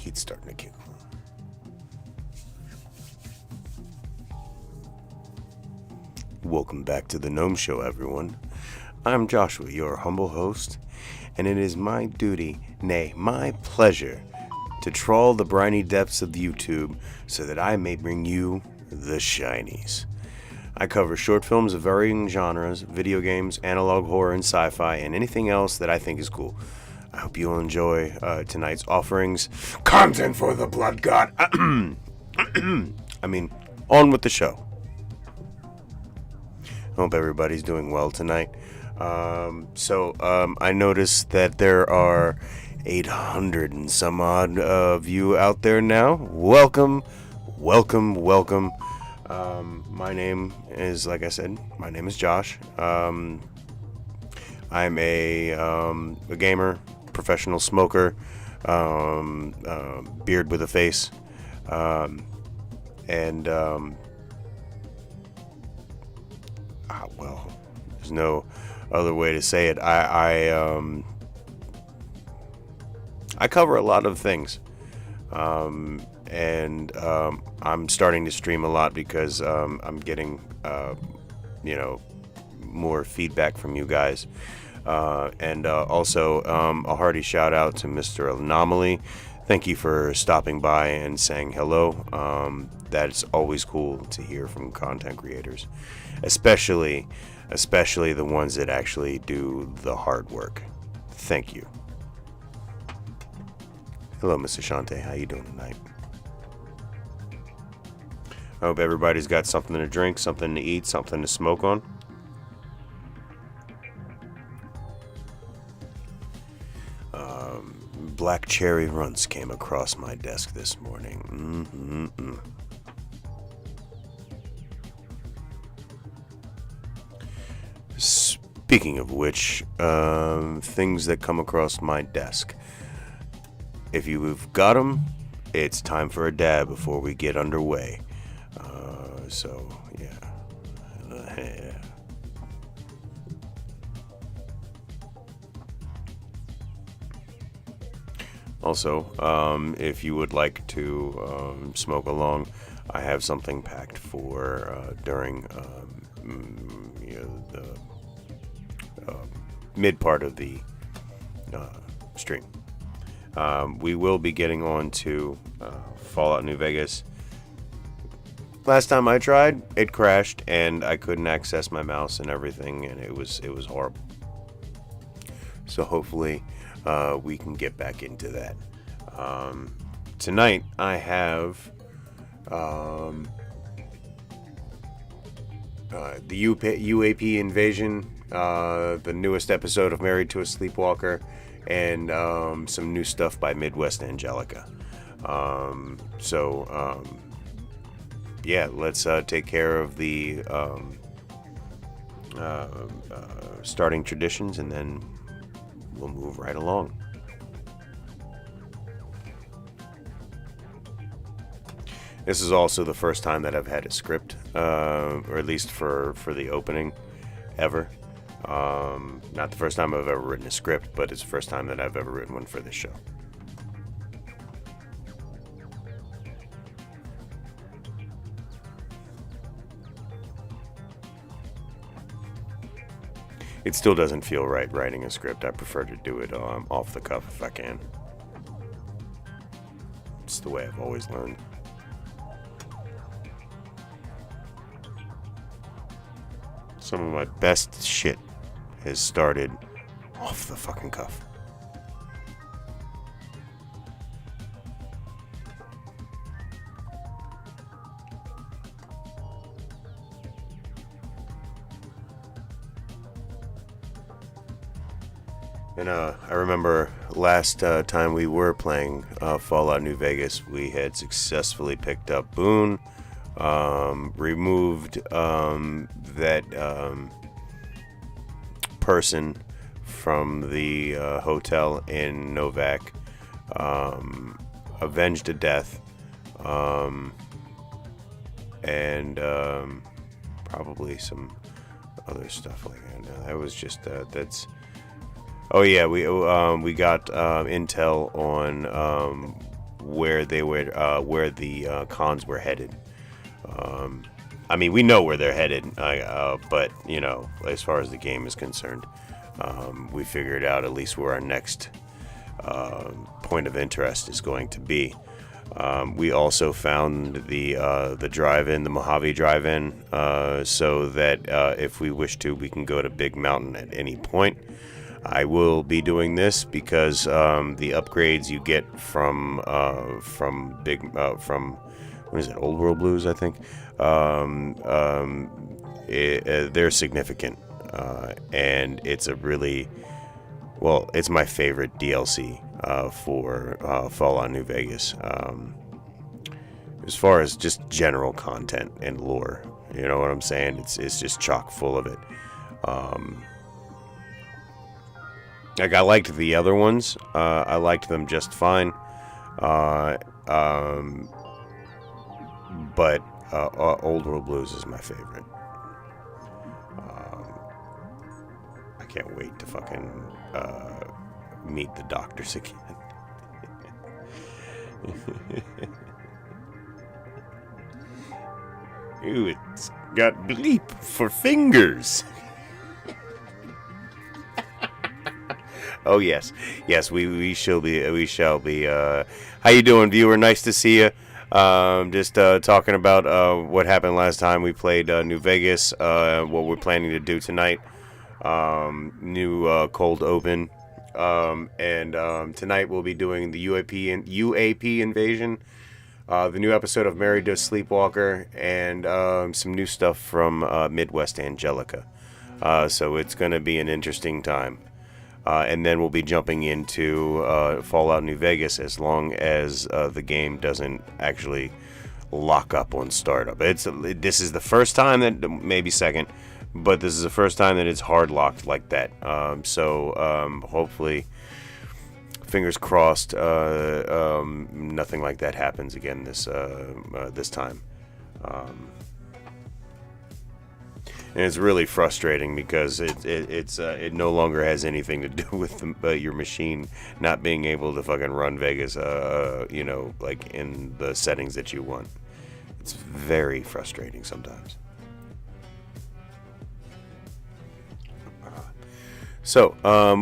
Heat's starting to kick. Welcome back to the Gnome Show, everyone. I'm Joshua, your humble host, and it is my duty, nay, my pleasure, to trawl the briny depths of YouTube so that I may bring you the shinies. I cover short films of varying genres, video games, analog horror, and sci-fi, and anything else that I think is cool. I hope you'll enjoy tonight's offerings. Content for the blood god. I mean, on with the show. I hope everybody's doing well tonight. I noticed that there are 800 and some odd of you out there now. Welcome. My name is, like I said, my name is Josh. I'm a gamer, professional smoker, beard with a face, there's no other way to say it. I cover a lot of things, I'm starting to stream a lot because I'm getting more feedback from you guys, also a hearty shout out to Mr. Anomaly. Thank you for stopping by and saying hello. That's always cool to hear from content creators, especially the ones that actually do the hard work. Thank you. Hello, Mr. Shante. How you doing tonight? I hope everybody's got something to drink, something to eat, something to smoke on. Black cherry runts came across my desk this morning. Speaking of which, things that come across my desk. If you've got them, it's time for a dab before we get underway. Yeah. Also, if you would like to smoke along, I have something packed for during the mid part of the stream. We will be getting on to Fallout New Vegas. Last time I tried, it crashed and I couldn't access my mouse and everything, and it was horrible. So hopefully we can get back into that. Tonight I have the UAP Invasion, the newest episode of Married to a Sleepwalker, and some new stuff by Midwest Angelica. Let's take care of the starting traditions, and then we'll move right along. This is also the first time that I've had a script, or at least for the opening ever. Not the first time I've ever written a script, but it's the first time that I've ever written one for this show. It still doesn't feel right writing a script. I prefer to do it off the cuff if I can. It's the way I've always learned. Some of my best shit has started off the fucking cuff. And I remember last time we were playing Fallout New Vegas, we had successfully picked up Boone, removed that person from the hotel in Novak, avenged a death, and probably some other stuff like that. No, that was just that's. Oh yeah, we got intel on where they were, where the cons were headed. I mean, we know where they're headed, but you know, as far as the game is concerned, we figured out at least where our next point of interest is going to be. We also found the drive-in, the Mojave drive-in, so that if we wish to, we can go to Big Mountain at any point. I will be doing this because the upgrades you get from what is it, Old World Blues, I think. They're significant, and it's a really, well, it's my favorite DLC for Fallout New Vegas. As far as just general content and lore, you know what I'm saying? It's just chock full of it. Like, I liked the other ones. I liked them just fine. But Old World Blues is my favorite. I can't wait to fucking meet the doctors again. Ooh, it's got bleep for fingers. Oh yes, we shall be. How you doing, viewer? Nice to see you. Just talking about what happened last time we played New Vegas. What we're planning to do tonight. New cold open. And tonight we'll be doing the UAP invasion. The new episode of Married to a Sleepwalker, and some new stuff from Midwest Angelica. So it's going to be an interesting time. And then we'll be jumping into Fallout New Vegas as long as the game doesn't actually lock up on startup. This is the first time that, maybe second, but this is the first time that it's hard locked like that. So hopefully, fingers crossed, nothing like that happens again this time. And it's really frustrating because it no longer has anything to do with your machine not being able to fucking run Vegas, you know, like in the settings that you want. It's very frustrating sometimes. So,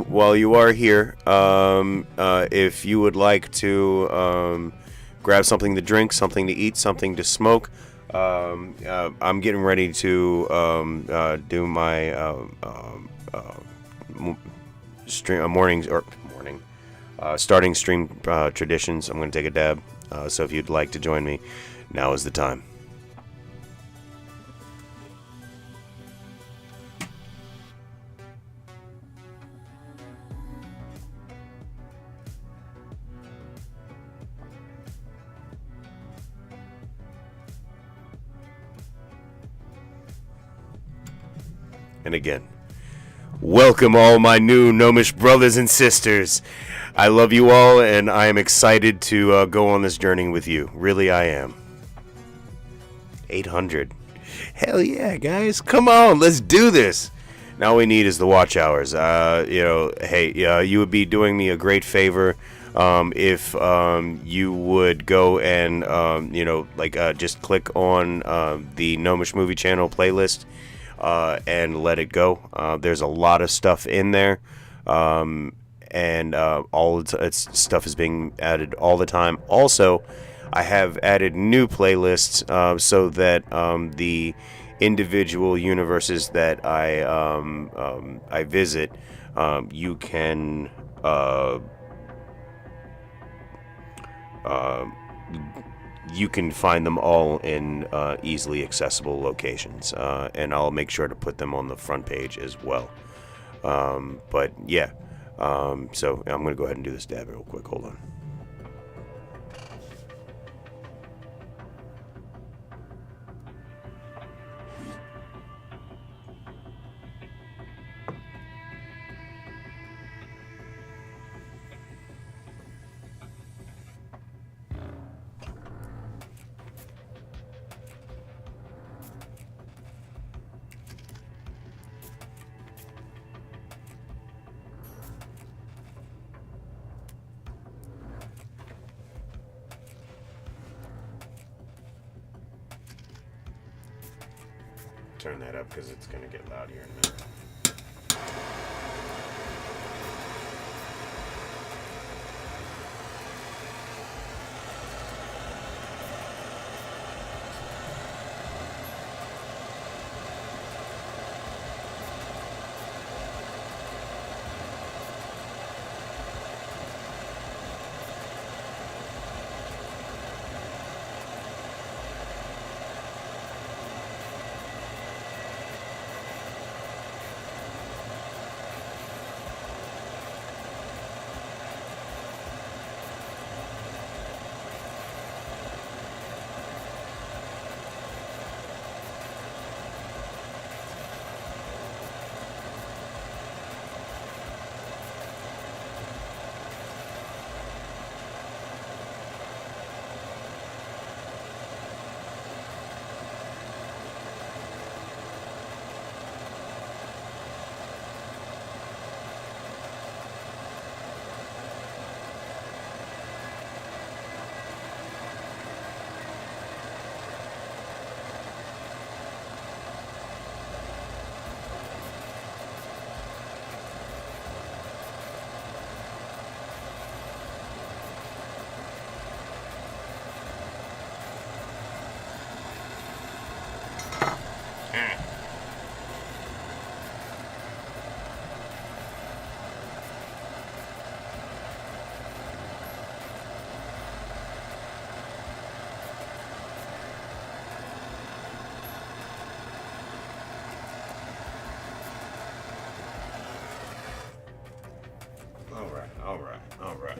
while you are here, if you would like to grab something to drink, something to eat, something to smoke, I'm getting ready to do my starting stream traditions. I'm going to take a dab. So if you'd like to join me, now is the time. And again, welcome all my new gnomish brothers and sisters. I love you all, and I am excited to go on this journey with you. Really, I am. 800. Hell yeah, guys. Come on, let's do this. Now all we need is the watch hours. You know, hey, you would be doing me a great favor if you would go and, you know, like just click on the Gnomish Movie Channel playlist. And let it go. There's a lot of stuff in there, and all its stuff is being added all the time. Also, I have added new playlists so that the individual universes that I visit, you can find them all in easily accessible locations, and I'll make sure to put them on the front page as well. But yeah, so I'm going to go ahead and do this dab real quick. Hold on. turn that up because it's going to get loud here in a minute. All right.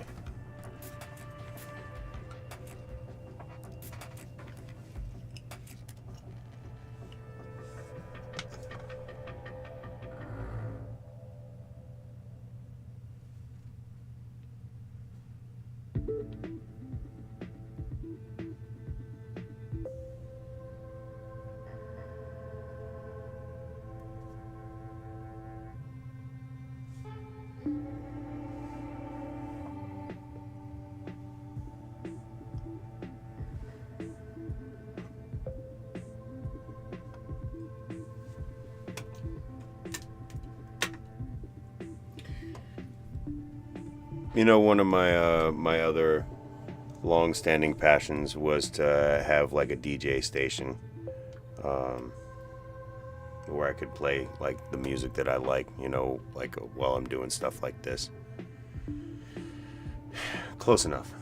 You know, one of my other long-standing passions was to have like a DJ station, where I could play like the music that I like, you know, like while I'm doing stuff like this. Close enough.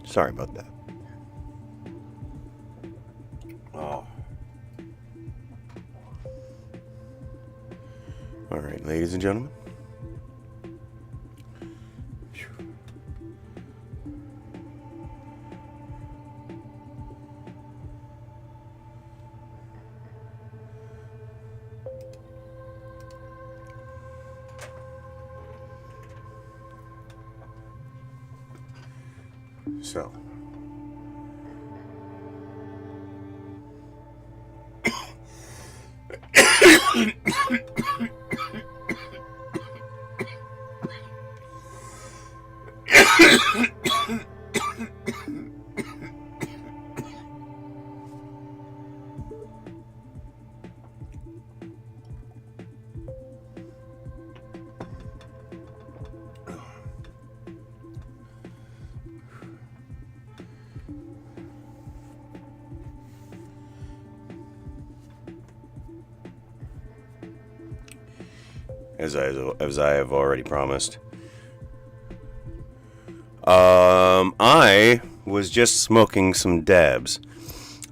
Sorry about that. Oh. All right, ladies and gentlemen. So, As I have already promised. I was just smoking some dabs.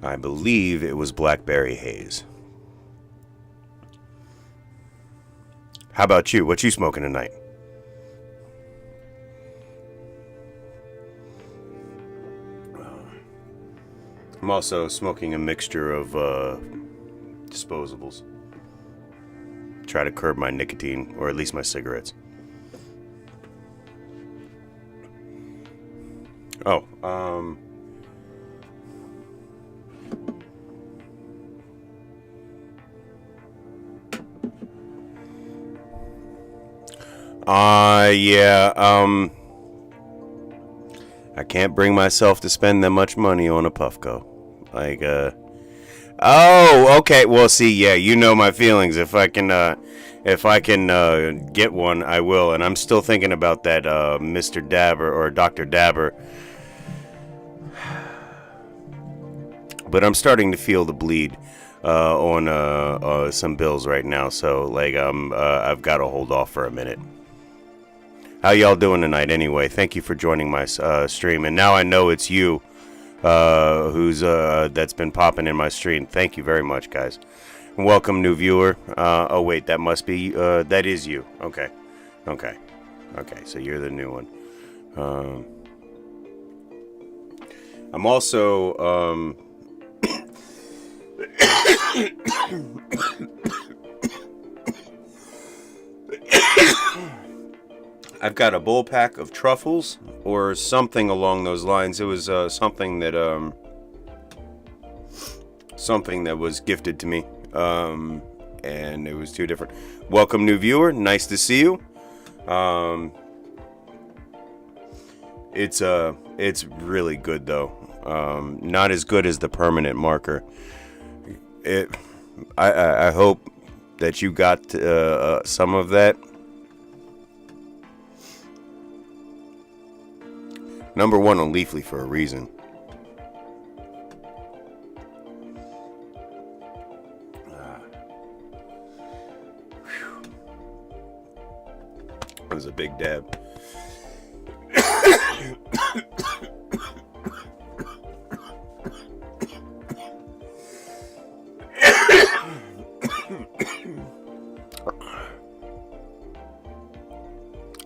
I believe it was blackberry haze. How about you? What you smoking tonight? I'm also smoking a mixture of disposables. Try to curb my nicotine, or at least my cigarettes. Oh, yeah, I can't bring myself to spend that much money on a Puffco. Like, oh, okay, well, see, yeah, you know my feelings. If I can get one, I will, and I'm still thinking about that, Mr. Dabber, or Dr. Dabber. But I'm starting to feel the bleed on some bills right now, so like I've got to hold off for a minute. How y'all doing tonight? Anyway, thank you for joining my stream, and now I know it's you who's that's been popping in my stream. Thank you very much, guys. Welcome, new viewer. Oh wait, that must be that is you. Okay. So you're the new one. I'm also I've got a bowl pack of truffles or something along those lines. It was something that was gifted to me, and it was 2 different. Welcome, new viewer. Nice to see you. It's really good though. Not as good as the permanent marker. I hope that you got some of that. Number 1 on Leafly for a reason. That was a big dab.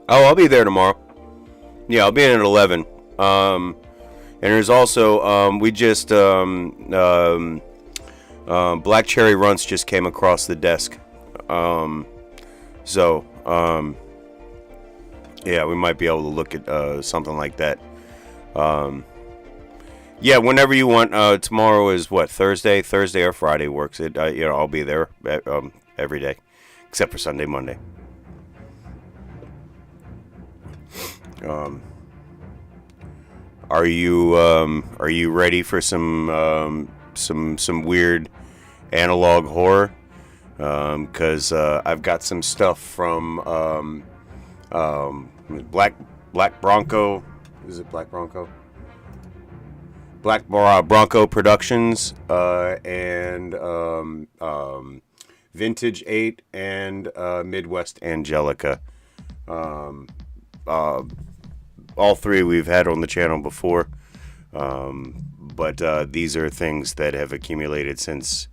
Oh, I'll be there tomorrow. Yeah, I'll be in at 11. And there's also we just Black Cherry Runts just came across the desk. So yeah, we might be able to look at something like that. Yeah, whenever you want. Tomorrow is what, Thursday or Friday works. I'll be there every day except for Sunday, Monday. Are you ready for some weird analog horror? 'Cause I've got some stuff from Black Bronco. Is it Black Bronco? Black Bronco Productions and Vintage 8 and Midwest Angelica. All 3 we've had on the channel before, but these are things that have accumulated since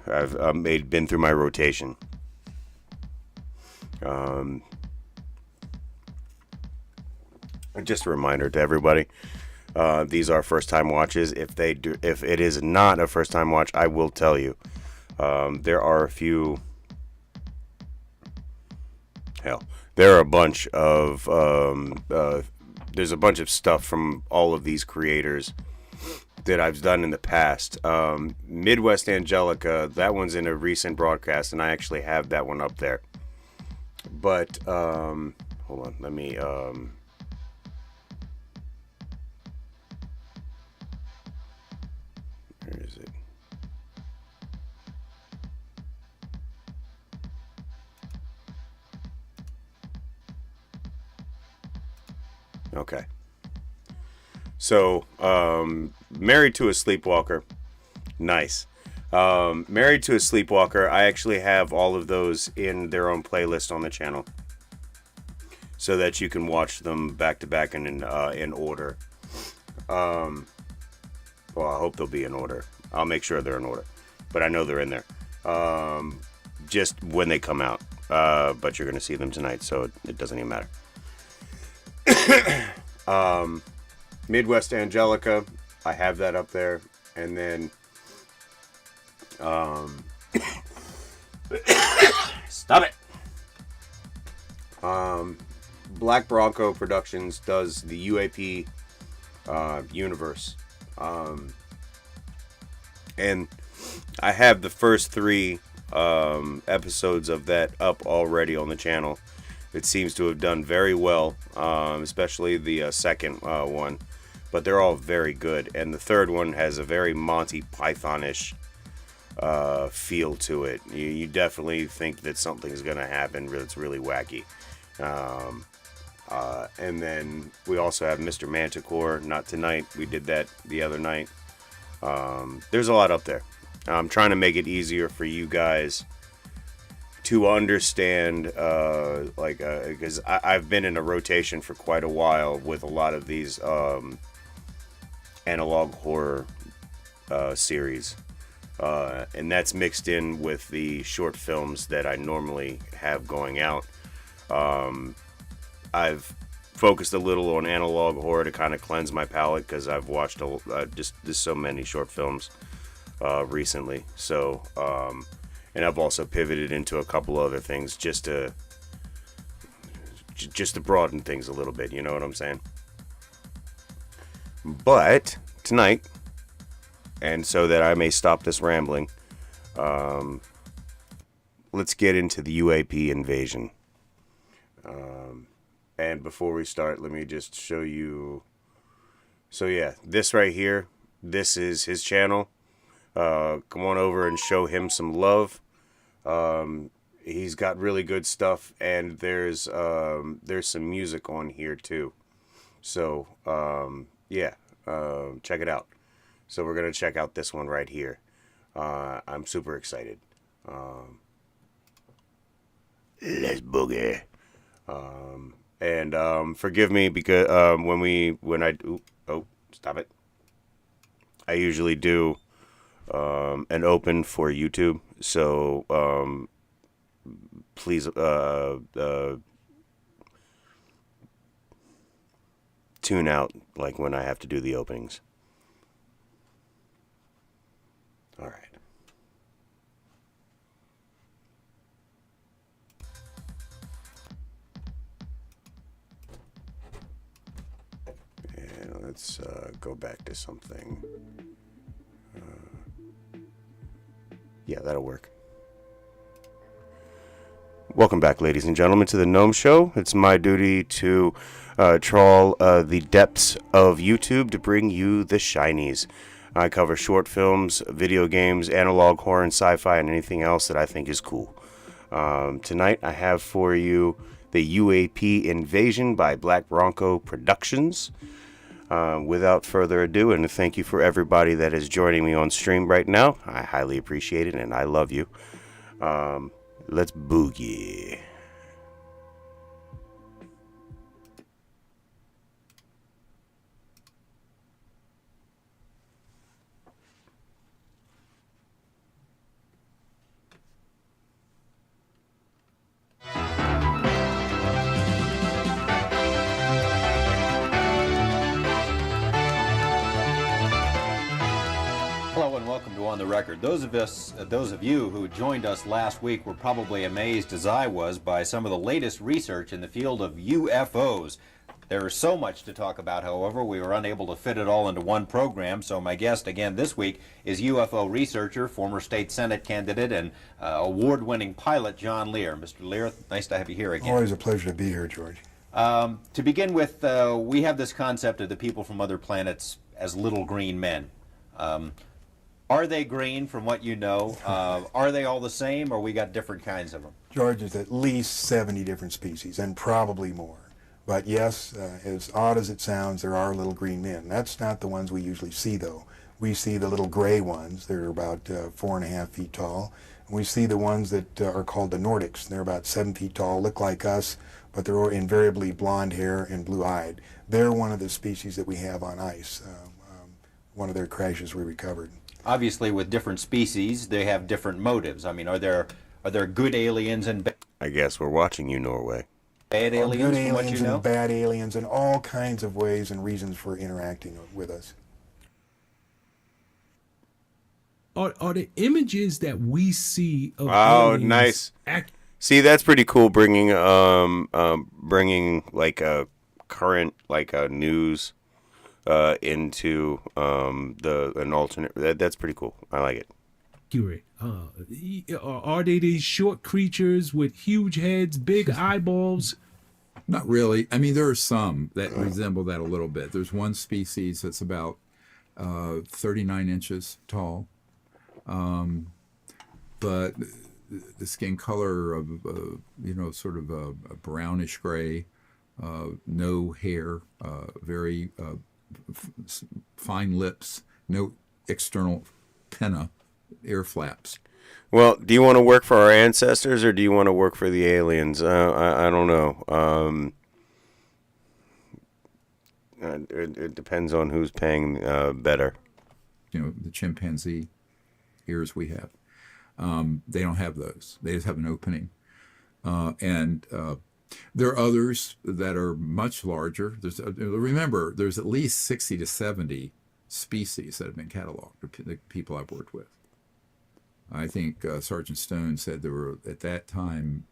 I've been through my rotation. Just a reminder to everybody, these are first-time watches. If it is not a first-time watch, I will tell you. There are a few. Hell. There are a bunch of there's a bunch of stuff from all of these creators that I've done in the past. Midwest Angelica, that one's in a recent broadcast, and I actually have that one up there. But hold on, let me where is it? Okay. So, Married to a Sleepwalker. Nice. Married to a Sleepwalker, I actually have all of those in their own playlist on the channel, so that you can watch them back to back and in order. Well, I hope they'll be in order. I'll make sure they're in order, but I know they're in there. Just when they come out. But you're going to see them tonight, so it doesn't even matter. Midwest Angelica, I have that up there, and then stop it. Black Bronco Productions does the UAP universe, and I have the first 3 episodes of that up already on the channel. It seems to have done very well, especially the second one. But they're all very good. And the third one has a very Monty Python-ish feel to it. You definitely think that something's going to happen that's really wacky. And then we also have Mr. Manticore. Not tonight. We did that the other night. There's a lot up there. I'm trying to make it easier for you guys to understand, because I've been in a rotation for quite a while with a lot of these analog horror series, and that's mixed in with the short films that I normally have going out. I've focused a little on analog horror to kind of cleanse my palate, because I've watched just so many short films recently. So and I've also pivoted into a couple other things just to broaden things a little bit, you know what I'm saying? But tonight, and so that I may stop this rambling, let's get into the UAP invasion. And before we start, let me just show you. So yeah, this right here, this is his channel. Come on over and show him some love. He's got really good stuff, and there's some music on here too. So yeah, check it out. So we're gonna check out this one right here. I'm super excited. Let's boogie. And forgive me, because stop it. I usually do an open for YouTube, so please tune out like when I have to do the openings. All right. And let's go back to something. Yeah, that'll work. Welcome back, ladies and gentlemen, to the Gnome Show. It's my duty to trawl the depths of YouTube to bring you the shinies. I cover short films, video games, analog horror, and sci-fi, and anything else that I think is cool. Tonight, I have for you the UAP Invasion by Black Bronco Productions. Without further ado, and thank you for everybody that is joining me on stream right now. I highly appreciate it, and I love you. Let's boogie. Hello and welcome to On the Record. Those of you who joined us last week were probably amazed, as I was, by some of the latest research in the field of UFOs. There's so much to talk about, however, we were unable to fit it all into one program, so my guest again this week is UFO researcher, former state Senate candidate, and award-winning pilot John Lear. Mr. Lear, nice to have you here again. Always a pleasure to be here, George. To begin with, we have this concept of the people from other planets as little green men. Are they green from what you know? Are they all the same, or we got different kinds of them? George, there's at least 70 different species, and probably more. But yes, as odd as it sounds, there are little green men. That's not the ones we usually see, though. We see the little gray ones. They're about 4.5 feet tall. And we see the ones that are called the Nordics. They're about 7 feet tall, look like us, but they're invariably blonde hair and blue-eyed. They're one of the species that we have on ice. One of their crashes we recovered. Obviously, with different species, they have different motives. I mean, are there good aliens and I guess we're watching you, Norway. bad aliens Good from what aliens you know? and bad aliens and all kinds of ways and reasons for interacting with us. Are the images that we see of Oh, aliens nice. See, that's pretty cool. Bringing like a current news into an alternate. That's pretty cool. I like it. accurate? Are they these short creatures with huge heads, big eyeballs? Not really. I mean, there are some that resemble that a little bit. There's one species that's about 39 inches tall, but the skin color of sort of a brownish gray, no hair, very fine lips, no external pinna, ear flaps. Well, do you want to work for our ancestors or do you want to work for the aliens? I don't know. It depends on who's paying better. The chimpanzee ears we have. They don't have those. They just have an opening. And there are others that are much larger. Remember, there's at least 60 to 70 species that have been cataloged, the people I've worked with. I think Sergeant Stone said there were, at that time,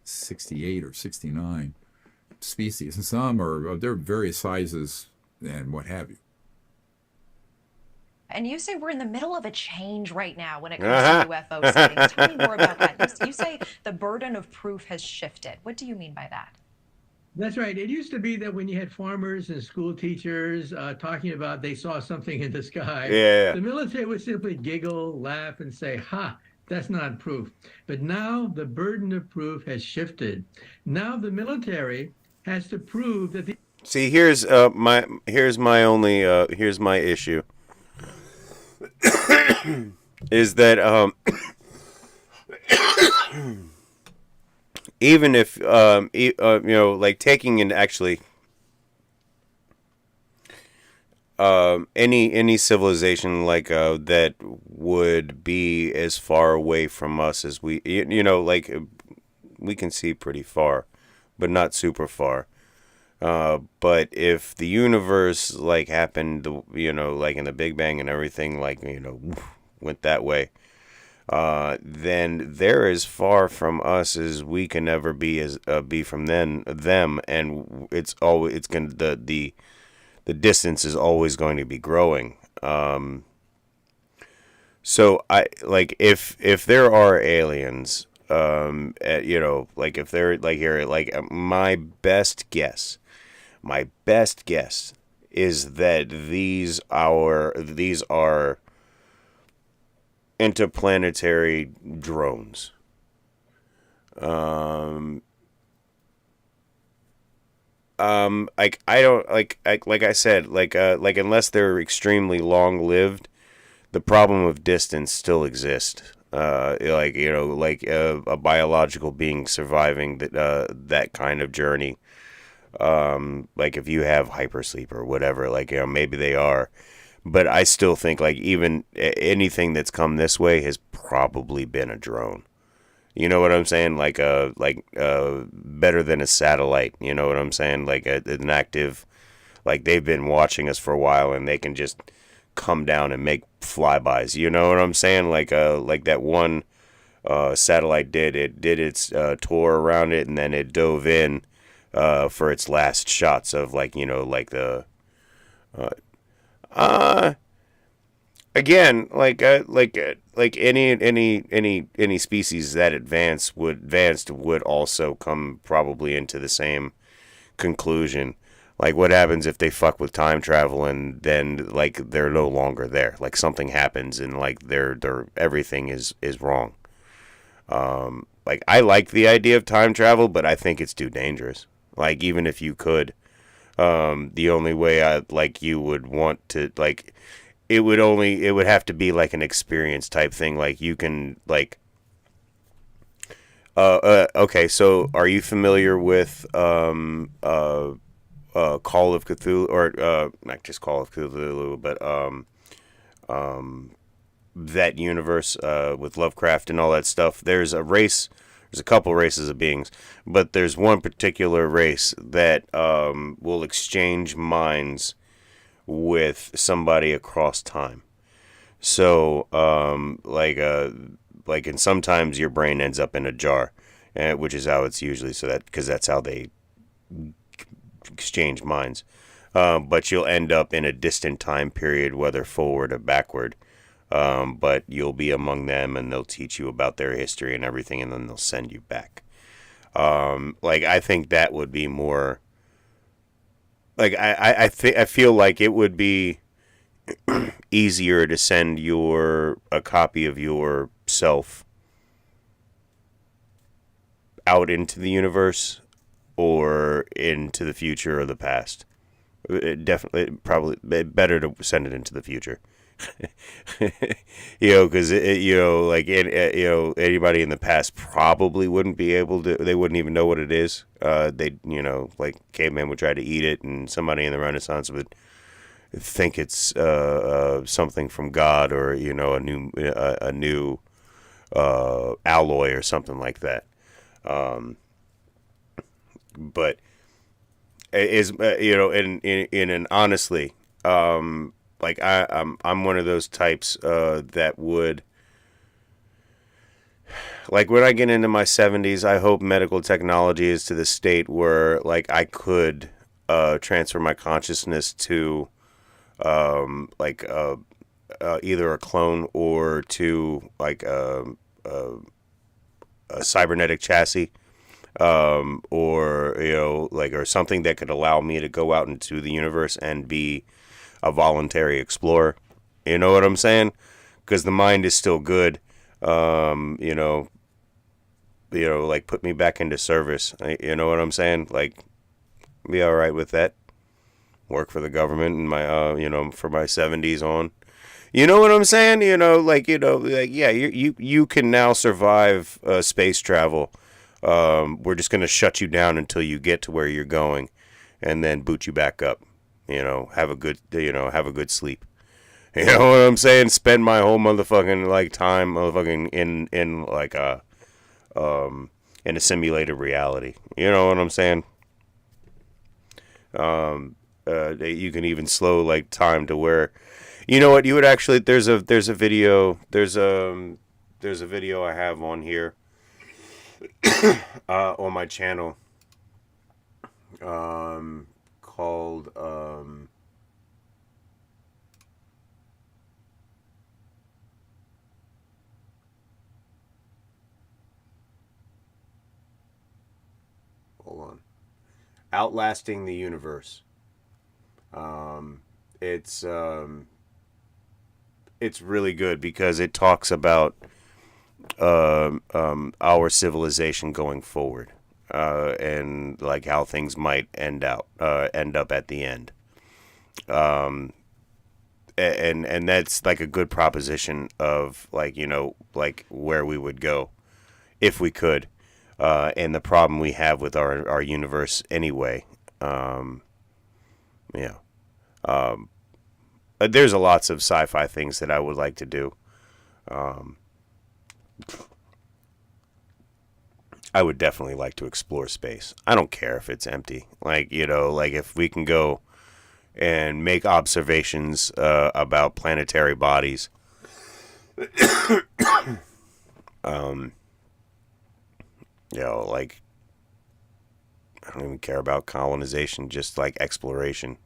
68 or 69 species. And some they're various sizes and what have you. And you say we're in the middle of a change right now when it comes to UFO sightings. Tell me more about that. You say the burden of proof has shifted. What do you mean by that? That's right. It used to be that when you had farmers and school teachers talking about they saw something in the sky, the military would simply giggle, laugh, and say, "Ha, that's not proof." But now the burden of proof has shifted. Now the military has to prove that the... See, here's my issue. Is that even if like taking in actually any civilization like that would be as far away from us as we like we can see pretty far, but not super far. But if the universe like happened, like in the Big Bang and everything, like went that way, then they're as far from us as we can ever be from them, and it's gonna the distance is always going to be growing. So I like if there are aliens, like if they're like here, like my best guess is that these are interplanetary drones. Like I don't like I said, like unless they're extremely long lived, the problem of distance still exists. Like a biological being surviving that kind of journey. Like if you have hypersleep or whatever, like maybe they are, but I still think like even anything that's come this way has probably been a drone. You know what I'm saying? Like better than a satellite. You know what I'm saying? Like an active, like they've been watching us for a while and they can just come down and make flybys. You know what I'm saying? Like that one satellite did its tour around it and then it dove in for its last shots of like, you know, like the again, like any species that advanced would also come probably into the same conclusion. Like, what happens if they fuck with time travel and then like they're no longer there? Like something happens and like their everything is wrong. Like, I like the idea of time travel, but I think it's too dangerous. Like, even if you could, the only way you would want to, like, it would have to be like an experience type thing. Like, you can, like, okay, so are you familiar with, Call of Cthulhu, or, not just Call of Cthulhu, but, that universe, with Lovecraft and all that stuff? There's a couple races of beings, but there's one particular race that will exchange minds with somebody across time. So, and sometimes your brain ends up in a jar, which is how it's usually, because that's how they exchange minds. But you'll end up in a distant time period, whether forward or backward. But you'll be among them, and they'll teach you about their history and everything, and then they'll send you back. I think that would be more. Like, I feel like it would be easier to send a copy of yourself out into the universe or into the future or the past. Probably better to send it into the future. Because anybody in the past probably wouldn't be able to. They wouldn't even know what it is. Like caveman would try to eat it, and somebody in the Renaissance would think it's something from God, or a new alloy or something like that. But is and honestly. Like, I'm one of those types that would, like, when I get into my 70s, I hope medical technology is to the state where, like, I could transfer my consciousness to either a clone or to like a cybernetic chassis, or something that could allow me to go out into the universe and be a voluntary explorer. You know what I'm saying? Because the mind is still good. Like, put me back into service. You know what I'm saying? Like, be all right with that. Work for the government and my, for my 70s on. You know what I'm saying? Yeah, you can now survive space travel. We're just gonna shut you down until you get to where you're going, and then boot you back up. Have a good sleep. You know what I'm saying? Spend my whole motherfucking time motherfucking in a simulated reality. You know what I'm saying? You can even slow like time to where, you know what, you would actually, there's a video I have on here on my channel called hold on, Outlasting the Universe. It's really good because it talks about our civilization going forward, and like how things might end up at the end. And that's like a good proposition of like, like where we would go if we could, and the problem we have with our universe anyway. Yeah. There's lots of sci-fi things that I would like to do. I would definitely like to explore space. I don't care if it's empty. Like, like if we can go and make observations about planetary bodies. Like, I don't even care about colonization, just like exploration.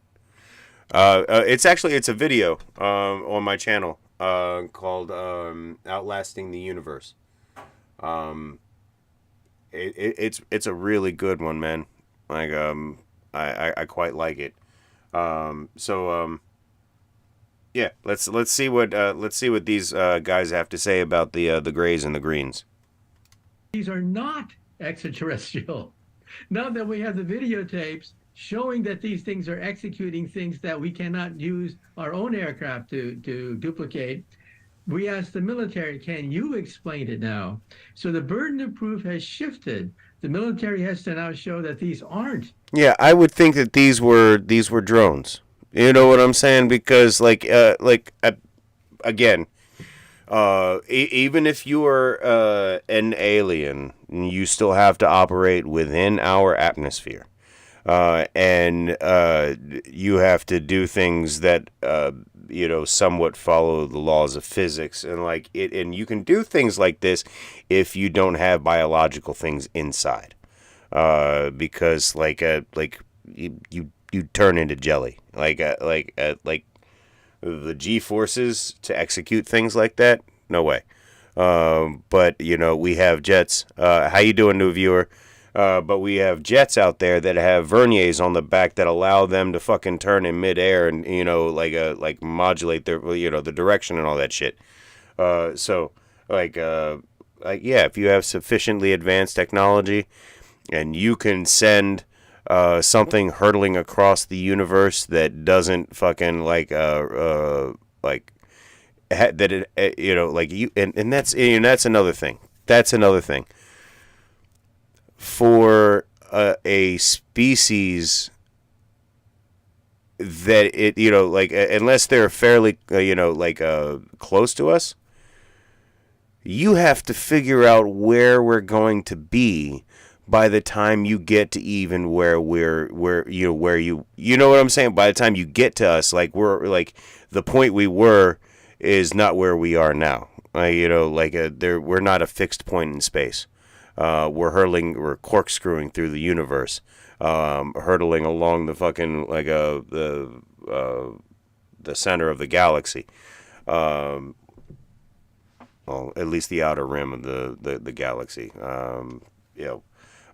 It's a video on my channel called Outlasting the Universe. It's a really good one, man. Like I quite like it. Yeah, let's see what these guys have to say about the grays and the greens. These are not extraterrestrial. Now that we have the videotapes showing that these things are executing things that we cannot use our own aircraft to duplicate, we asked the military, can you explain it now? So the burden of proof has shifted. The military has to now show that these aren't. Yeah, I would think that these were drones. You know what I'm saying? Because again, even if you are an alien, you still have to operate within our atmosphere. And you have to do things that somewhat follow the laws of physics, and you can do things like this if you don't have biological things inside, because you turn into jelly, like the G forces to execute things like that. No way. But we have jets. How you doing, new viewer? But we have jets out there that have verniers on the back that allow them to fucking turn in midair and modulate their the direction and all that shit. Yeah, if you have sufficiently advanced technology and you can send something hurtling across the universe that doesn't fucking that's another thing. That's another thing. For a species that unless they're fairly close to us, you have to figure out where we're going to be by the time you get to even where you know what I'm saying. By the time you get to us, we're the point we were is not where we are now. We're not a fixed point in space. We're corkscrewing through the universe, hurtling along the fucking the center of the galaxy. Well, at least the outer rim of the galaxy.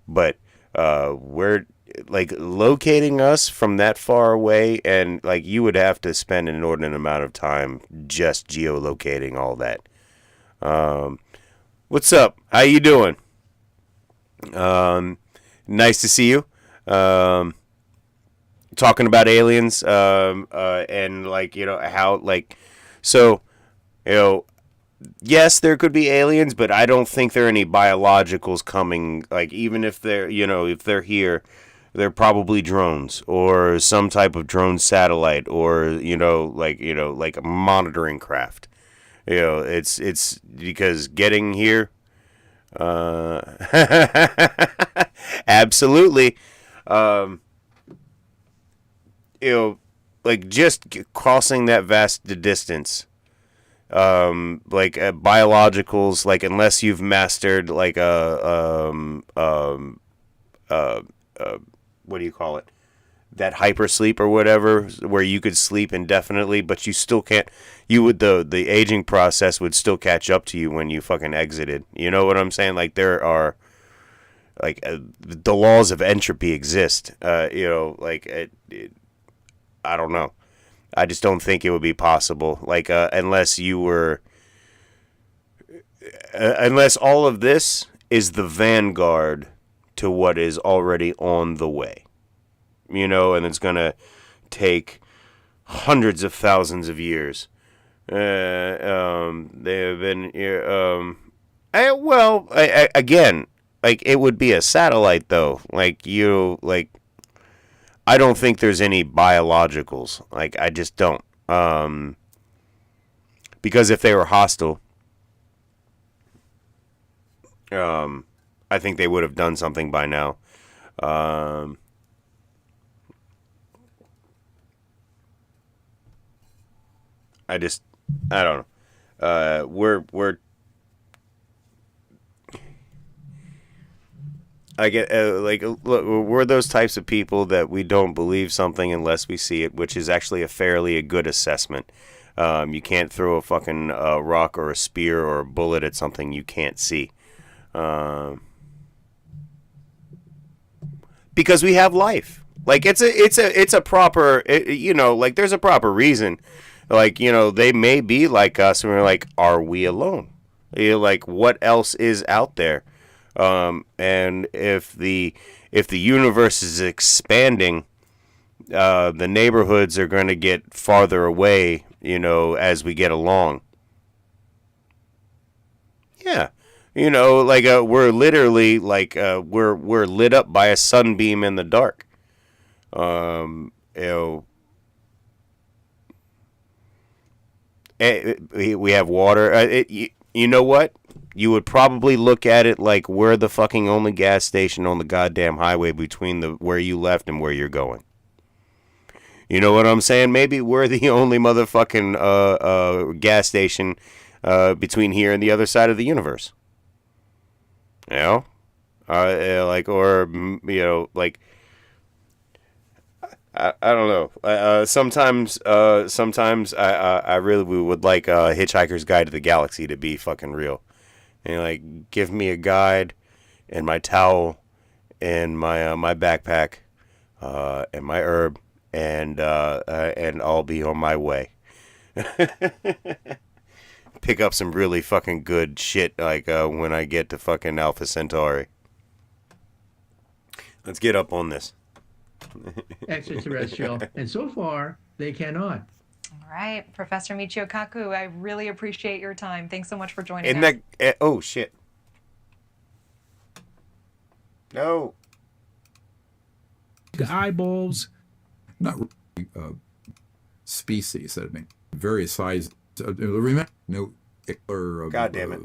But we're locating us from that far away, and you would have to spend an inordinate amount of time just geolocating all that. What's up? How you doing? Nice to see you. Talking about aliens, and how yes, there could be aliens, but I don't think there are any biologicals coming. Even if they're if they're here, they're probably drones or some type of drone satellite or a monitoring craft. It's because getting here. Absolutely. Just crossing that vast distance. Biologicals, unless you've mastered what do you call it? That hypersleep or whatever, where you could sleep indefinitely, but you still can't. The aging process would still catch up to you when you fucking exited. You know what I'm saying? There are the laws of entropy exist. I don't know. I just don't think it would be possible. Unless you were, unless all of this is the vanguard to what is already on the way. And it's going to take hundreds of thousands of years. They have been here. Again, it would be a satellite, though. I don't think there's any biologicals. I just don't. Because if they were hostile, I think they would have done something by now. I don't know. I get look, we're those types of people that we don't believe something unless we see it, which is actually a good assessment. You can't throw a fucking rock or a spear or a bullet at something you can't see, because we have life. Like it's a proper, like there's a proper reason. Like, they may be like us, and we're like, are we alone? Like, what else is out there? And if the universe is expanding, the neighborhoods are going to get farther away, as we get along. Yeah. Like, we're literally like, we're lit up by a sunbeam in the dark. We have water. You know what? You would probably look at it like we're the fucking only gas station on the goddamn highway between where you left and where you're going. You know what I'm saying? Maybe we're the only motherfucking gas station between here and the other side of the universe. Like, or like, I don't know. Sometimes I really would like Hitchhiker's Guide to the Galaxy to be fucking real. And like, give me a guide and my towel and my backpack and my herb and I'll be on my way. Pick up some really fucking good shit like when I get to fucking Alpha Centauri. Let's get up on this. Extraterrestrial, and so far they cannot. All right, Professor Michio Kaku, I really appreciate your time. Thanks so much for joining us. Oh shit! No. The eyeballs. Not really, species. I mean, various sizes. Remember, God damn it!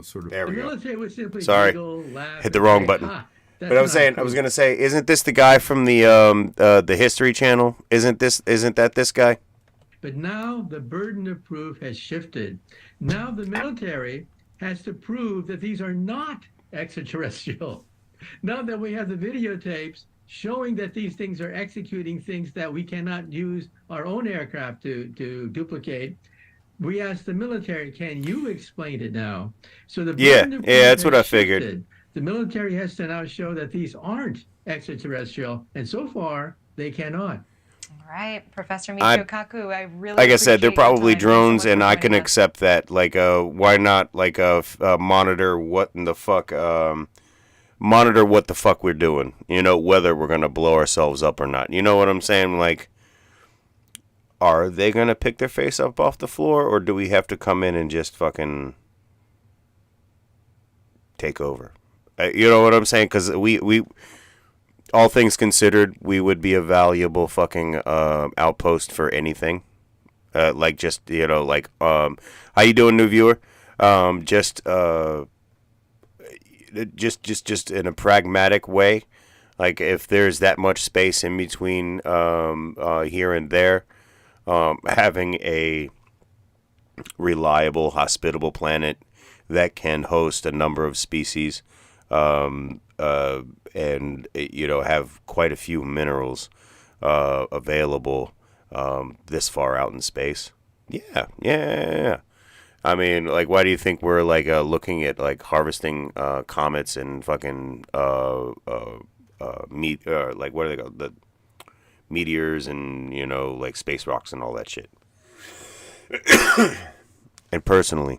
Sort of. There we The go. military would simply Sorry. giggle, laugh, Hit the and wrong say, button. "Ha, But I was that's gonna say, isn't this the guy from the History Channel? Isn't that this guy? But now the burden of proof has shifted. Now the military has to prove that these are not extraterrestrial. Now that we have the videotapes showing that these things are executing things that we cannot use our own aircraft to duplicate, we asked the military, can you explain it now? So the burden of proof that's what has I figured. shifted. The military has to now show that these aren't extraterrestrial, and so far they cannot. All right, Professor Michio Kaku, I really Like I said, they're appreciate your probably time. Thanks so drones, much and for I can joining us. accept that. Like, why not? Like, monitor what in the fuck? Monitor what the fuck we're doing. Whether we're gonna blow ourselves up or not. You know what I'm saying? Like, are they gonna pick their face up off the floor, or do we have to come in and just fucking take over? You know what I'm saying? Because we, all things considered, we would be a valuable fucking outpost for anything. Like, just, like, how you doing, new viewer? Just in a pragmatic way. Like, if there's that much space in between here and there, having a reliable, hospitable planet that can host a number of species, and have quite a few minerals available this far out in space. Yeah. I mean, like, why do you think we're like looking at like harvesting comets and fucking like, what are they called, the meteors and like space rocks and all that shit? And personally,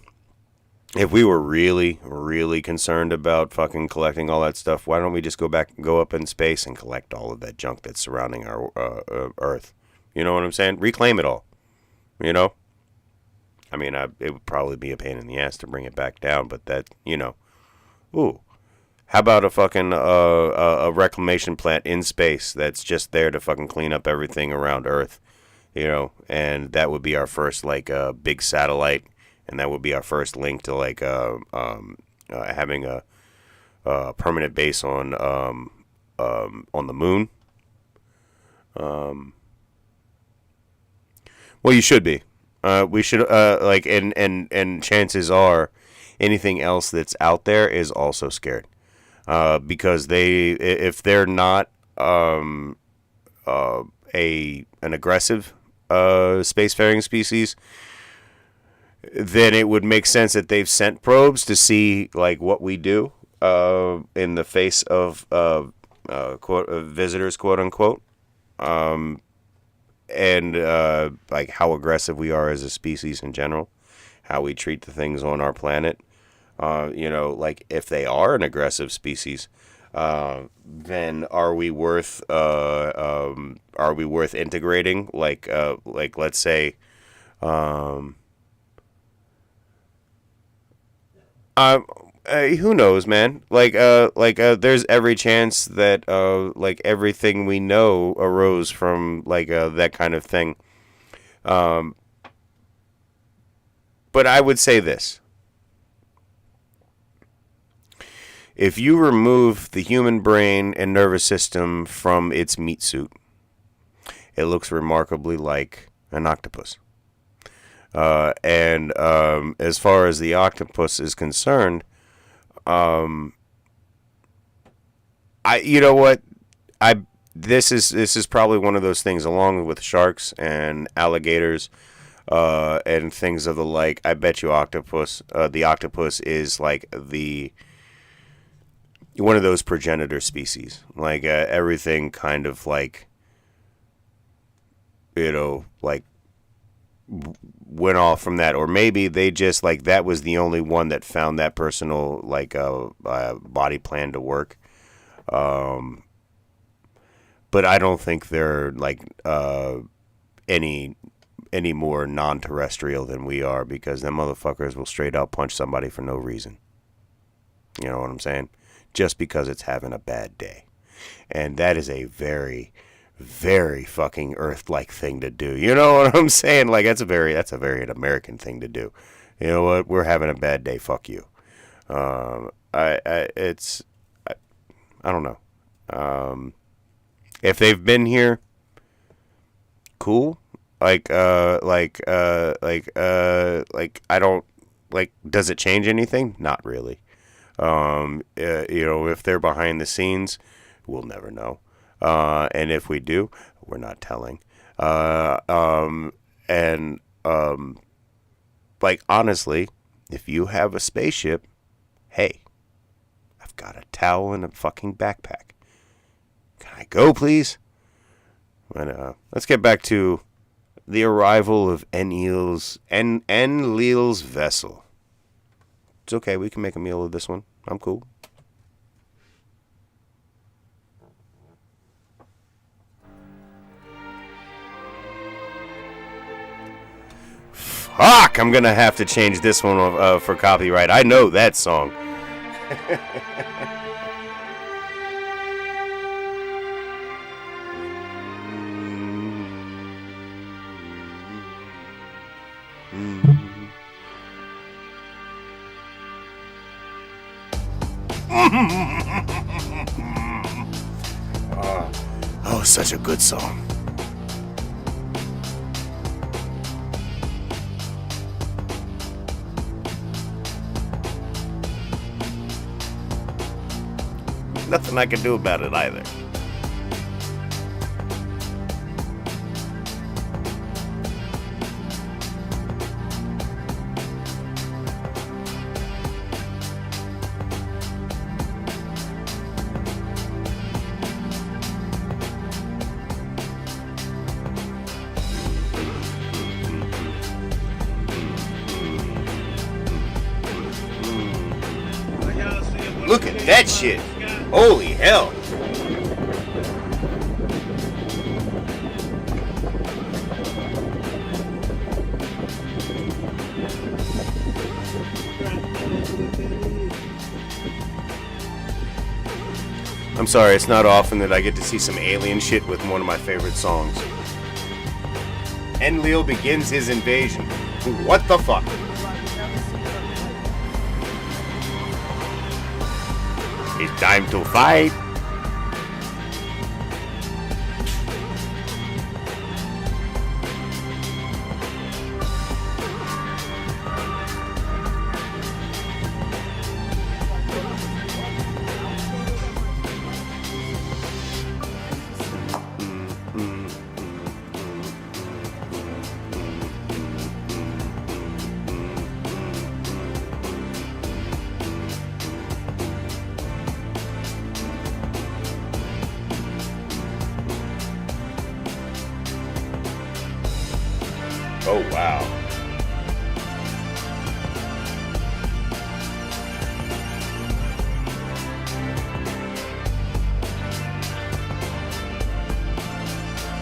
if we were really, really concerned about fucking collecting all that stuff, why don't we just go up in space and collect all of that junk that's surrounding our Earth? You know what I'm saying? Reclaim it all. I mean, it would probably be a pain in the ass to bring it back down, but that, ooh, how about a fucking a reclamation plant in space that's just there to fucking clean up everything around Earth, and that would be our first like big satellite. And that would be our first link to like having a permanent base on the moon. Well, you should be. We should like, and chances are, anything else that's out there is also scared. because if they're not an aggressive spacefaring species, then it would make sense that they've sent probes to see like what we do in the face of visitors, quote unquote, and like how aggressive we are as a species in general, how we treat the things on our planet. Like if they are an aggressive species, then are we worth integrating? Like let's say, who knows, man? There's every chance that like everything we know arose from like that kind of thing. But I would say this. If you remove the human brain and nervous system from its meat suit, it looks remarkably like an octopus. And as far as the octopus is concerned, this is probably one of those things, along with sharks and alligators, and things of the like. I bet you the octopus is like one of those progenitor species. Like everything kind of like, like went off from that, or maybe they just like that was the only one that found that personal like body plan to work. But I don't think they're like any more non-terrestrial than we are, because them motherfuckers will straight out punch somebody for no reason. You know what I'm saying? Just because it's having a bad day. And that is a very, very fucking Earth-like thing to do. You know what I'm saying? Like that's a very American thing to do. You know what? We're having a bad day. Fuck you. I don't know. If they've been here, cool. I don't like. Does it change anything? Not really. If they're behind the scenes, we'll never know. And if we do, we're not telling. Like honestly, if you have a spaceship, hey, I've got a towel and a fucking backpack. Can I go, please? But, let's get back to the arrival of Enlil's vessel. It's okay, we can make a meal of this one. I'm cool. Fuck! I'm gonna have to change this one for copyright. I know that song. Oh, such a good song. Nothing I can do about it either. Look at that shit. Holy hell. I'm sorry, it's not often that I get to see some alien shit with one of my favorite songs. Enlil begins his invasion. What the fuck? It's time to fight. Oh, wow.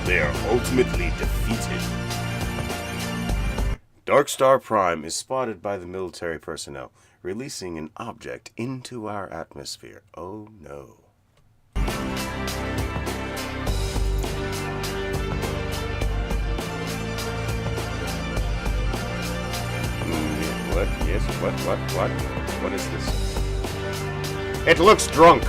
They are ultimately defeated. Dark Star Prime is spotted by the military personnel, releasing an object into our atmosphere. Oh no. What? Yes, what? What is this? It looks drunk!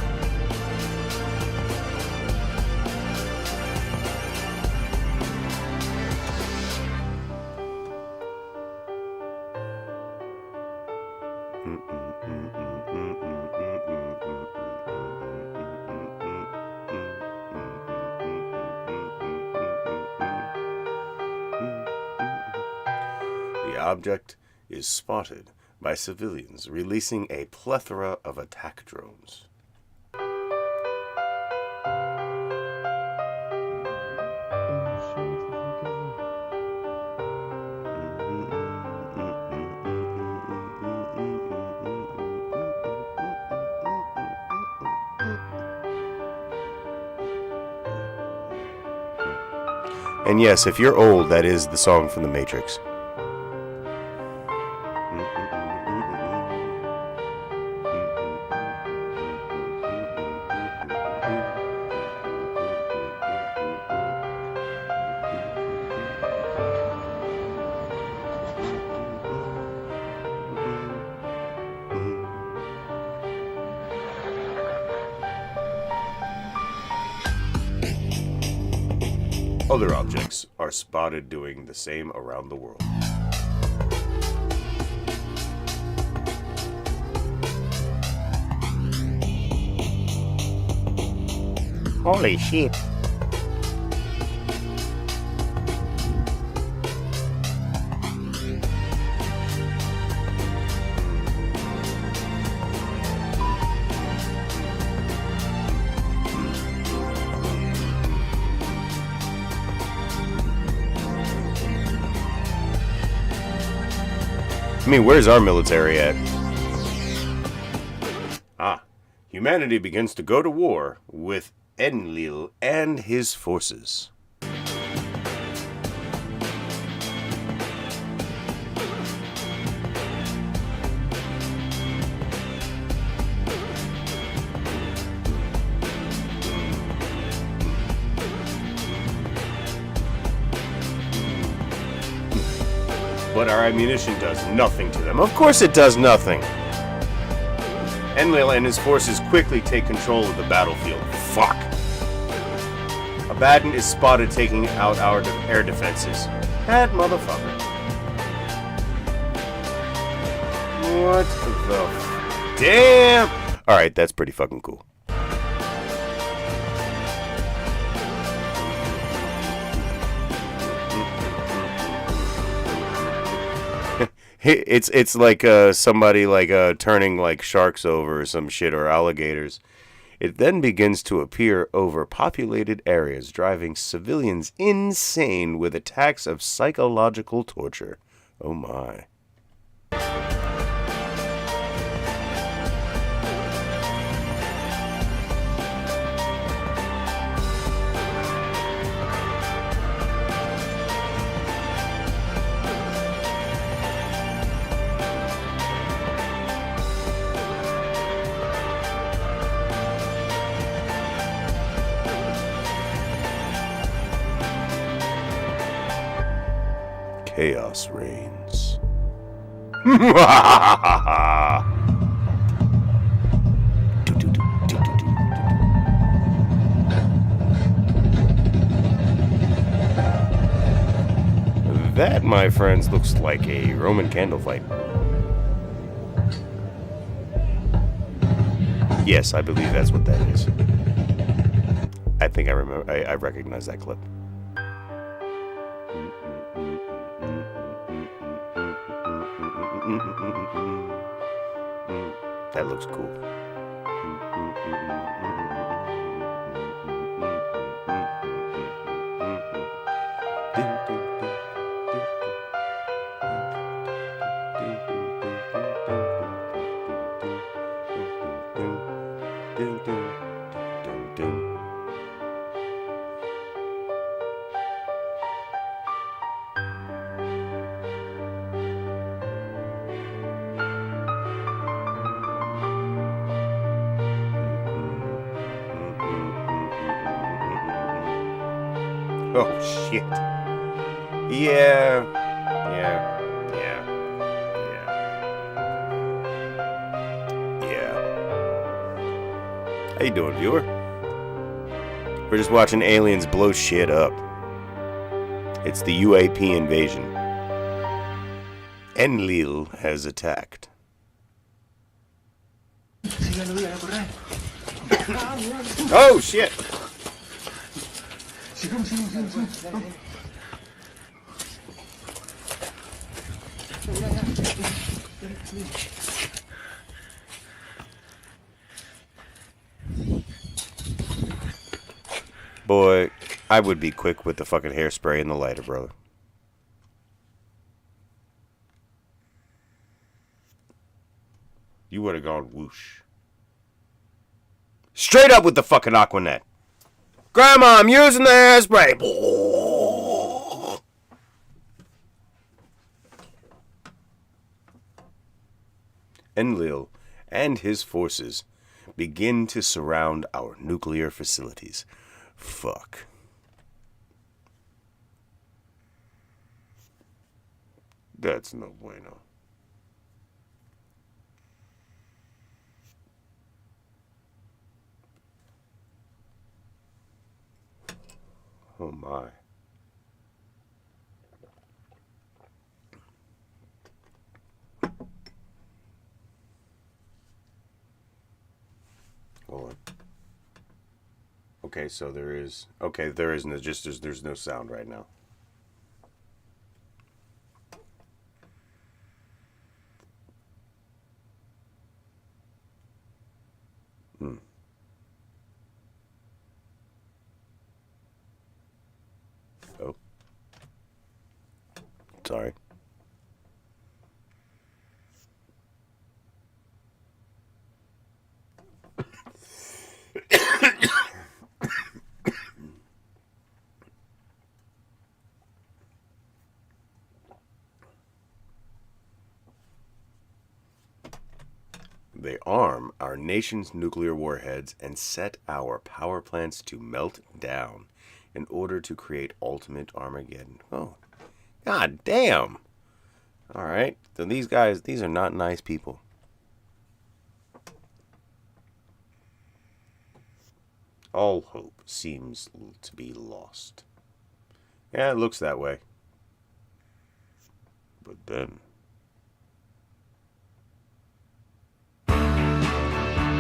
The object is spotted by civilians, releasing a plethora of attack drones. And yes, if you're old, that is the song from The Matrix. Other objects are spotted doing the same around the world. Holy shit. I mean, where's our military at? Ah, humanity begins to go to war with Enlil and his forces. But our ammunition does nothing to them. Of course it does nothing. Enlil and his forces quickly take control of the battlefield. Fuck. Abaddon is spotted taking out our air defenses. That motherfucker. What the damn? Alright, that's pretty fucking cool. It's like somebody like turning like sharks over or some shit, or alligators. It then begins to appear over populated areas, driving civilians insane with attacks of psychological torture. Oh my. Chaos reigns. That, my friends, looks like a Roman candle fight. Yes, I believe that's what that is. I think I remember. I recognize that clip. That looks cool. Dun, dun, dun, dun. Oh shit. Yeah. Yeah. Yeah. Yeah. Yeah. How you doing, viewer? We're just watching aliens blow shit up. It's the UAP invasion. Enlil has attacked. Oh shit! Boy, I would be quick with the fucking hairspray and the lighter, brother. You would have gone whoosh. Straight up with the fucking Aquanet. Grandma, I'm using the hairspray. Enlil and his forces begin to surround our nuclear facilities. Fuck. That's no bueno. Oh my. Hold on. Okay, so there is no there's no sound right now. Oh. Sorry. They arm our nation's nuclear warheads and set our power plants to melt down in order to create ultimate Armageddon. Oh, god damn. Alright, so these guys, these are not nice people. All hope seems to be lost. Yeah, it looks that way. But then...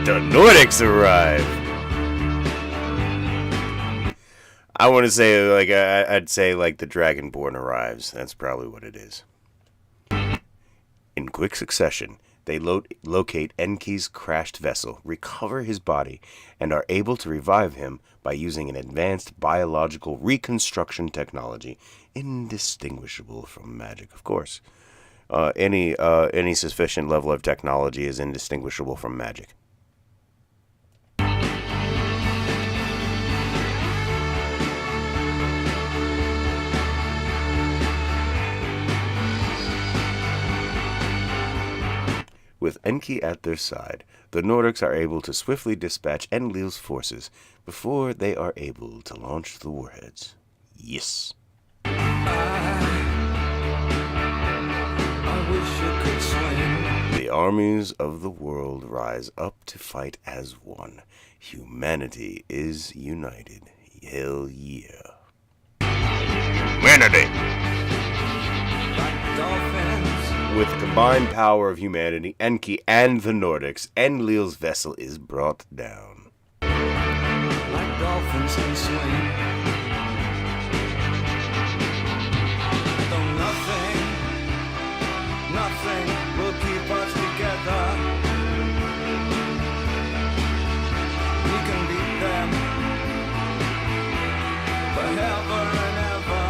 the Nordics arrive. I want to say, like, I'd say, like, the Dragonborn arrives. That's probably what it is. In quick succession, they locate Enki's crashed vessel, recover his body, and are able to revive him by using an advanced biological reconstruction technology, indistinguishable from magic, of course. Any sufficient level of technology is indistinguishable from magic. With Enki at their side, the Nordics are able to swiftly dispatch Enlil's forces before they are able to launch the warheads. Yes. I wish you could swim. The armies of the world rise up to fight as one. Humanity is united. Hell yeah. Humanity! Like dolphins. With the combined power of humanity, Enki and the Nordics, Enlil's vessel is brought down. Like dolphins can swim. Though nothing will keep us together. We can beat them forever and ever.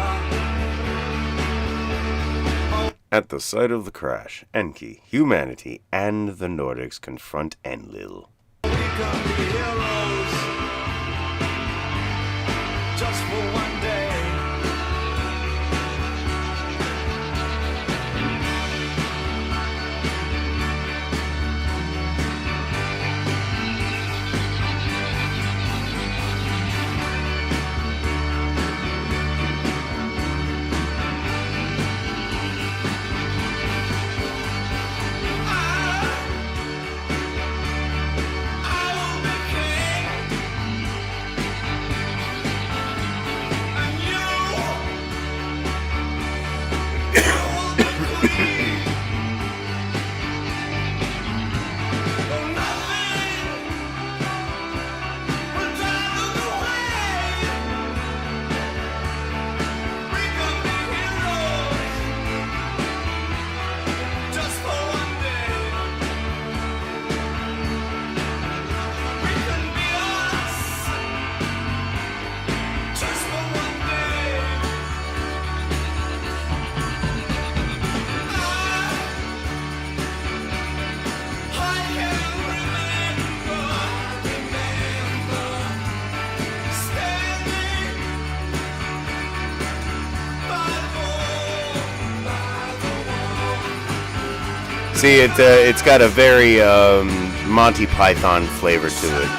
At the site of the crash, Enki, humanity, and the Nordics confront Enlil. We can be heroes just for one day. See, it's got a very Monty Python flavor to it.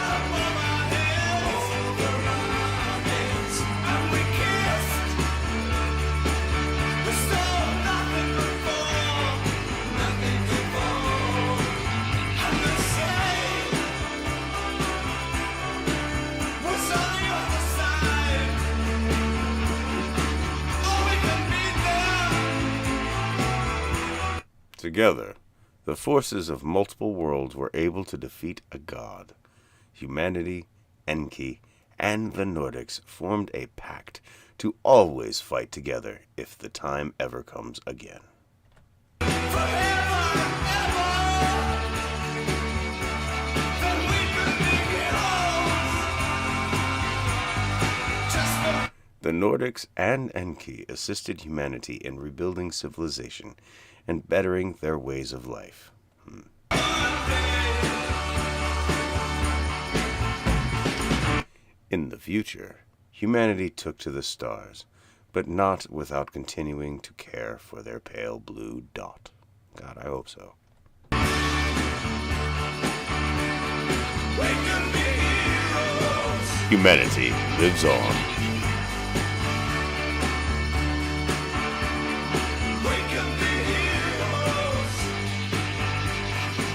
Together, the forces of multiple worlds were able to defeat a god. Humanity, Enki, and the Nordics formed a pact to always fight together if the time ever comes again. The Nordics and Enki assisted humanity in rebuilding civilization and bettering their ways of life. In the future, humanity took to the stars, but not without continuing to care for their pale blue dot. God, I hope so. Humanity lives on.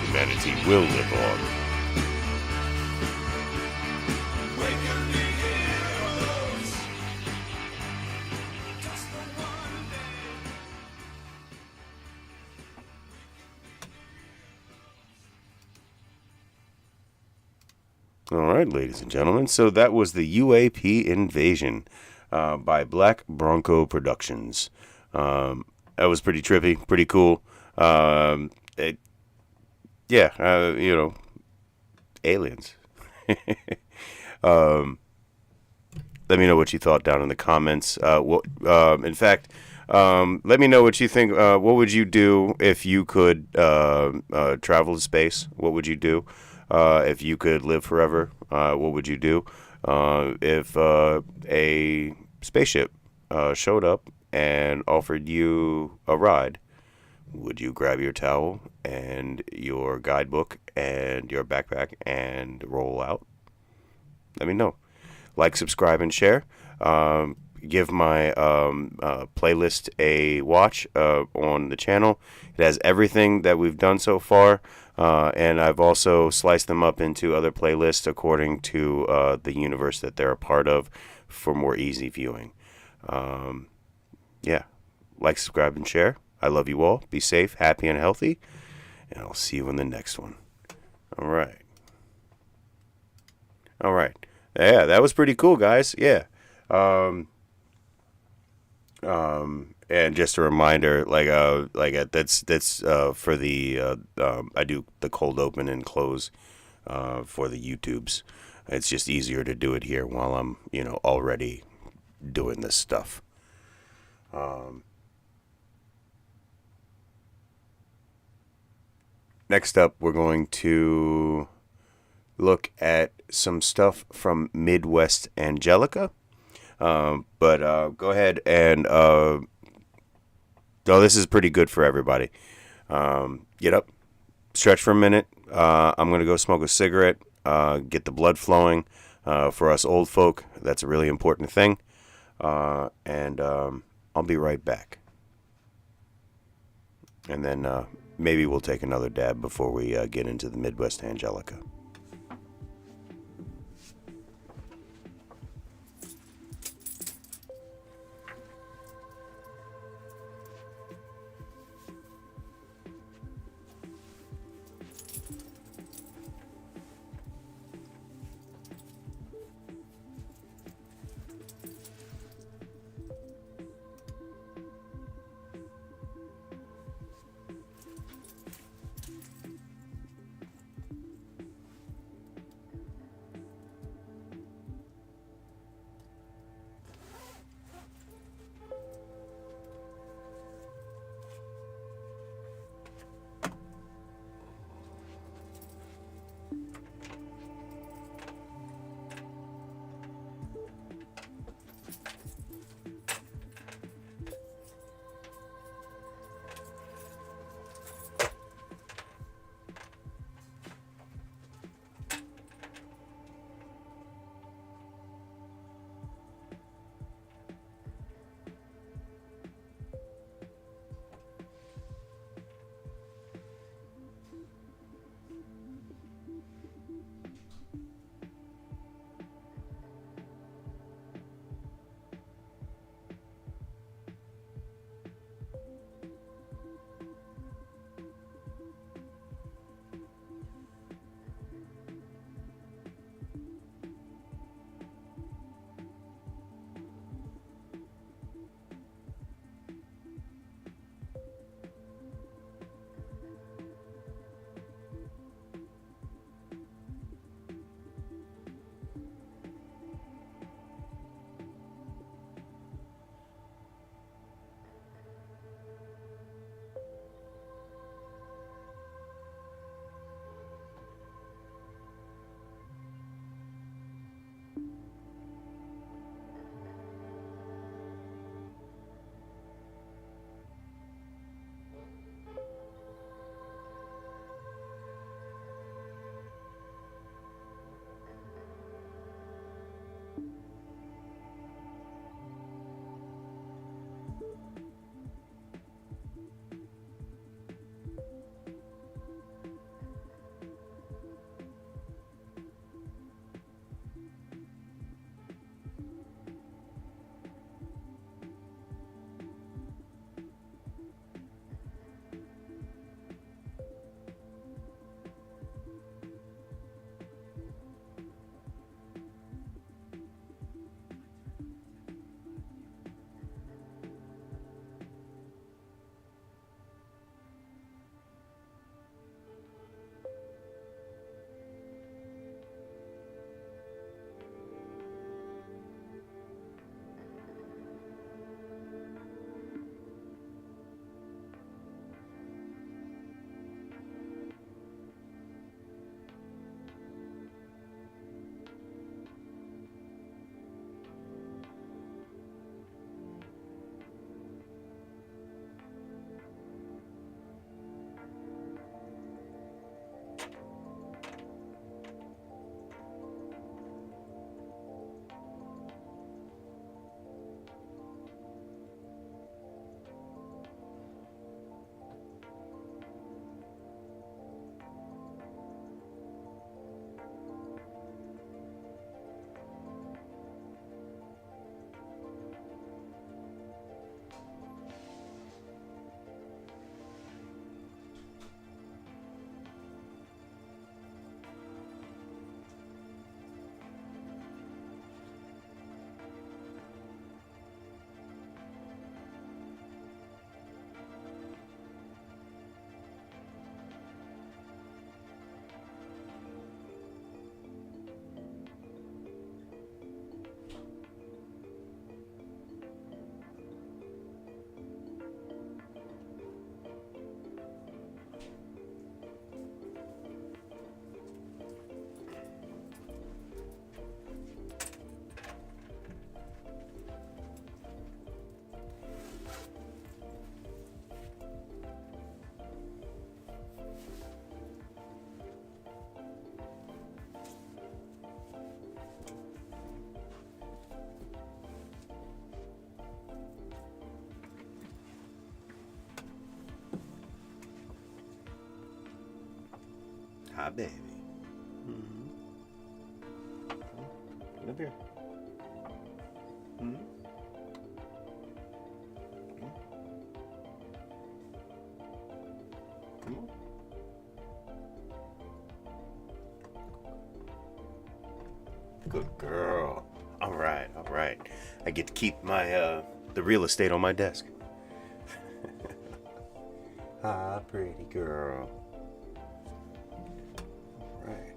Humanity will live on. All right, ladies and gentlemen. So that was the UAP Invasion by Black Bronco Productions. That was pretty trippy, pretty cool. Aliens. Let me know what you thought down in the comments. In fact, let me know what you think. What would you do if you could travel to space? What would you do if you could live forever? What would you do if a spaceship showed up and offered you a ride? Would you grab your towel and your guidebook and your backpack and roll out? Let me know. Like, subscribe, and share. Give my playlist a watch on the channel. It has everything that we've done so far, and I've also sliced them up into other playlists according to the universe that they're a part of for more easy viewing. Like, subscribe, and share. I love you all. Be safe, happy, and healthy, and I'll see you in the next one. All right. Yeah, that was pretty cool, guys. Yeah. And just a reminder, that's for the I do the cold open and close for the YouTubes. It's just easier to do it here while I'm already doing this stuff. Next up, we're going to look at some stuff from Midwest Angelica. But go ahead and this is pretty good for everybody. Get up, stretch for a minute. I'm gonna go smoke a cigarette, get the blood flowing. For us old folk, that's a really important thing. And I'll be right back. And then maybe we'll take another dab before we get into the Midwest Angelica. Ah, baby. Get up here. Come on. Good girl. All right, all right. I get to keep my the real estate on my desk. Ah, pretty girl. All right.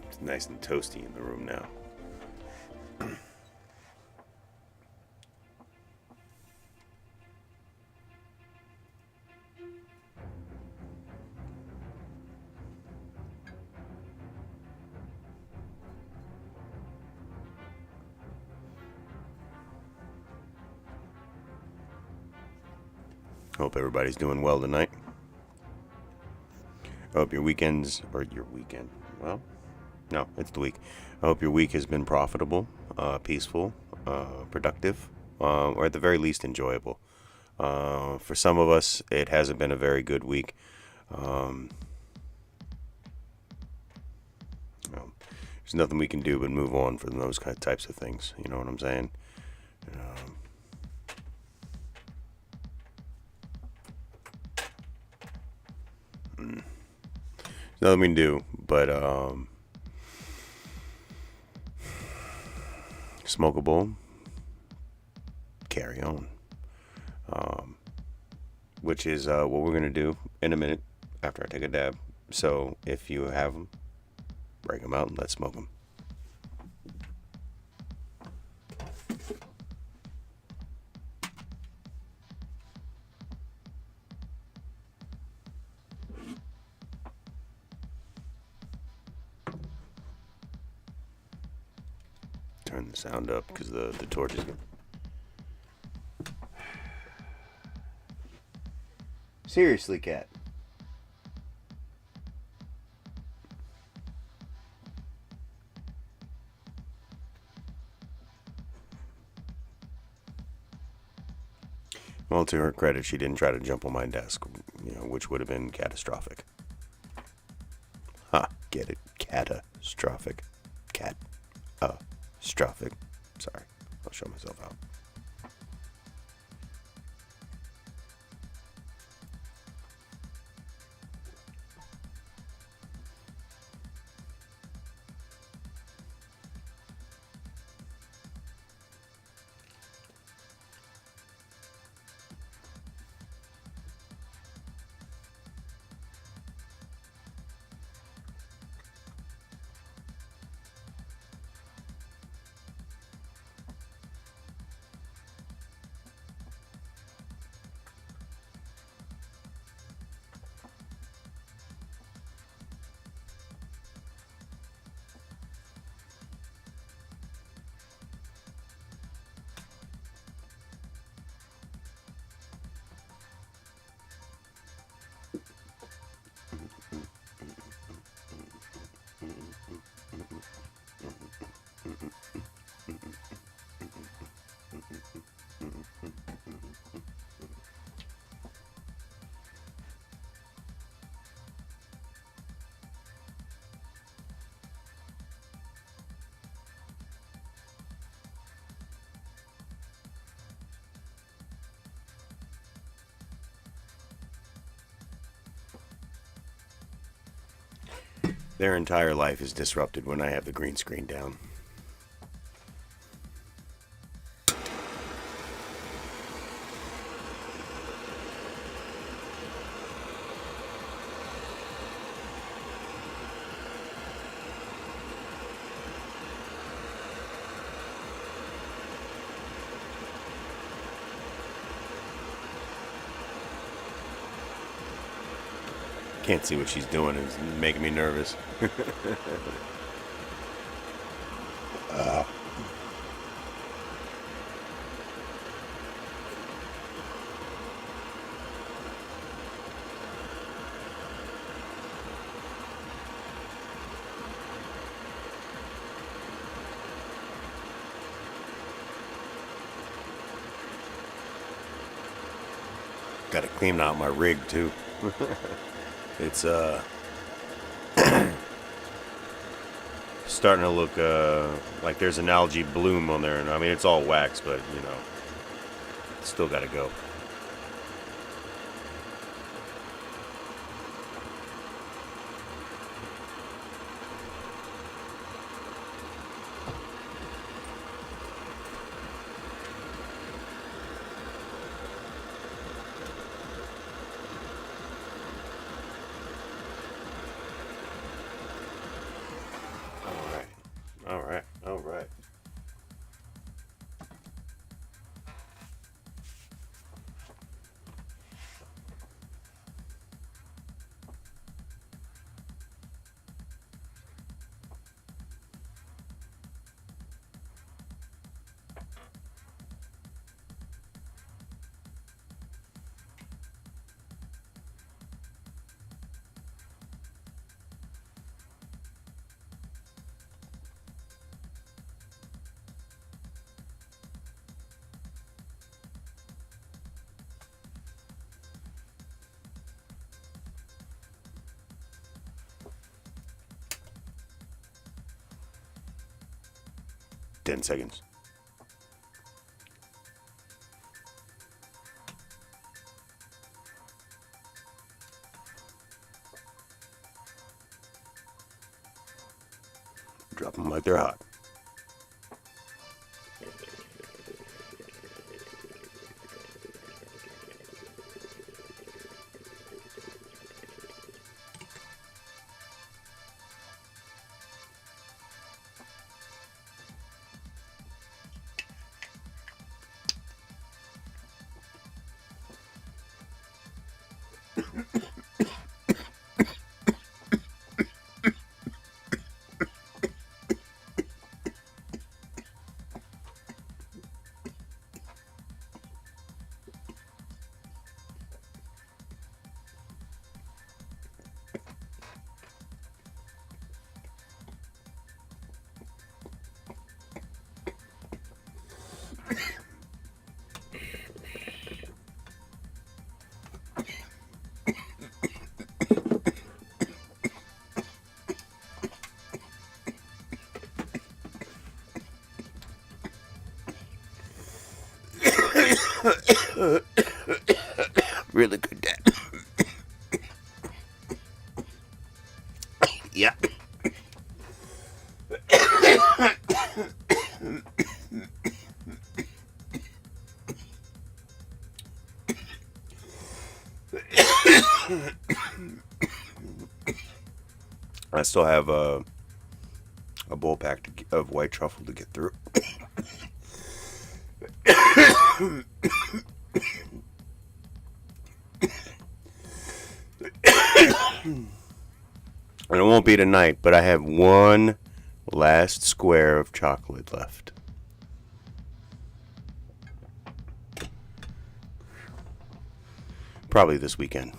It's nice and toasty in the room now. Hope everybody's doing well tonight. I hope your weekends, or your weekend, well, no, it's the week. I hope your week has been profitable, peaceful, productive, or at the very least enjoyable. For some of us, it hasn't been a very good week. There's nothing we can do but move on from those kind of types of things. You know what I'm saying? Nothing we can do but smoke a bowl, carry on, which is what we're going to do in a minute after I take a dab. So if you have them, break them out and let's smoke them. Turn the sound up because the torch is good. Seriously, cat. Well, to her credit, she didn't try to jump on my desk, which would have been catastrophic. Ha, get it? Catastrophic. Catastrophic. Sorry, I'll show myself out. Their entire life is disrupted when I have the green screen down. Can't see what she's doing. It's making me nervous. Got to clean out my rig too. It's starting to look like there's an algae bloom on there, and I mean it's all wax, but you know, still got to go. All right. Ten seconds. Drop them like they're hot. Really good, Dad. Yeah. I still have a bowl pack of white truffle to get through. And it won't be tonight, but I have one last square of chocolate left. Probably this weekend.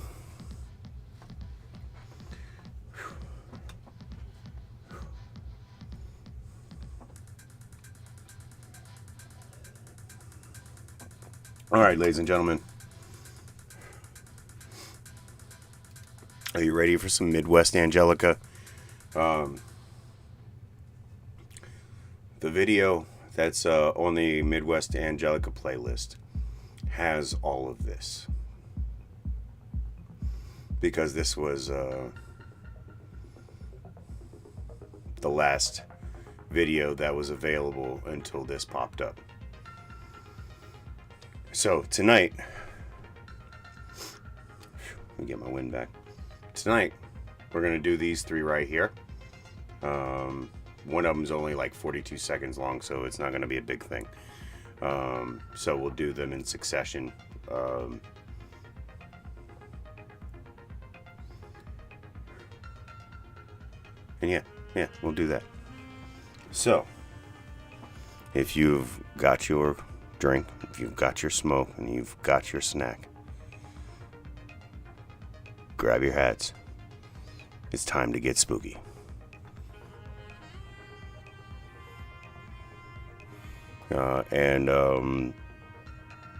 All right, ladies and gentlemen. Are you ready for some Midwest Angelica? The video that's on the Midwest Angelica playlist has all of this. Because this was the last video that was available until this popped up. So tonight, let me get my wind back. Tonight, we're going to do these three right here. One of them's only like 42 seconds long, so it's not going to be a big thing. So we'll do them in succession. And yeah, we'll do that. So, if you've got your drink, if you've got your smoke, and you've got your snack, grab your hats. It's time to get spooky. And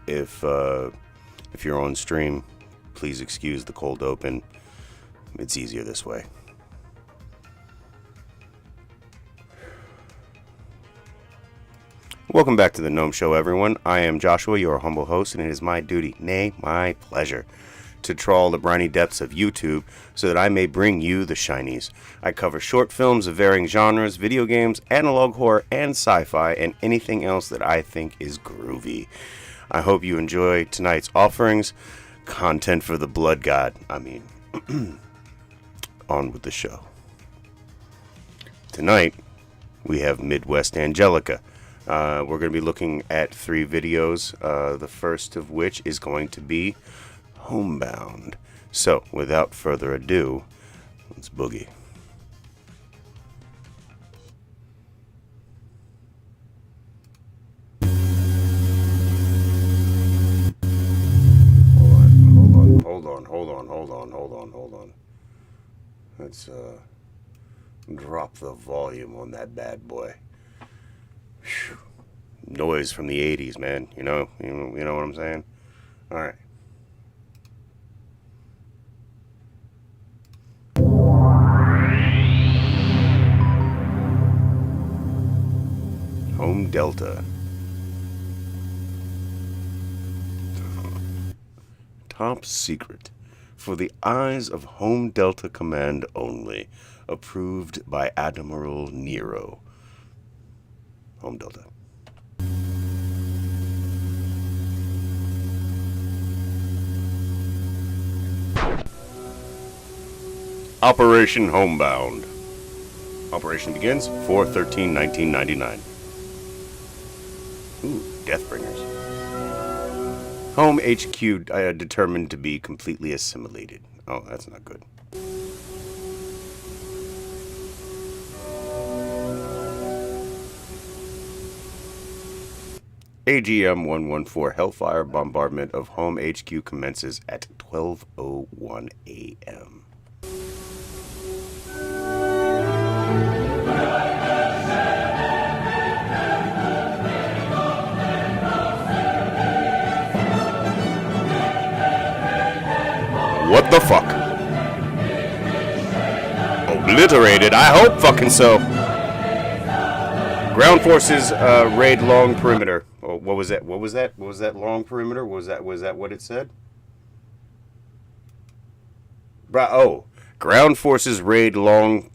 if If you're on stream, please excuse the cold open. It's easier this way. Welcome back to the Gnome Show, everyone. I am Joshua, your humble host, and it is my duty, nay, my pleasure, to trawl the briny depths of YouTube so that I may bring you the shinies. I cover short films of varying genres, video games, analog horror, and sci-fi, and anything else that I think is groovy. I hope you enjoy tonight's offerings, content for the blood god. On with the show. Tonight, we have Midwest Angelica. We're going to be looking at 3 videos, the first of which is going to be Homebound. So, without further ado, let's boogie. Hold on. Let's drop the volume on that bad boy. Whew. Noise from the 80s, man. You know what I'm saying? All right. Home Delta. Top secret. For the eyes of Home Delta Command only. Approved by Admiral Nero. Home Delta. Operation Homebound. Operation begins 4/13/1999. Ooh, Deathbringers. Home HQ determined to be completely assimilated. Oh, that's not good. AGM 114 Hellfire bombardment of Home HQ commences at 12:01 a.m. What the fuck? Obliterated? I hope fucking so. Ground forces raid long perimeter. Oh, what was that? What was that long perimeter? Was that what it said? Ground forces raid long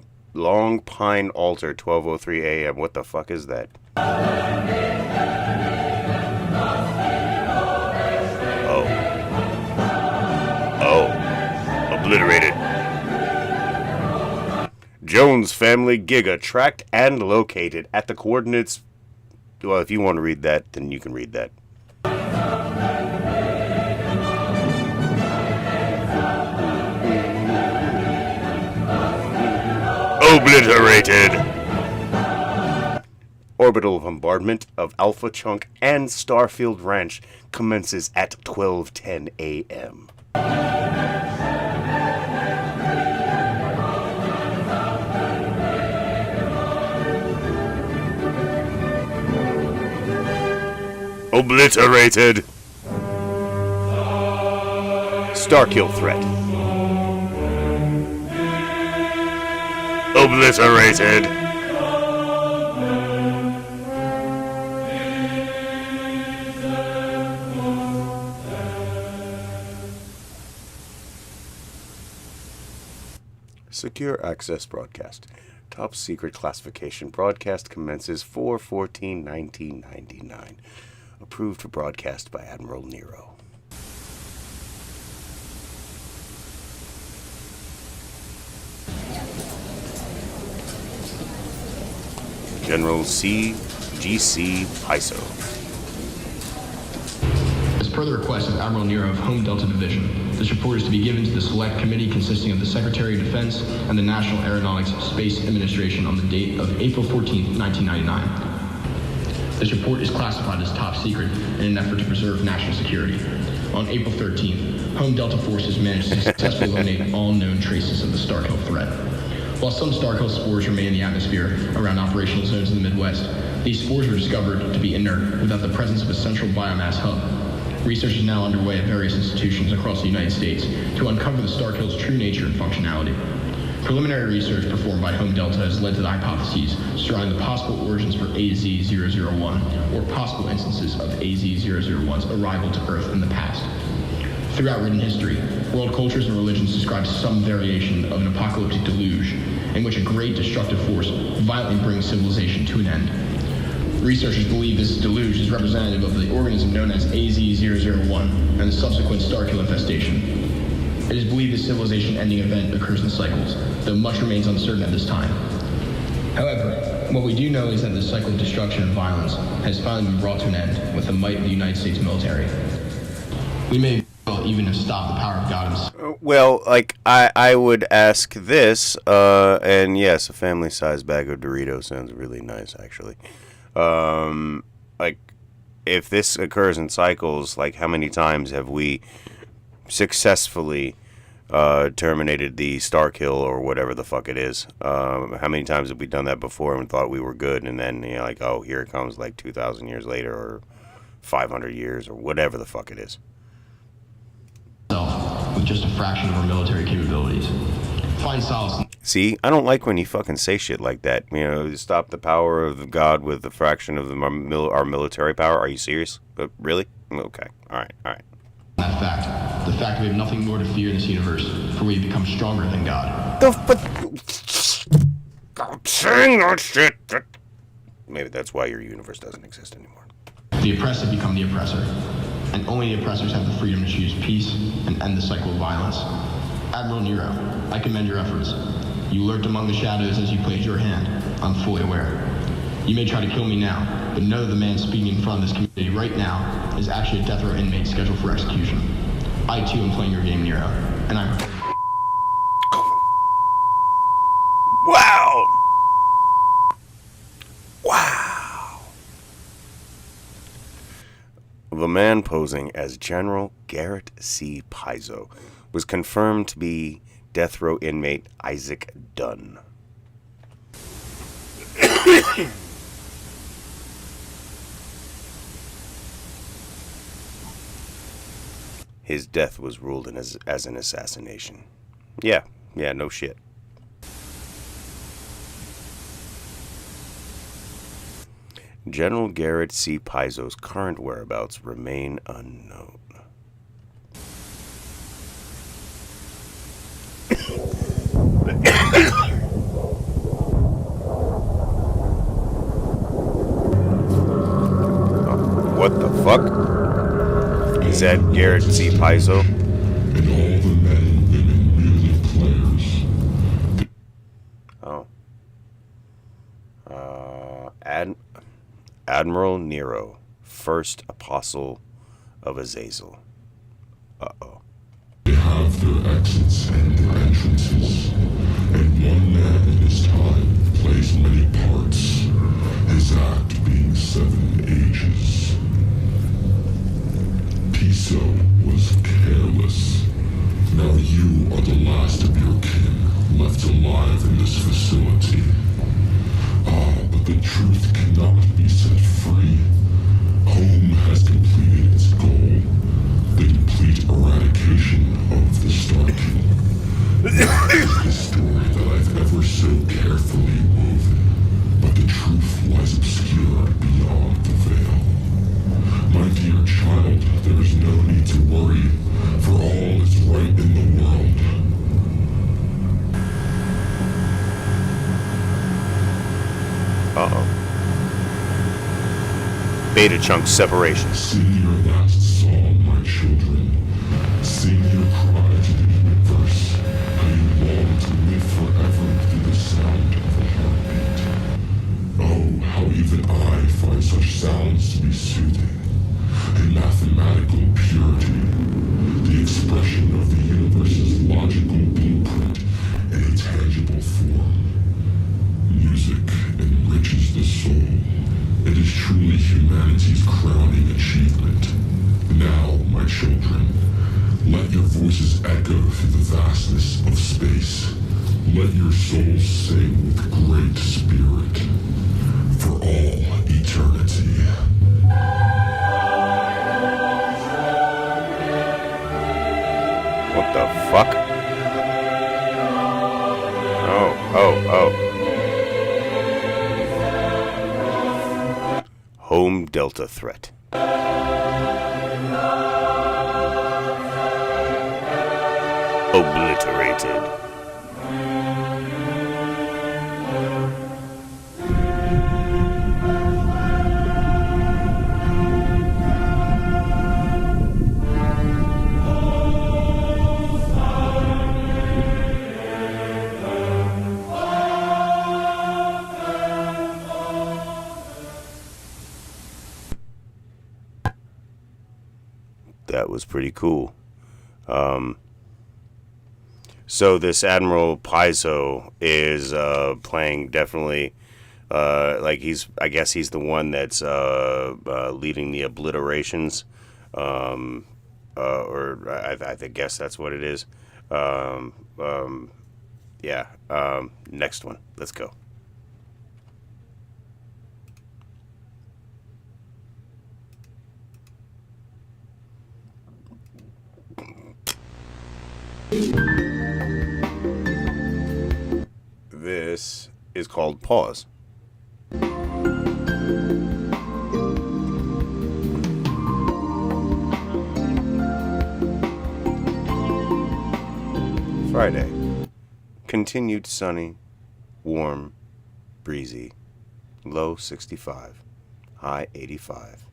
Pine Altar, 12:03 a.m. What the fuck is that? Obliterated. Jones family Giga tracked and located at the coordinates. Well, if you want to read that, then you can read that. Obliterated. Orbital bombardment of Alpha Chunk and Starfield Ranch commences at 12:10 a.m. Obliterated. Starkill threat. Obliterated. Secure access broadcast. Top secret classification broadcast commences 4/14/1999. Approved for broadcast by Admiral Nero. General C.G.C. Piso. As per the request of Admiral Nero of Home Delta Division, this report is to be given to the Select Committee consisting of the Secretary of Defense and the National Aeronautics Space Administration on the date of April 14, 1999. This report is classified as top secret in an effort to preserve national security. On April 13th, Home Delta forces managed to successfully eliminate all known traces of the Starkill threat. While some Starkill spores remain in the atmosphere around operational zones in the Midwest, these spores were discovered to be inert without the presence of a central biomass hub. Research is now underway at various institutions across the United States to uncover the Starkill's true nature and functionality. Preliminary research performed by Home Delta has led to the hypotheses surrounding the possible origins for AZ-001, or possible instances of AZ-001's arrival to Earth in the past. Throughout written history, world cultures and religions describe some variation of an apocalyptic deluge in which a great destructive force violently brings civilization to an end. Researchers believe this deluge is representative of the organism known as AZ-001 and the subsequent Starkill infestation. It is believed this civilization-ending event occurs in cycles, though much remains uncertain at this time. However, what we do know is that this cycle of destruction and violence has finally been brought to an end with the might of the United States military. We may even have stopped the power of God. Well, like, I would ask this, and yes, a family-sized bag of Doritos sounds really nice, actually. Like, if this occurs in cycles, like, how many times have we successfully terminated the Starkill or whatever the fuck it is? How many times have we done that before and thought we were good, and then, you know, like, oh, here it comes, like, 2,000 years later, or 500 years, or whatever the fuck it is. With just a fraction of our military capabilities. Find solace. See, I don't like when you fucking say shit like that. You know, stop the power of God with a fraction of our military power. Are you serious? Really? Okay. All right. That fact, the fact we have nothing more to fear in this universe, for we have become stronger than God. Stop saying that shit. Maybe that's why your universe doesn't exist anymore. The oppressed have become the oppressor, and only the oppressors have the freedom to choose peace and end the cycle of violence. Admiral Nero, I commend your efforts. You lurked among the shadows as you played your hand. I'm fully aware. You may try to kill me now, but know that the man speaking in front of this community right now is actually a death row inmate scheduled for execution. I too am playing your game, Nero, and I'm... Wow! The man posing as General Garrett C. Paizo was confirmed to be death row inmate Isaac Dunn. His death was ruled as an assassination. Yeah, no shit. General Garrett C. Paizo's current whereabouts remain unknown. What the fuck? Is that Garrett C. Paizo? And all the men and women really players. Oh. Admiral Nero, first apostle of Azazel. Uh-oh. They have their exits and their entrances, and one man in his time plays many parts, his act being 7 ages. Piso was careless. Now you are the last of your kin left alive in this facility. But the truth cannot be set free. Home has completed its goal, the complete eradication of the Starkill. That is the story that I've ever so carefully woven, but the truth lies obscured beyond the veil. My dear child, there is no need to worry, for all is right in the world. Uh-oh. Beta chunk separation. Sing your last song, my children. Sing your cry to the universe. How you long to live forever through the sound of a heartbeat. Oh, how even I find such sounds to be soothing. A mathematical purity. The expression of the universe's logical blueprint in a tangible form. Music enriches the soul. It is truly humanity's crowning achievement. Now, my children, let your voices echo through the vastness of space. Let your souls sing with great spirit for all eternity. home delta threat. Obliterated. That was pretty cool. So this Admiral Paizo is playing definitely like I guess he's the one that's leading the obliterations, or I guess that's what it is. Yeah. Next one. Let's go. This is called Pause. Friday. Continued sunny, warm, breezy. Low 65, high 85.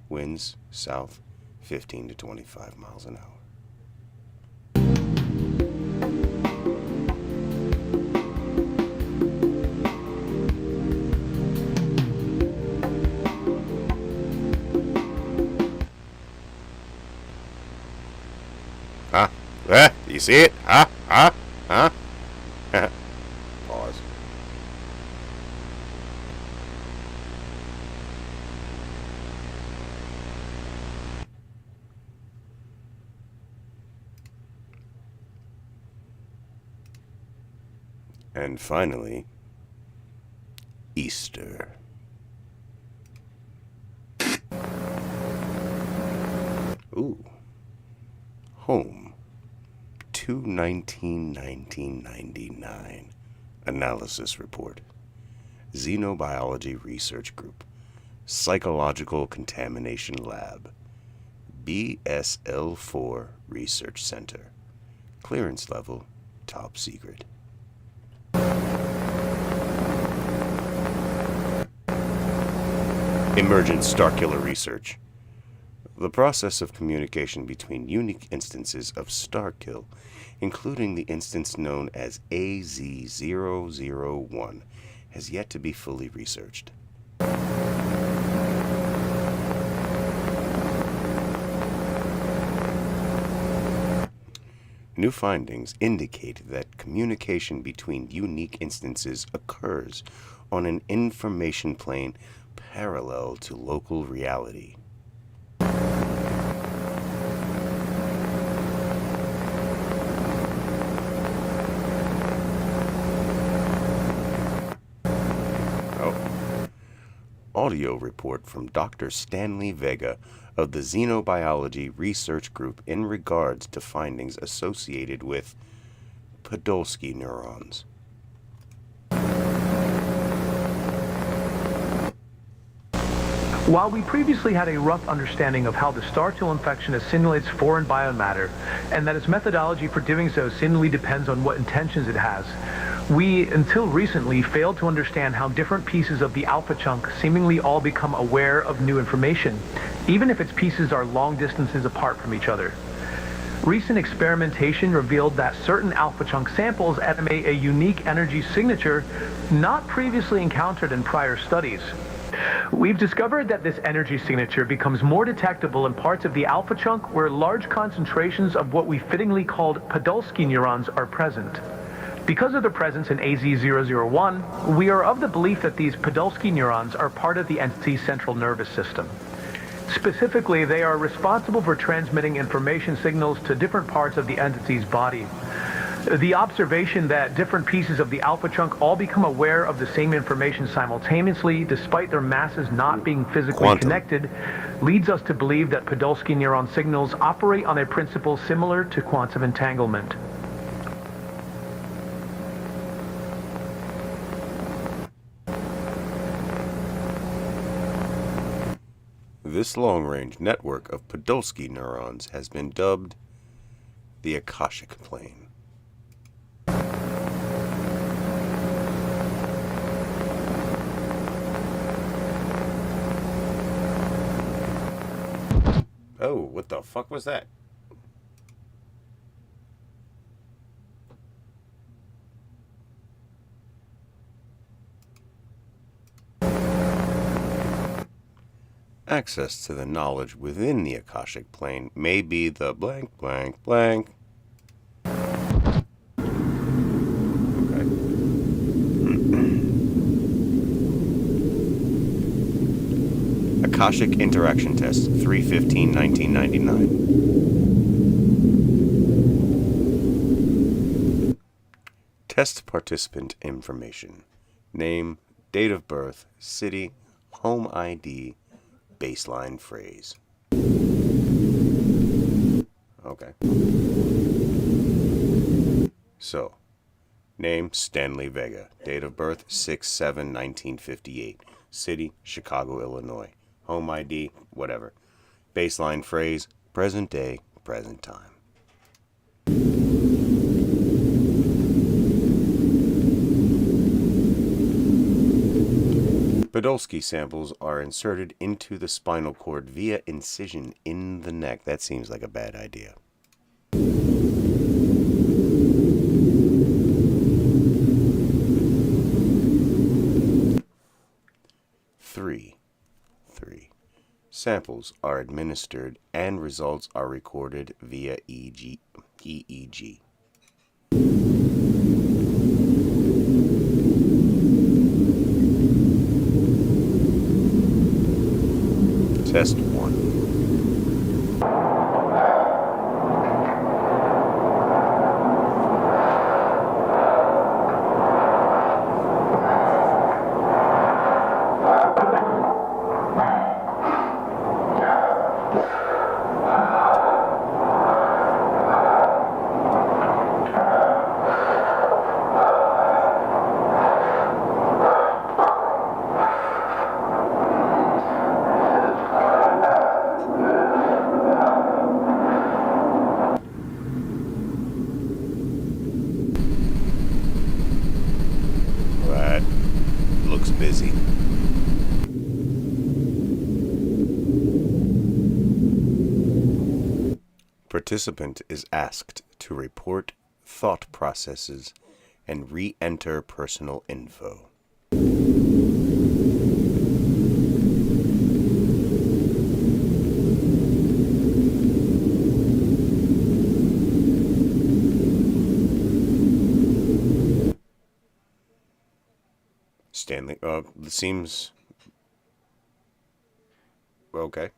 Winds south 15 to 25 miles an hour. Huh? You see it? Huh? Pause. And finally, Easter. Ooh. Home. 2/19/1999. Analysis report. Xenobiology Research Group. Psychological Contamination Lab. BSL-4 Research Center. Clearance level, top secret. Emergent star killer research. The process of communication between unique instances of star kill, including the instance known as AZ001, has yet to be fully researched. New findings indicate that communication between unique instances occurs on an information plane parallel to local reality. Audio report from Dr. Stanley Vega of the Xenobiology Research Group in regards to findings associated with Podolsky neurons. While we previously had a rough understanding of how the star till infection assimilates foreign biomatter, and that its methodology for doing so seemingly depends on what intentions it has, we, until recently, failed to understand how different pieces of the alpha chunk seemingly all become aware of new information, even if its pieces are long distances apart from each other. Recent experimentation revealed that certain alpha chunk samples emanate a unique energy signature not previously encountered in prior studies. We've discovered that this energy signature becomes more detectable in parts of the alpha chunk where large concentrations of what we fittingly called Podolsky neurons are present. Because of their presence in AZ001, we are of the belief that these Podolsky neurons are part of the entity's central nervous system. Specifically, they are responsible for transmitting information signals to different parts of the entity's body. The observation that different pieces of the alpha chunk all become aware of the same information simultaneously, despite their masses not being physically connected, leads us to believe that Podolsky neuron signals operate on a principle similar to quantum entanglement. This long-range network of Podolsky neurons has been dubbed the Akashic Plane. Oh, what the fuck was that? Access to the knowledge within the Akashic Plane may be the blank, blank, blank. Okay. Akashic Interaction Test, 3/15/1999. Test participant information. Name, date of birth, city, home ID, baseline phrase. Okay. So, name, Stanley Vega. Date of birth, 6/7/1958. City, Chicago, Illinois. Home ID, whatever. Baseline phrase, present day, present time. Podolsky samples are inserted into the spinal cord via incision in the neck. That seems like a bad idea. Three. Samples are administered and results are recorded via EEG. Test 1. Busy. Participant is asked to report thought processes and re-enter personal info. Stanley, seems okay.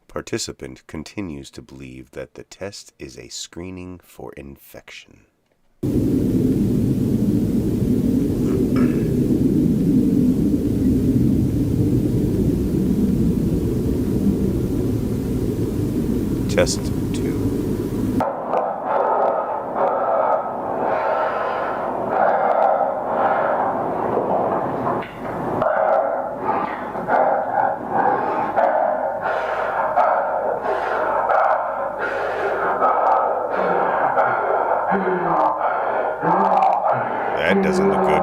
Participant continues to believe that the test is a screening for infection. Test 2. That doesn't look good.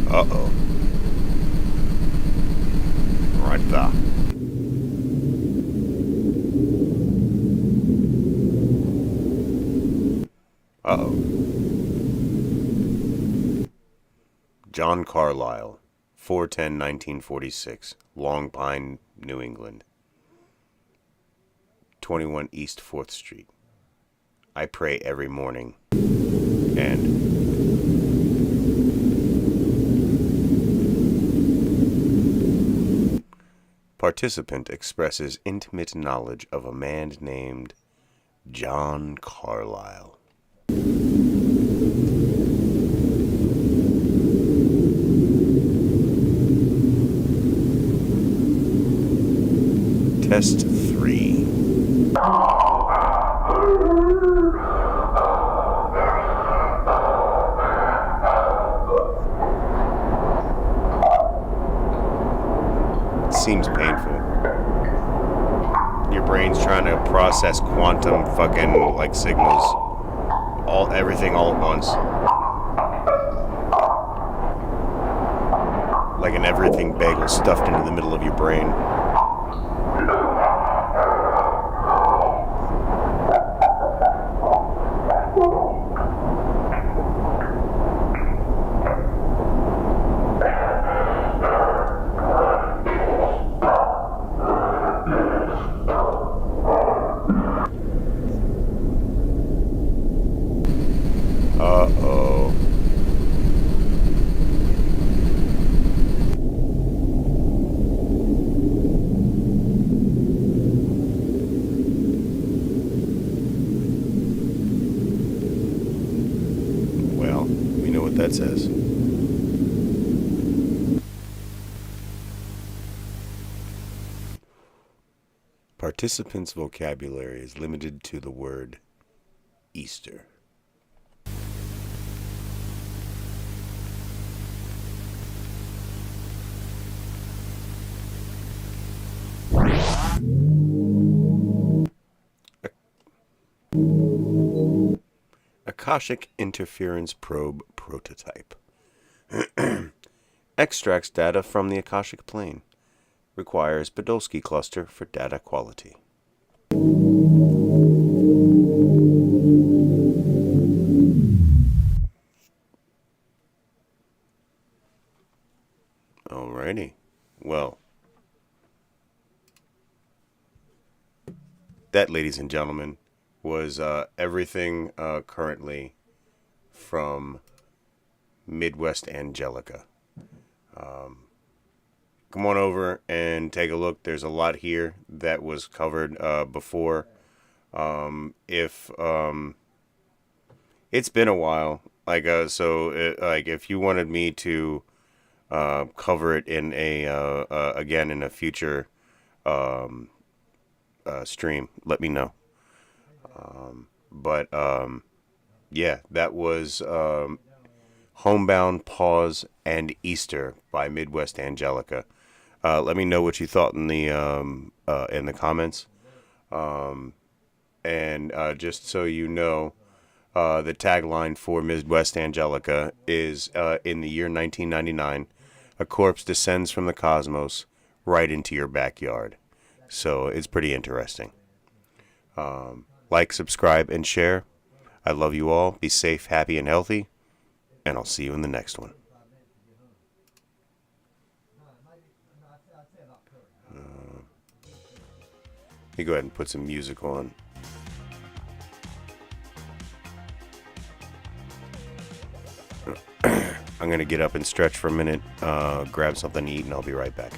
Uh-oh. Right there. Uh-oh. John Carlyle, 4/10/1946, Long Pine, New England. 21 East 4th Street. I pray every morning. And participant expresses intimate knowledge of a man named John Carlyle. Test 3. Seems painful. Your brain's trying to process quantum fucking like signals. Everything all at once. Like an everything bagel stuffed into the middle of your brain. Uh-oh. Well, we know what that says. Participants' vocabulary is limited to the word Easter. Akashic Interference Probe Prototype. Extracts data from the Akashic Plane. Requires Podolsky cluster for data quality. Alrighty. Well, that, ladies and gentlemen, was everything currently from Midwest Angelica. Come on over and take a look. There's a lot here that was covered before. It's been a while. If you wanted me to cover it in again in a future stream, let me know. Yeah, that was Homebound, Pause, and Easter by Midwest Angelica. Let me know what you thought in the comments. Just so you know, the tagline for Midwest Angelica is, in the year 1999, a corpse descends from the cosmos right into your backyard. So it's pretty interesting. Like, subscribe, and share. I love you all. Be safe, happy, and healthy. And I'll see you in the next one. Let me go ahead and put some music on. I'm going to get up and stretch for a minute, grab something to eat, and I'll be right back.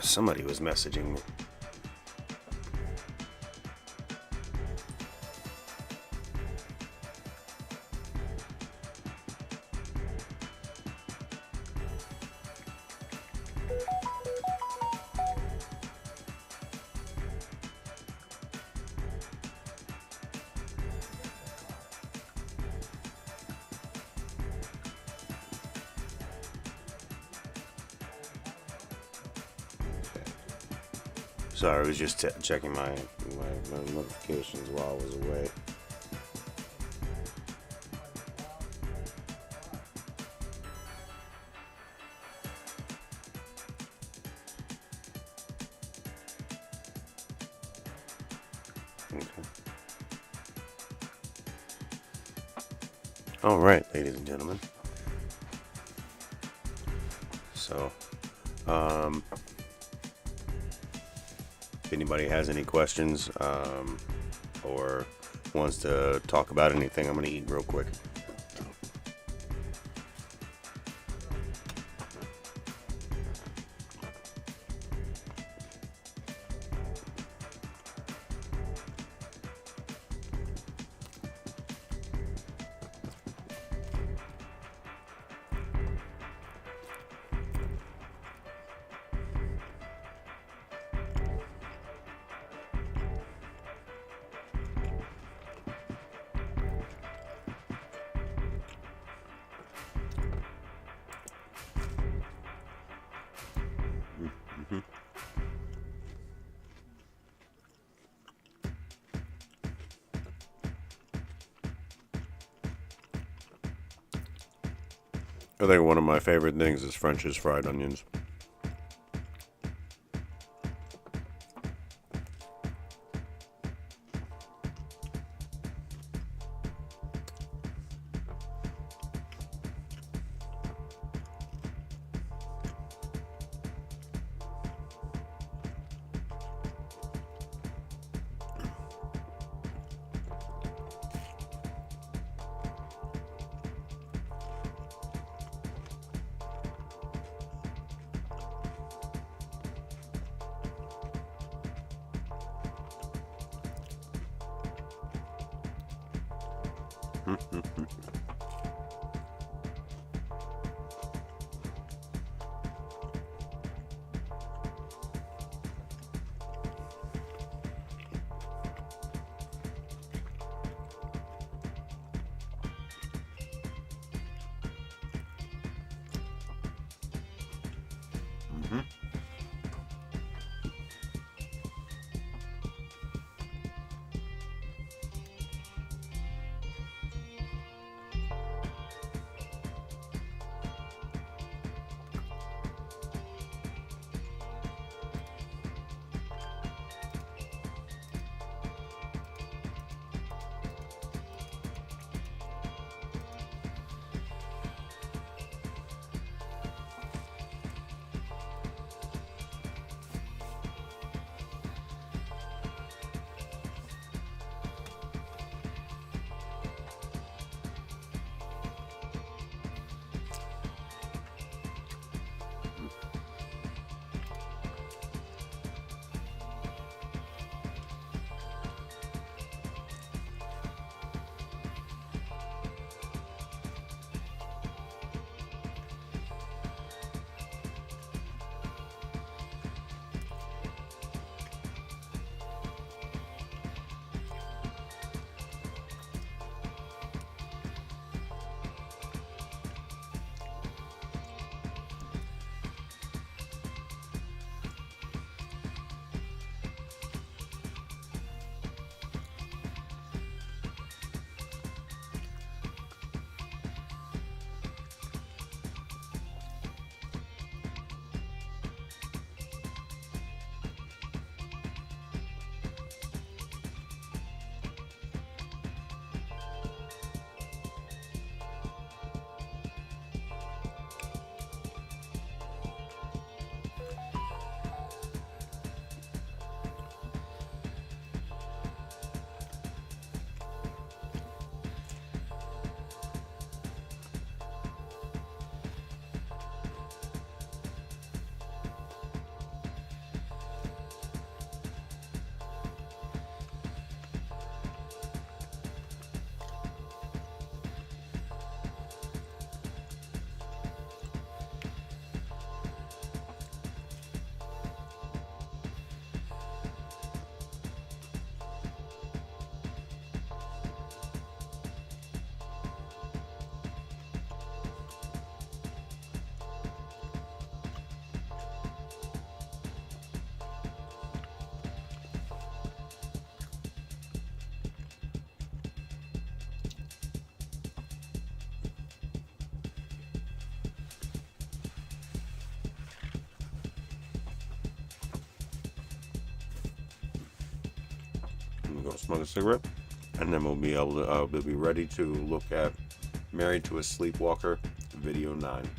Somebody was messaging me. Sorry, I was just checking my notifications while I was away. Okay. All right, ladies and gentlemen. So, if anybody has any questions or wants to talk about anything, I'm going to eat real quick. I think one of my favorite things is French's fried onions. we're gonna smoke a cigarette, and then we'll be able to we'll be ready to look at Married to a Sleepwalker, video 9.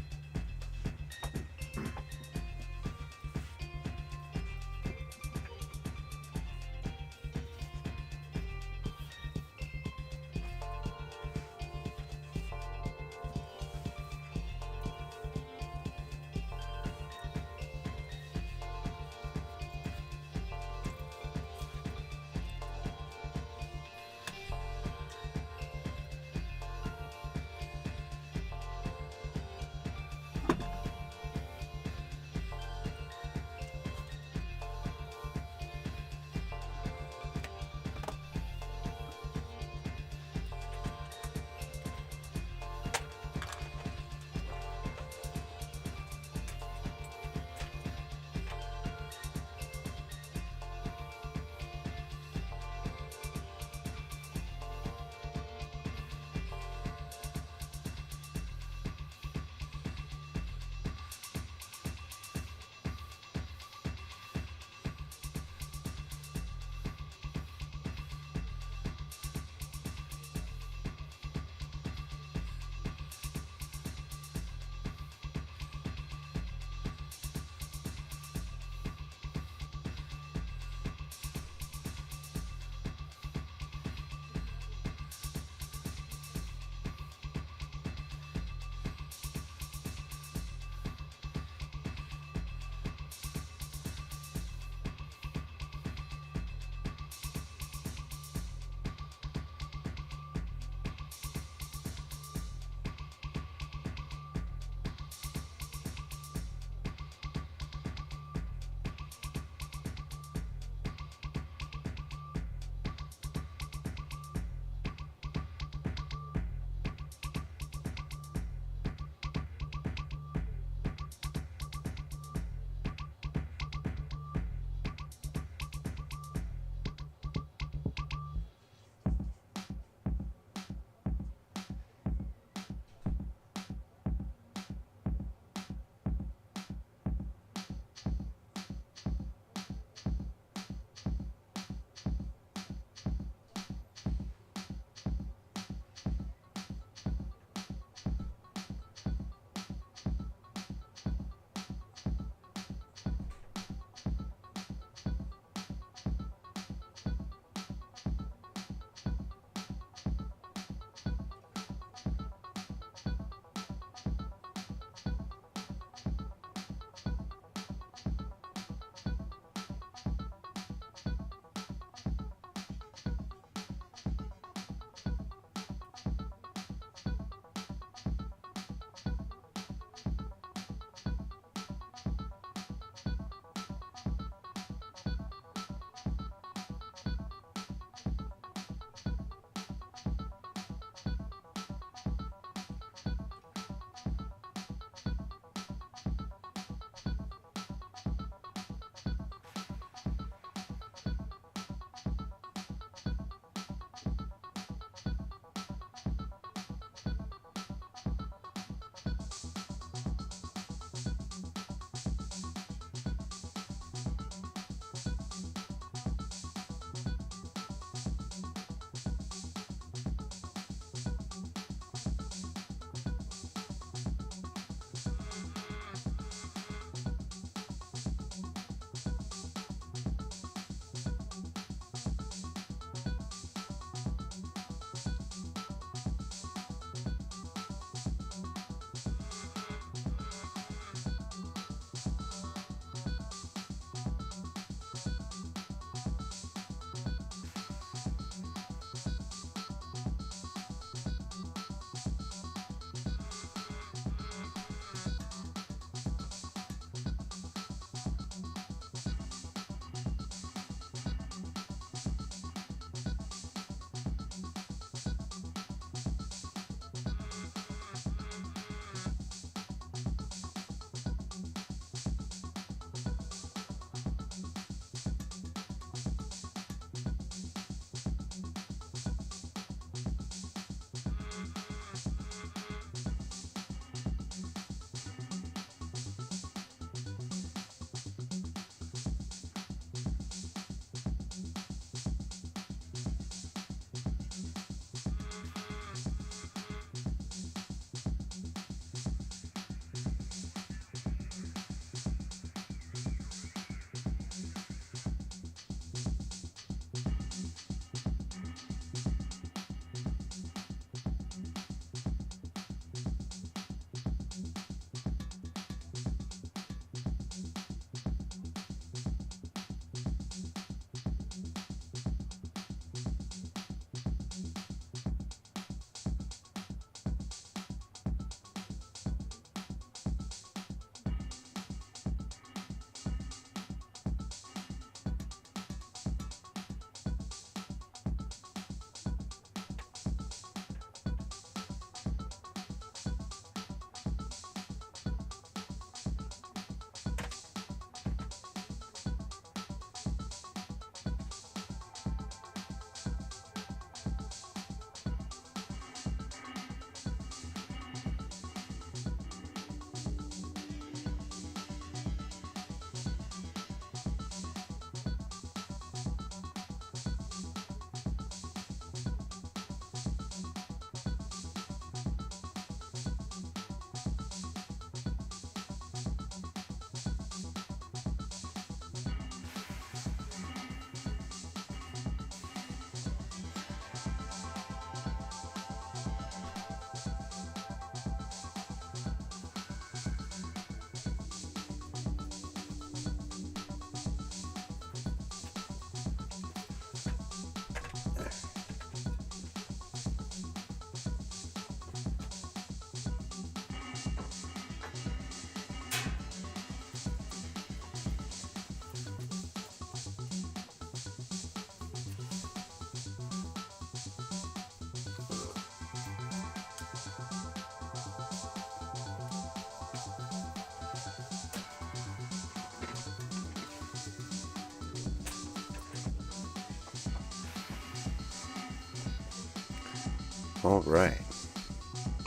All right.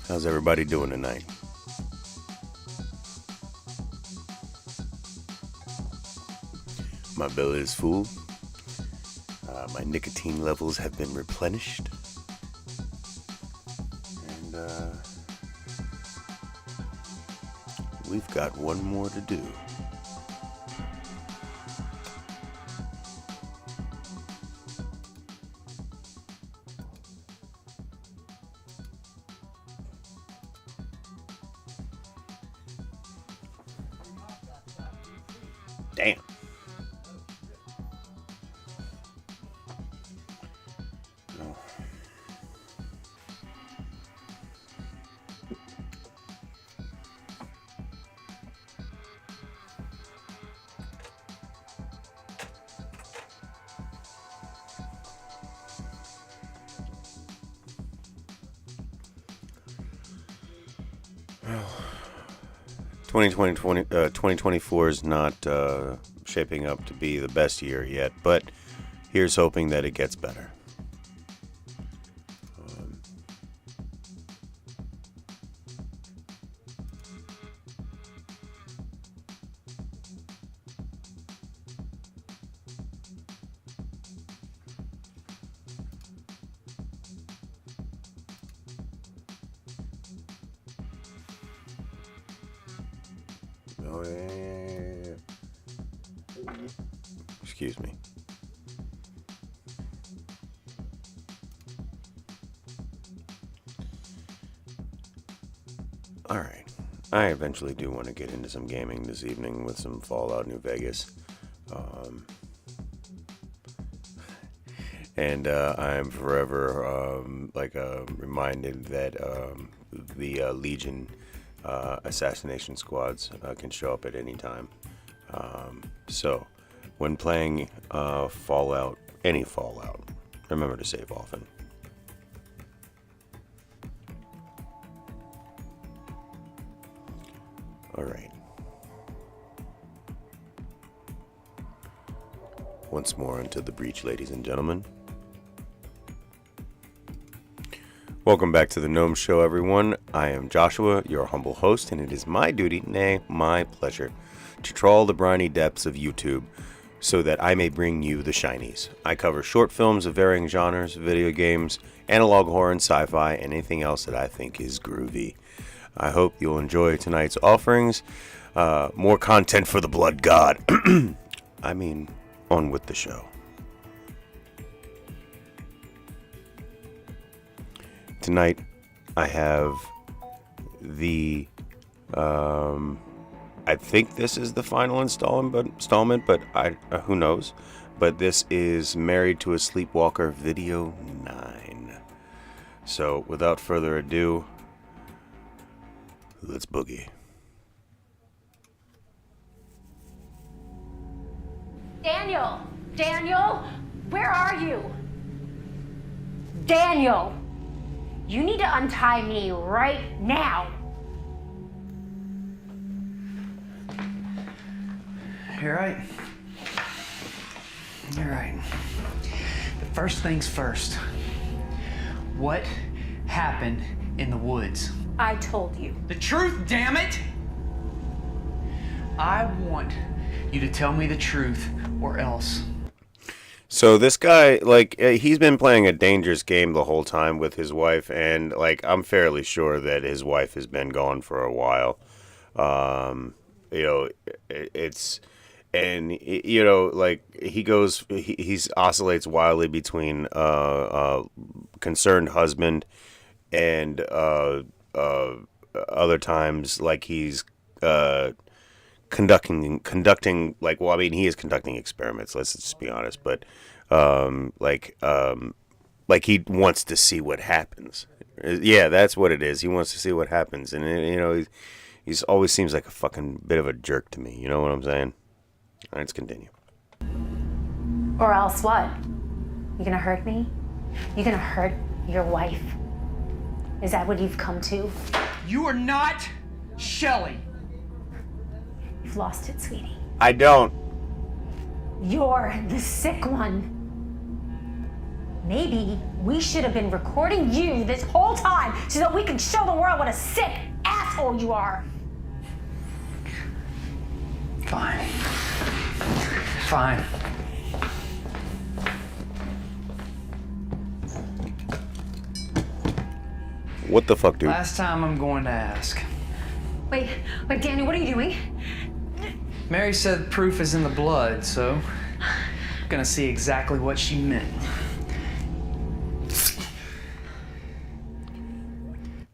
How's everybody doing tonight? My belly is full. My nicotine levels have been replenished. And we've got one more to do. Damn. No. Well, 2024 is not shaping up to be the best year yet, but here's hoping that it gets better. Oh, yeah. Excuse me. All right. I eventually do want to get into some gaming this evening with some Fallout New Vegas. And I'm forever reminded that the Legion assassination squads can show up at any time. So when playing Fallout, any Fallout, remember to save often. All right. Once more into the breach, ladies and gentlemen. Welcome back to the Gnome Show, everyone. I am Joshua, your humble host, and it is my duty, nay, my pleasure, to trawl the briny depths of YouTube so that I may bring you the shinies. I cover short films of varying genres, video games, analog horror and sci-fi, and anything else that I think is groovy. I hope you'll enjoy tonight's offerings. More content for the blood god. I mean, on with the show. Tonight, I have the, I think this is the final installment, but who knows? But this is Married to a Sleepwalker Video 9. So, without further ado, let's boogie. Daniel, where are you? Daniel, you need to untie me right now. You're right. You're right. But first things first. What happened in the woods? I told you. The truth, damn it! I want you to tell me the truth or else. So this guy, he's been playing a dangerous game the whole time with his wife, and, I'm fairly sure that his wife has been gone for a while. He oscillates wildly between concerned husband and other times, he's conducting he is conducting experiments, let's just be honest, but he wants to see what happens. Yeah, that's what it is. He wants to see what happens, and he's always seems like a fucking bit of a jerk to me, you know what I'm saying? All right, let's continue. Or else what? You gonna hurt me? You gonna hurt your wife? Is that what you've come to? You are not Shelley. You've lost it, sweetie. I don't. You're the sick one. Maybe We should have been recording you this whole time so that we could show the world what a sick asshole you are. Fine. Fine. What the fuck, dude? Last time I'm going to ask. Wait, Daniel, what are you doing? Mary said proof is in the blood, so I'm gonna see exactly what she meant.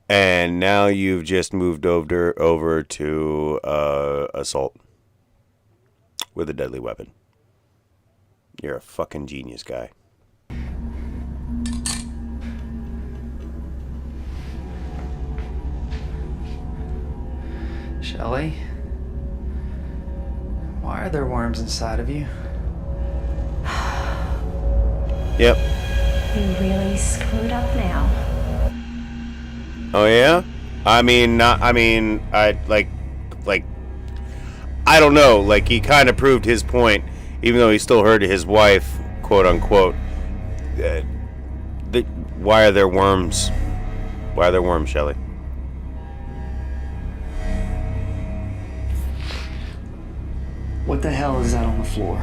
And now you've just moved over to assault with a deadly weapon. You're a fucking genius, guy. Shelley, why are there worms inside of you? Yep. You really screwed up now. Oh yeah? I don't know. Like, he kind of proved his point, even though he still heard his wife, quote unquote. Why are there worms? Why are there worms, Shelley? What the hell is that on the floor?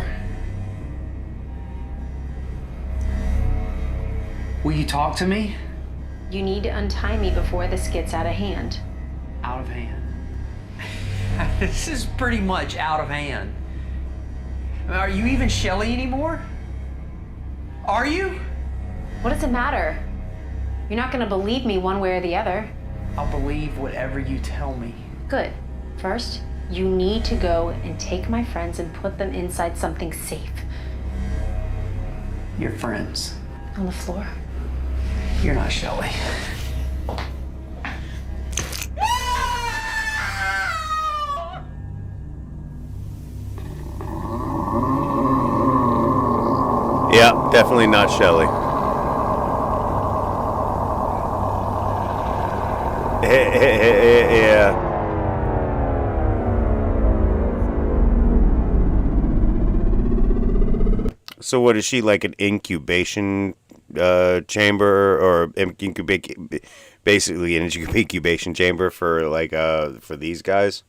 Will you talk to me? You need to untie me before this gets out of hand. Out of hand. This is pretty much out of hand. Are you even Shelley anymore? Are you? What does it matter? You're not gonna believe me one way or the other. I'll believe whatever you tell me. Good. First, you need to go and take my friends and put them inside something safe. Your friends. On the floor. You're not Shelley. Yeah, definitely not Shelley. Yeah. So what is she, like an incubation chamber, or basically an incubation chamber for like for these guys?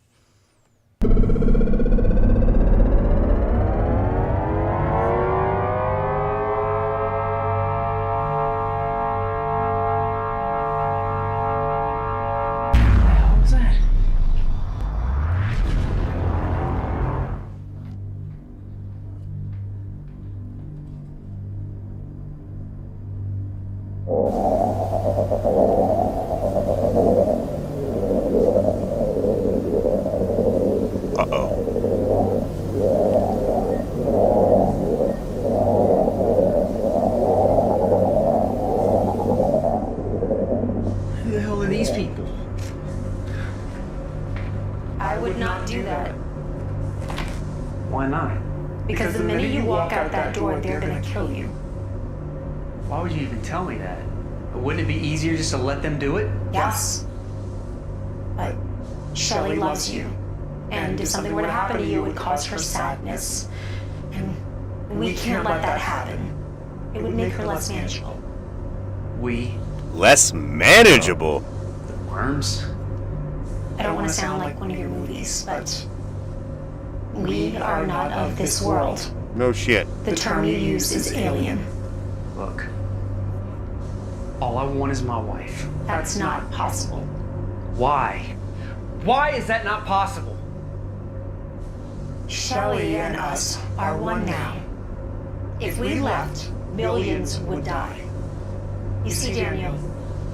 Who the hell are these people? I would not do that. Why not? Because the minute you walk out that door, they're gonna kill you. Why would you even tell me that? Wouldn't it be easier just to let them do it? Yes. But Shelley loves you. And if something were to happen to you, it would cause her sadness. And we can't let that happen. It would make her less manageable. We? Less manageable? The worms? I don't want to sound like one of your movies, but we are not of this world. No shit. The term you use is alien. Look. All I want is my wife. That's not possible. Why? Why is that not possible? Shelley and us are one now. If we left, millions would die. You see, Daniel,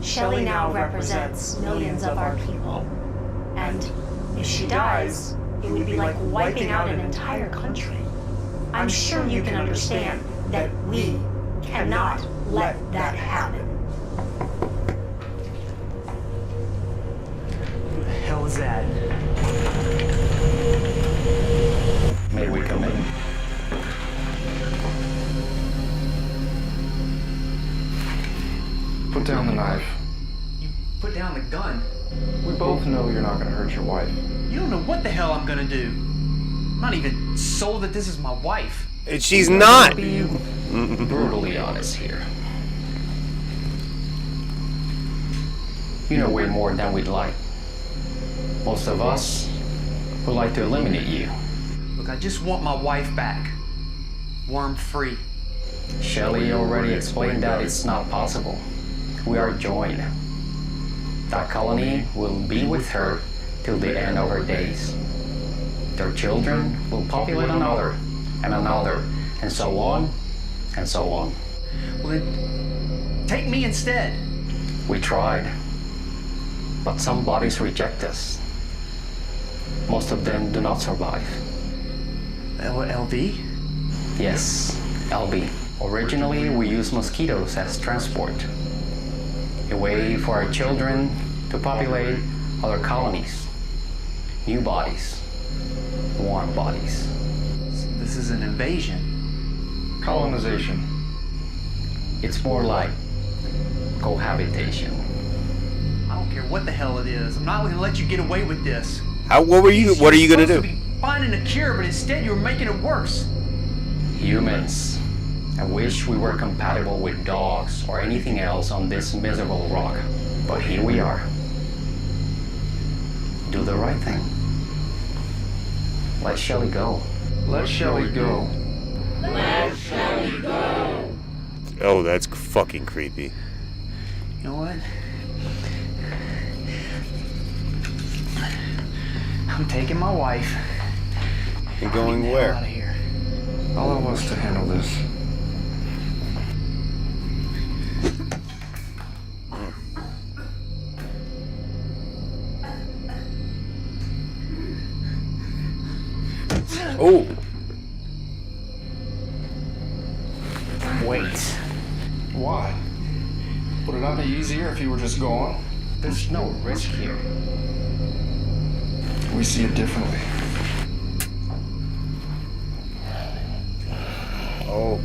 Shelley now represents millions of our people. And if she dies, it would be like wiping out an entire country. I'm sure you can understand that we cannot let that happen. Who the hell is that? May we come in? Put down the knife. You put down the gun. We both know you're not gonna hurt your wife. You don't know what the hell I'm gonna do. I'm not even sold that this is my wife. She's not. Be brutally honest here. You know way more than we'd like. Most of us would like to eliminate you. Look, I just want my wife back. Worm-free. Shelley already explained that it's not possible. We are joined. That colony will be with her till the end of her days. Their children will populate another, and another, and so on, and so on. Well, then, take me instead. We tried, but some bodies reject us. Most of them do not survive. LV? Yes, LV. Originally, we used mosquitoes as transport. A way for our children to populate other colonies. New bodies. Warm bodies. This is an invasion. Colonization. It's more like cohabitation. I don't care what the hell it is. I'm not going to let you get away with this. What are you going to do? Finding a cure, but instead you're making it worse. Humans. I wish we were compatible with dogs or anything else on this miserable rock. But here we are. Do the right thing. Let Shelley go. Let Shelley go. Let Shelley go. Oh, that's fucking creepy. You know what? I'm taking my wife. You're going where? Out of here. All of us to handle this. Oh. Wait. Why? Would it not be easier if you were just gone? There's no risk here. We see it differently. Oh.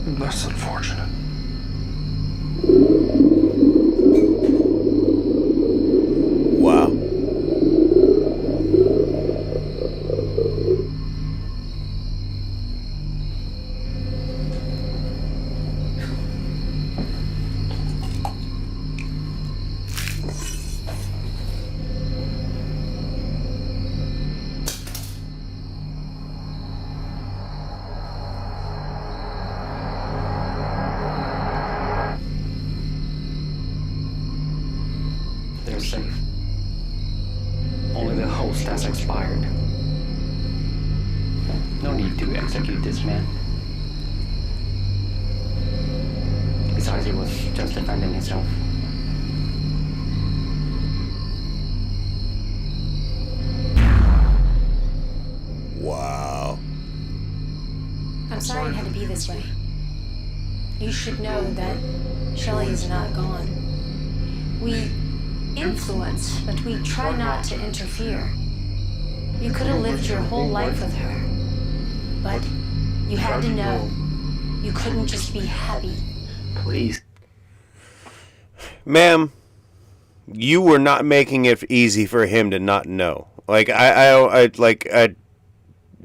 That's unfortunate. Wow. They're safe. Only the host has expired. No need to execute this man. Besides, he was just defending himself. Wow. I'm sorry it had to be this way. You should know that Shelley is not gone. We influence, but we try not to interfere. You could have lived your whole life with her, but you had to know you couldn't just be happy. Please. Ma'am, you were not making it easy for him to not know. Like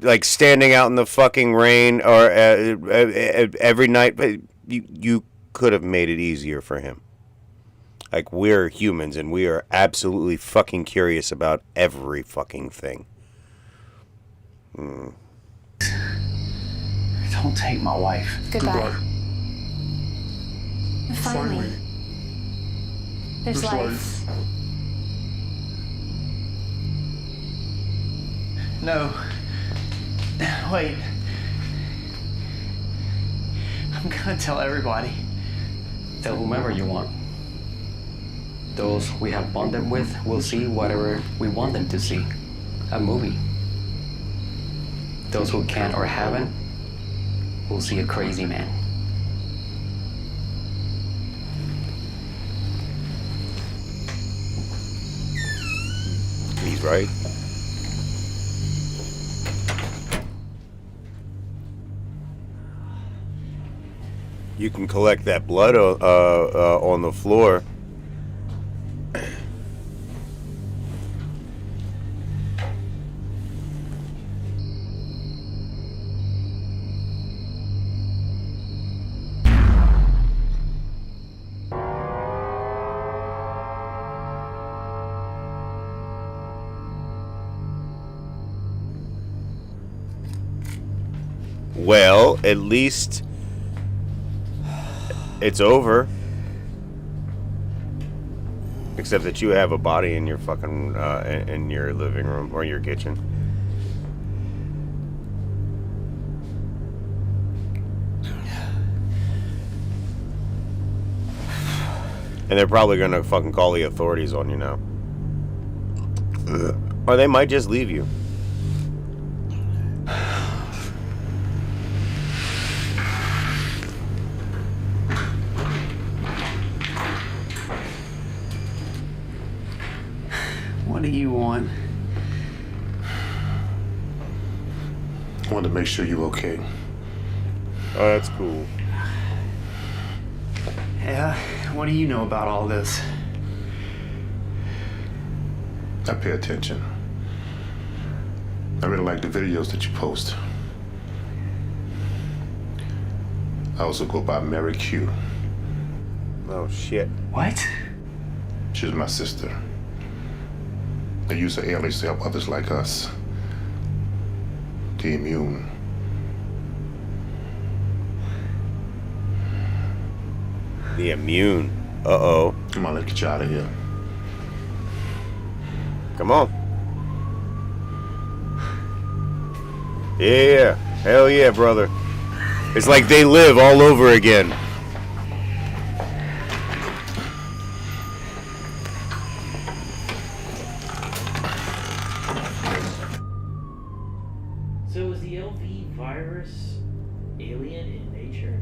like standing out in the fucking rain or every night, but you could have made it easier for him. Like, we're humans and we are absolutely fucking curious about every fucking thing. Don't take my wife. Goodbye. Finally, there's life. No. Wait. I'm gonna tell everybody. Tell whomever you want. Those we have bonded with will see whatever we want them to see. A movie. Those who can't or haven't will see a crazy man. He's right. You can collect that blood on the floor. Well, at least it's over. Except that you have a body in your fucking, in your living room or your kitchen. And they're probably gonna fucking call the authorities on you now. Or they might just leave you. What do you want? I wanted to make sure you're okay. Oh, that's cool. Yeah? What do you know about all this? I pay attention. I really like the videos that you post. I also go by Mary Q. Oh, shit. What? She's my sister. I use her alias to help others like us. The immune. The immune. Uh-oh. Come on, let's get you out of here. Come on. Yeah. Hell yeah, brother. It's like they live all over again. So is the LV virus alien in nature?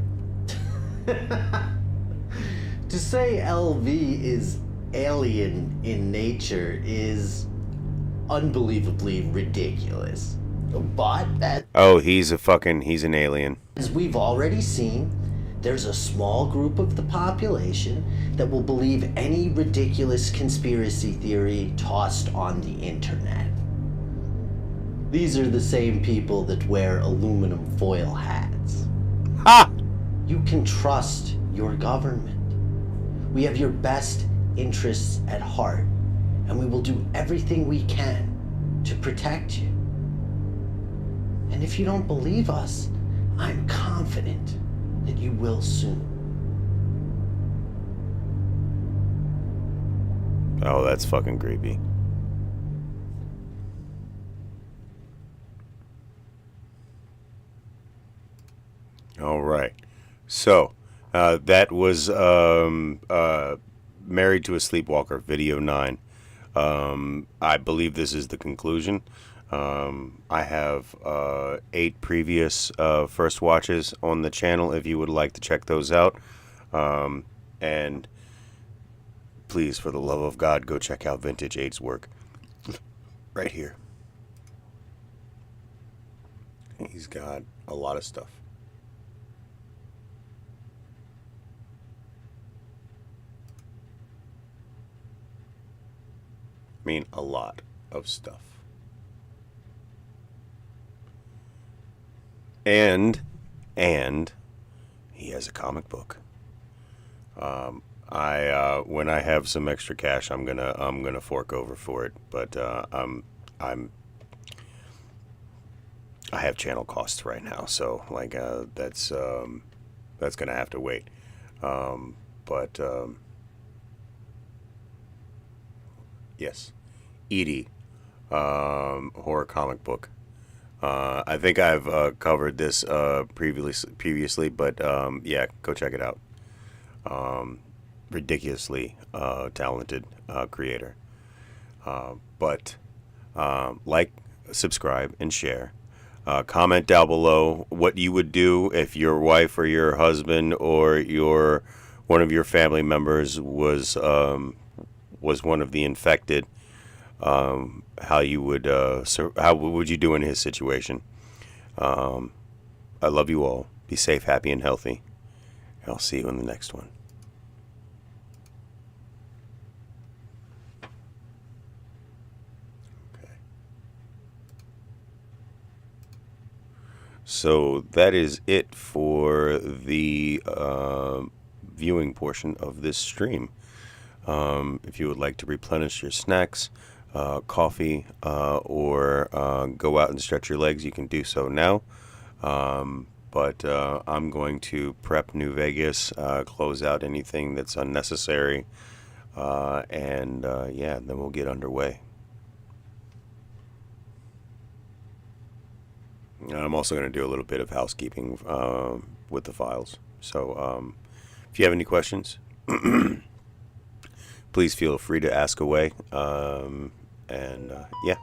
To say LV is alien in nature is unbelievably ridiculous. But that, Oh, he's an alien. as we've already seen, there's a small group of the population that will believe any ridiculous conspiracy theory tossed on the internet. These are the same people that wear aluminum foil hats. Ha! You can trust your government. We have your best interests at heart, and we will do everything we can to protect you. And if you don't believe us, I'm confident that you will soon. Oh, that's fucking creepy. All right. So, that was Married to a Sleepwalker, video 9. I believe this is the conclusion. I have 8 previous first watches on the channel if you would like to check those out. And please, for the love of God, go check out Vintage 8's work. Right here. He's got a lot of stuff. I mean, a lot of stuff. And he has a comic book. When I have some extra cash, I'm gonna fork over for it. But I have channel costs right now, so like that's gonna have to wait. Yes, Edie, horror comic book. I think I've covered this previously, but yeah, go check it out. Ridiculously talented creator. But like, subscribe, and share. Comment down below what you would do if your wife or your husband or one of your family members was one of the infected. How would you do in his situation? I love you all. Be safe, happy, and healthy. I'll see you in the next one. Okay. So that is it for the viewing portion of this stream. If you would like to replenish your snacks, coffee, or go out and stretch your legs, you can do so now. But I'm going to prep New Vegas, close out anything that's unnecessary, and yeah, then we'll get underway. I'm also going to do a little bit of housekeeping with the files. So if you have any questions, please feel free to ask away. And yeah.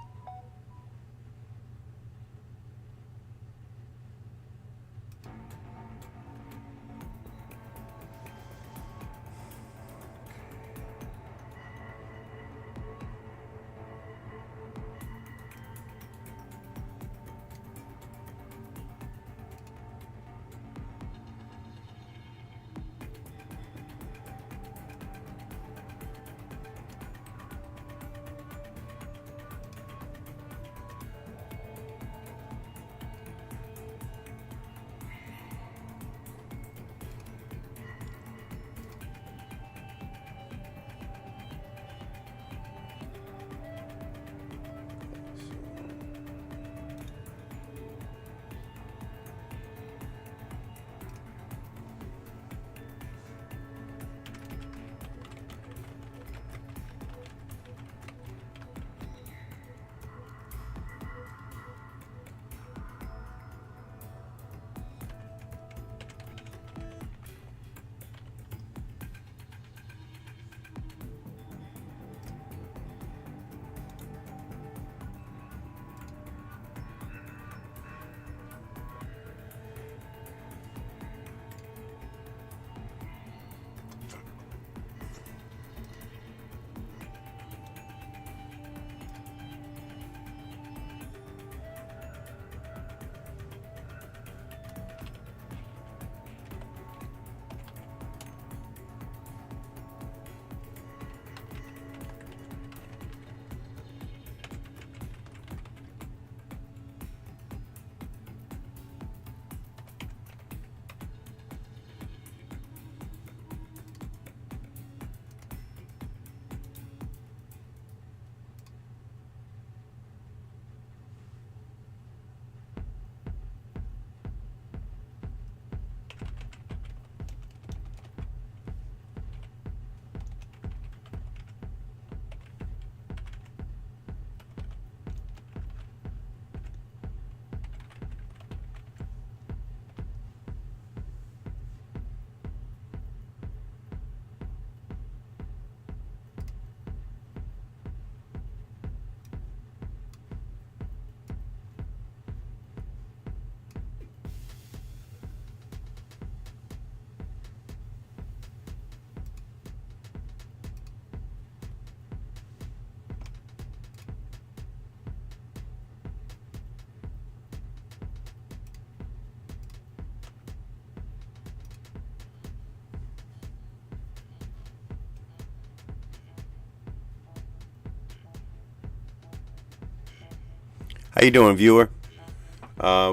How you doing, viewer?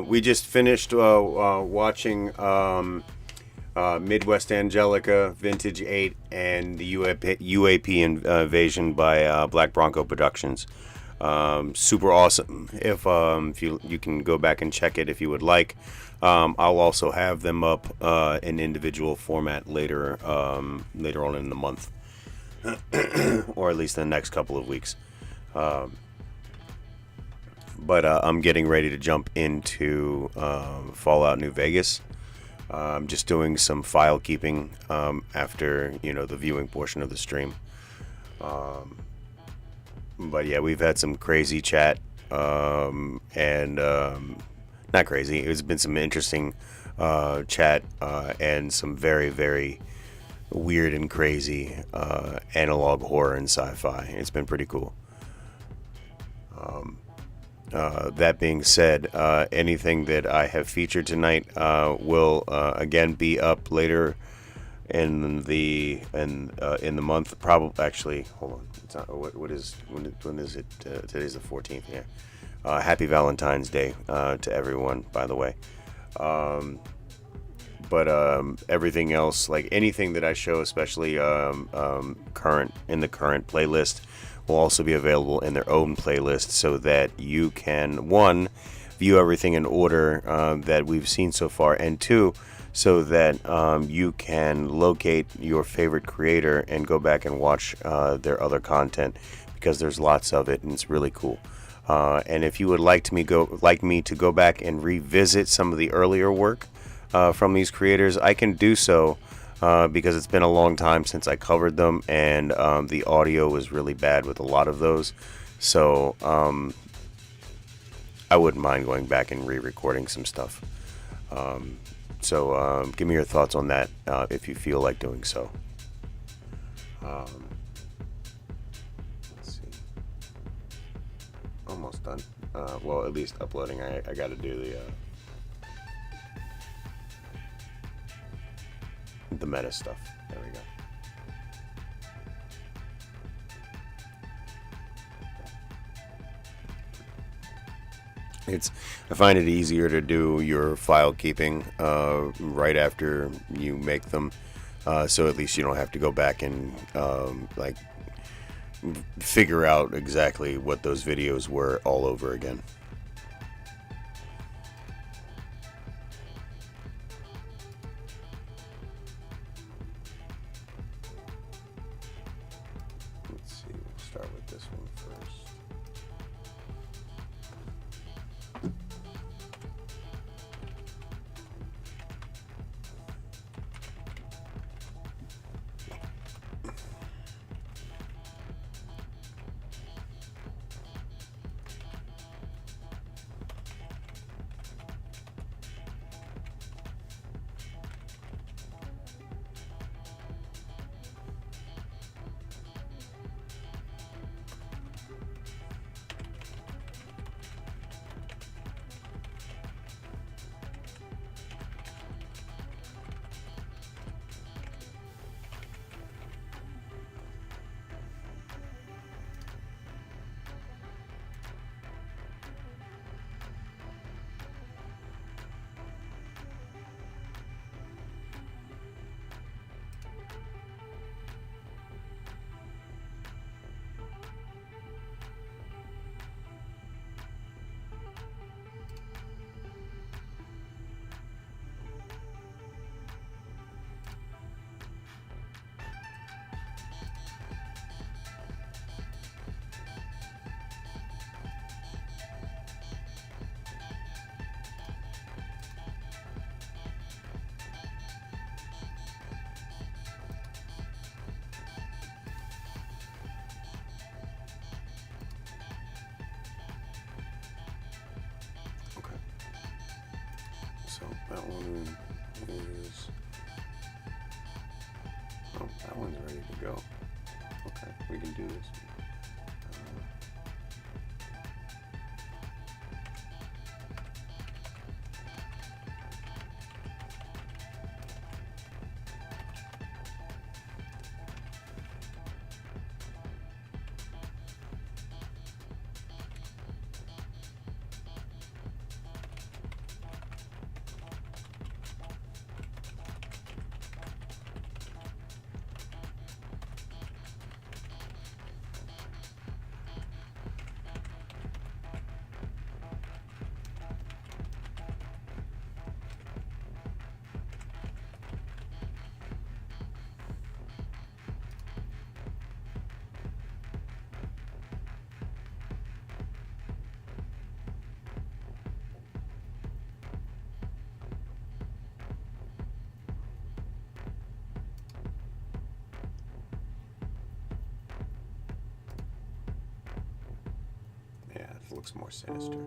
We just finished watching Midwest Angelica, Vintage 8, and the UAP Invasion by Black Bronco Productions. Super awesome. If you can go back and check it if you would like. I'll also have them up in individual format later on in the month, or at least in the next couple of weeks. But I'm getting ready to jump into Fallout New Vegas. I'm just doing some file keeping after the viewing portion of the stream. But yeah, we've had some crazy chat, and not crazy. It's been some interesting chat and some very, very weird and crazy analog horror and sci-fi. It's been pretty cool. That being said, anything that I have featured tonight will again be up later in the month. Probably, actually, hold on. It's not, when is it? Today's the 14th. Yeah. Happy Valentine's Day to everyone, by the way. But everything else, like anything that I show, especially current playlist, will also be available in their own playlist, so that you can, one, view everything in order that we've seen so far, and two, so that you can locate your favorite creator and go back and watch their other content, because there's lots of it and it's really cool. And if you would like me to go back and revisit some of the earlier work from these creators, I can do so because it's been a long time since I covered them, and the audio was really bad with a lot of those. So I wouldn't mind going back and re-recording some stuff. So give me your thoughts on that if you feel like doing so. Let's see. Almost done. Well, at least uploading. I got to do the meta stuff. There we go. I find it easier to do your file keeping right after you make them, so at least you don't have to go back and like figure out exactly what those videos were all over again. Let's see, we'll start with this one first. So that one is, oh, that one's ready to go. Okay, we can do this. Yeah, it looks more sinister.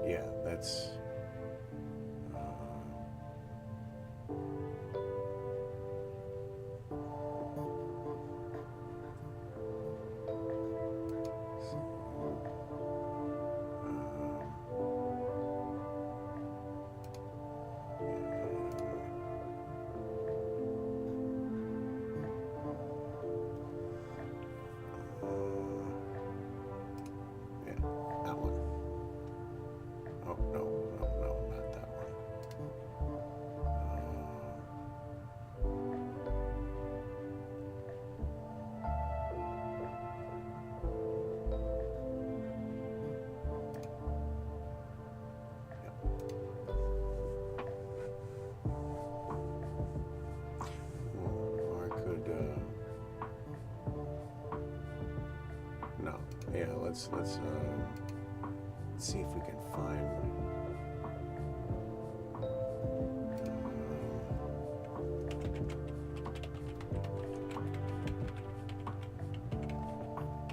Yeah, that's let's see if we can find.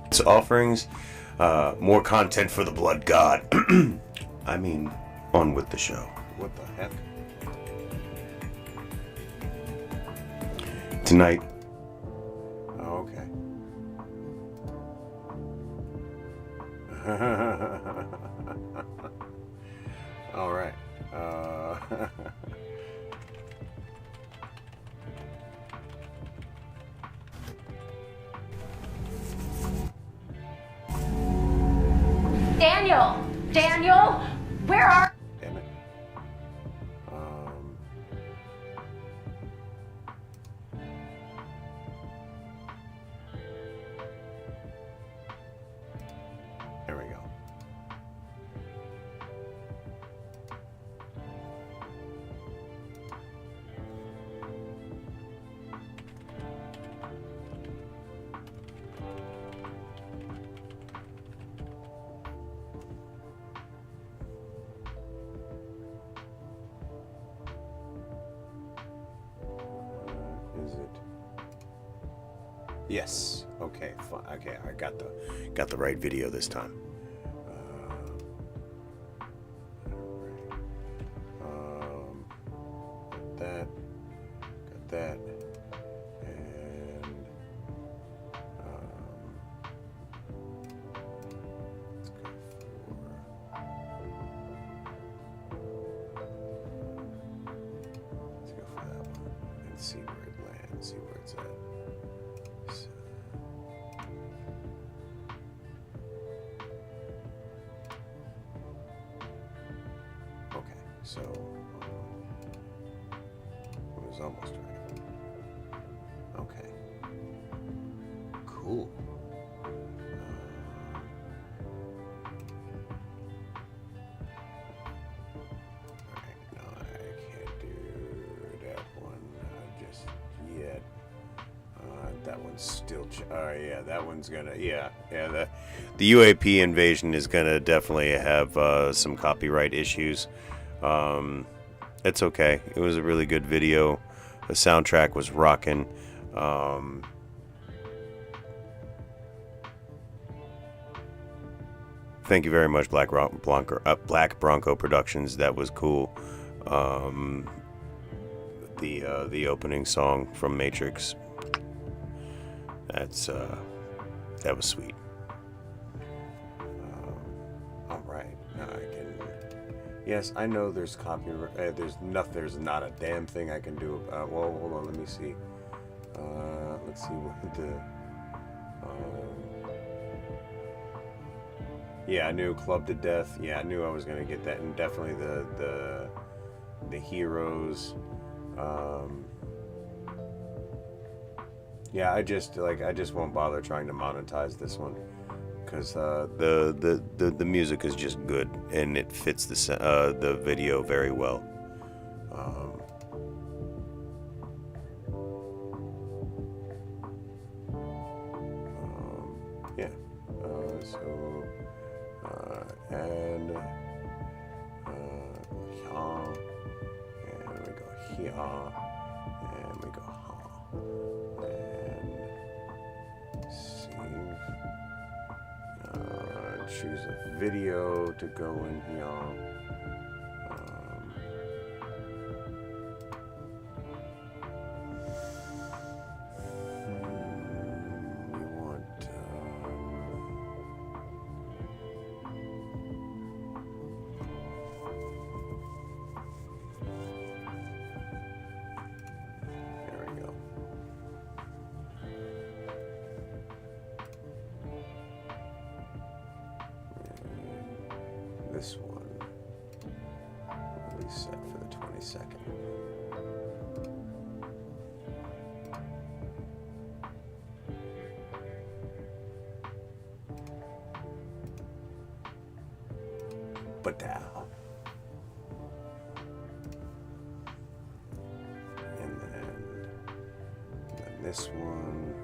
It's offerings, more content for the blood god. I mean, on with the show. What the heck? Tonight. Oh, okay. All right. Daniel, where are? Damn it. There we go. Is it? Yes. Okay. Fine. Okay. I got the right video this time. Got that, and let's go for that one and see where it lands. See where it's at. So, okay, so it was almost right. Okay, cool. Alright, no, I can't do that one just yet. That one's still. Yeah, that one's gonna. Yeah. The UAP invasion is gonna definitely have some copyright issues. It's okay. It was a really good video. The soundtrack was rocking. Thank you very much, Black Bronco Productions. That was cool. The opening song from Matrix. That was sweet. All right, now I can. Yes, I know there's copyright. There's not a damn thing I can do. Well, hold on, let me see. Let's see what the. Yeah, I knew Club to Death. Yeah, I knew I was gonna get that, and definitely the heroes. Yeah, I just won't bother trying to monetize this one because the music is just good and it fits the video very well. Yeah. And we go here, and we go choose a video to go in here. We want there we go. This one will be set for the 22nd. But now, and then this one.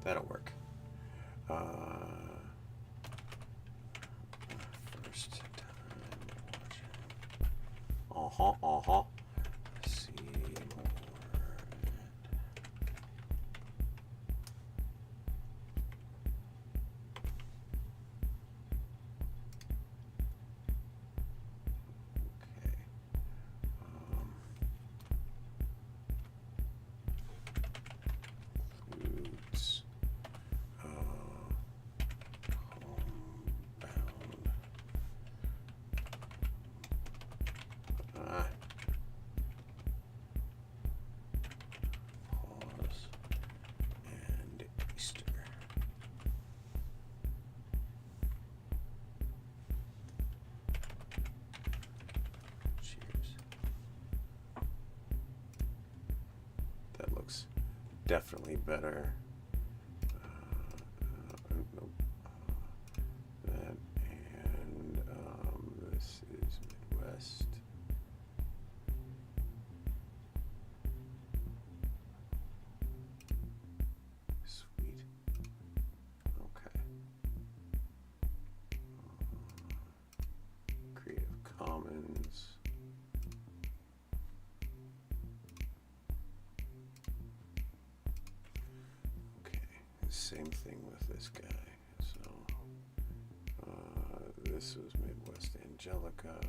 That'll work. First time watching. Seymour. Foods. Pause. And Easter. Cheers. That looks definitely better. Nope. That and this is Midwest. Sweet. Okay. Creative Commons. Okay, same thing with this guy. So this was Midwest Angelica,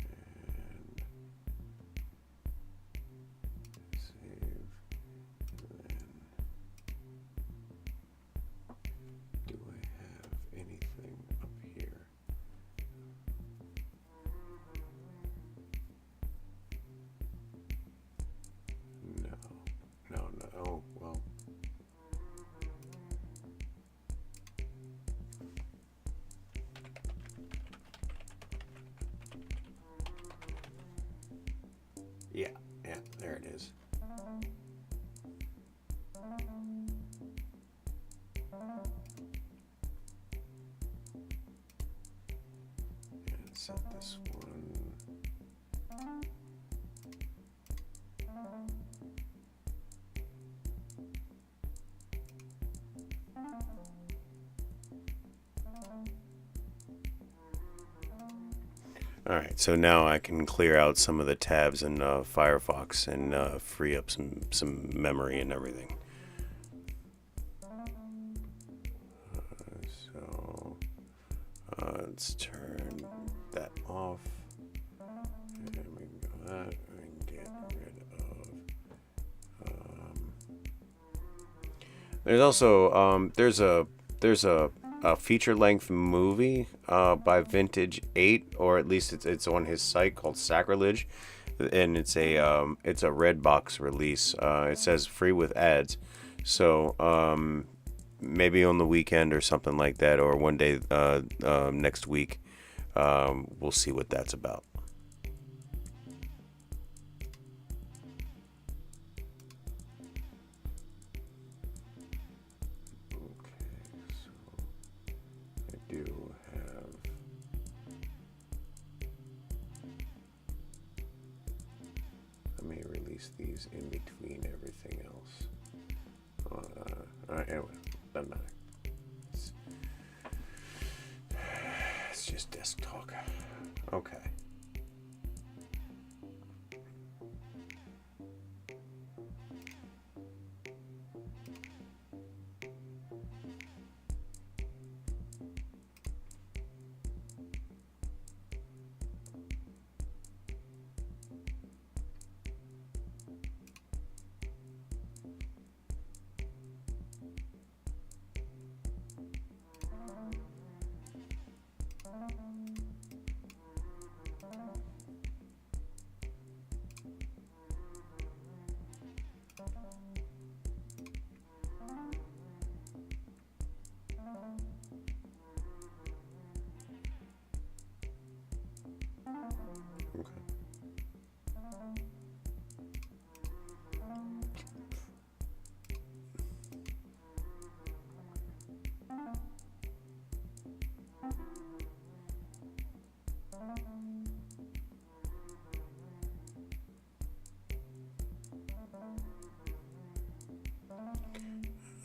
and save. Then do I have anything up here? No. Oh, well. Yeah, there it is. And set this one. Alright, so now I can clear out some of the tabs in Firefox and free up some memory and everything. Let's turn that off. And we can go that and get rid of. There's also there's a feature-length movie by Vintage 8, or at least it's on his site, called Sacrilege, and it's a Redbox release. It says free with ads, so maybe on the weekend or something like that, or one day next week, we'll see what that's about. Do have I may release these in between everything else. Anyway, doesn't matter. It's just desk talk. Okay.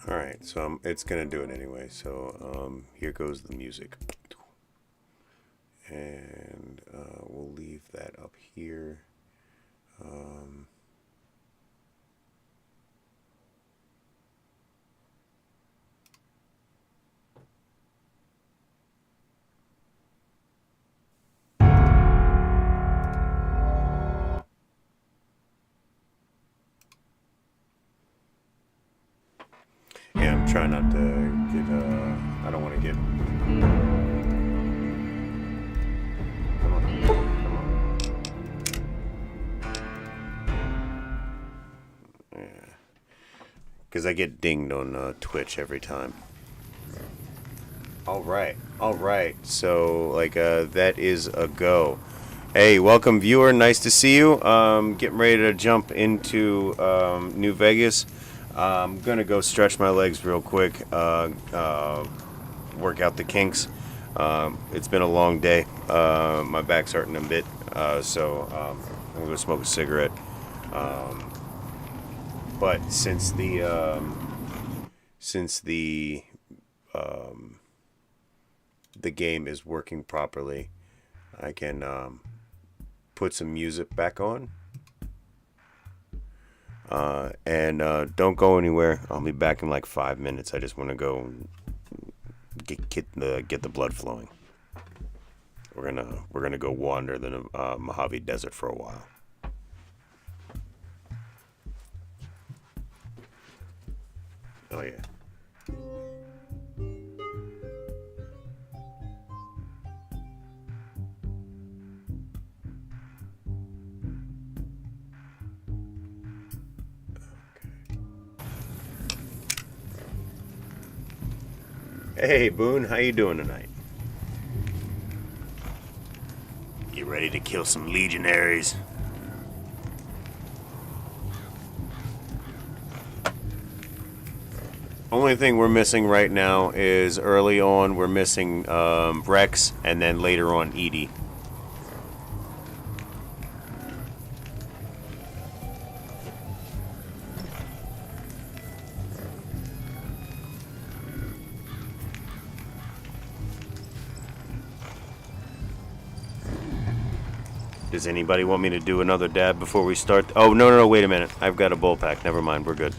All right, so it's gonna do it anyway. So here goes the music, and we'll leave that up here. Yeah, I'm trying not to get, I don't want to get... Come on. Yeah. Because I get dinged on Twitch every time. Alright. So, like, that is a go. Hey, welcome viewer, nice to see you. Getting ready to jump into New Vegas. I'm gonna go stretch my legs real quick, work out the kinks. It's been a long day. My back's hurting a bit, so I'm gonna go smoke a cigarette. But since the game is working properly, I can put some music back on. And don't go anywhere. I'll be back in like 5 minutes. I just want to go get the blood flowing. We're gonna go wander the Mojave Desert for a while. Oh yeah. Hey, Boone, how you doing tonight? You ready to kill some legionaries? Only thing we're missing right now is early on we're missing Rex, and then later on Edie. Does anybody want me to do another dab before we start? Oh, no, wait a minute. I've got a bull pack. Never mind, we're good.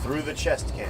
Through the chest cam.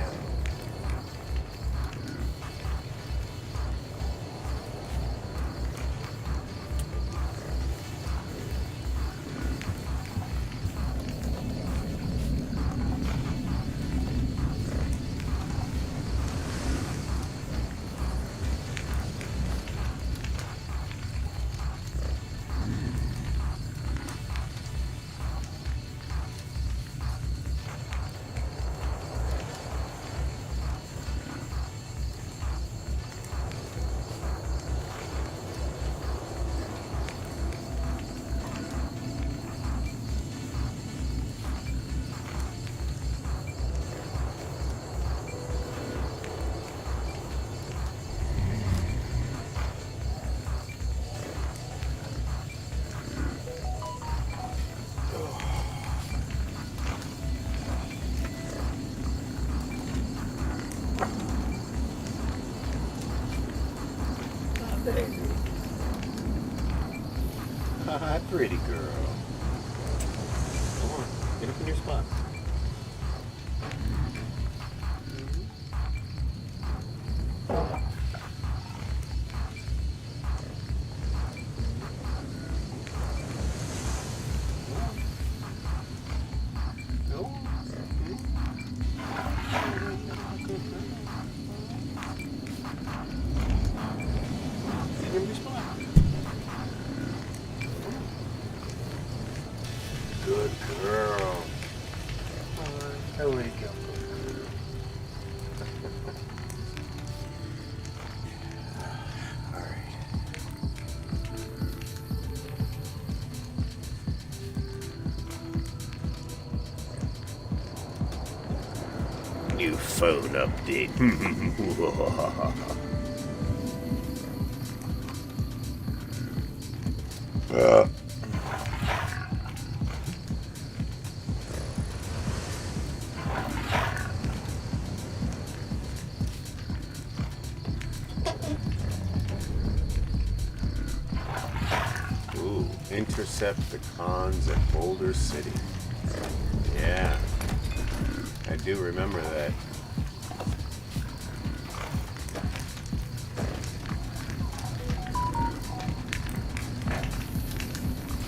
Hi, pretty girl. Come on, get up in your spot. Good girl. There we go. All right. New phone update. Intercept the cons at Boulder City. Yeah, I do remember that.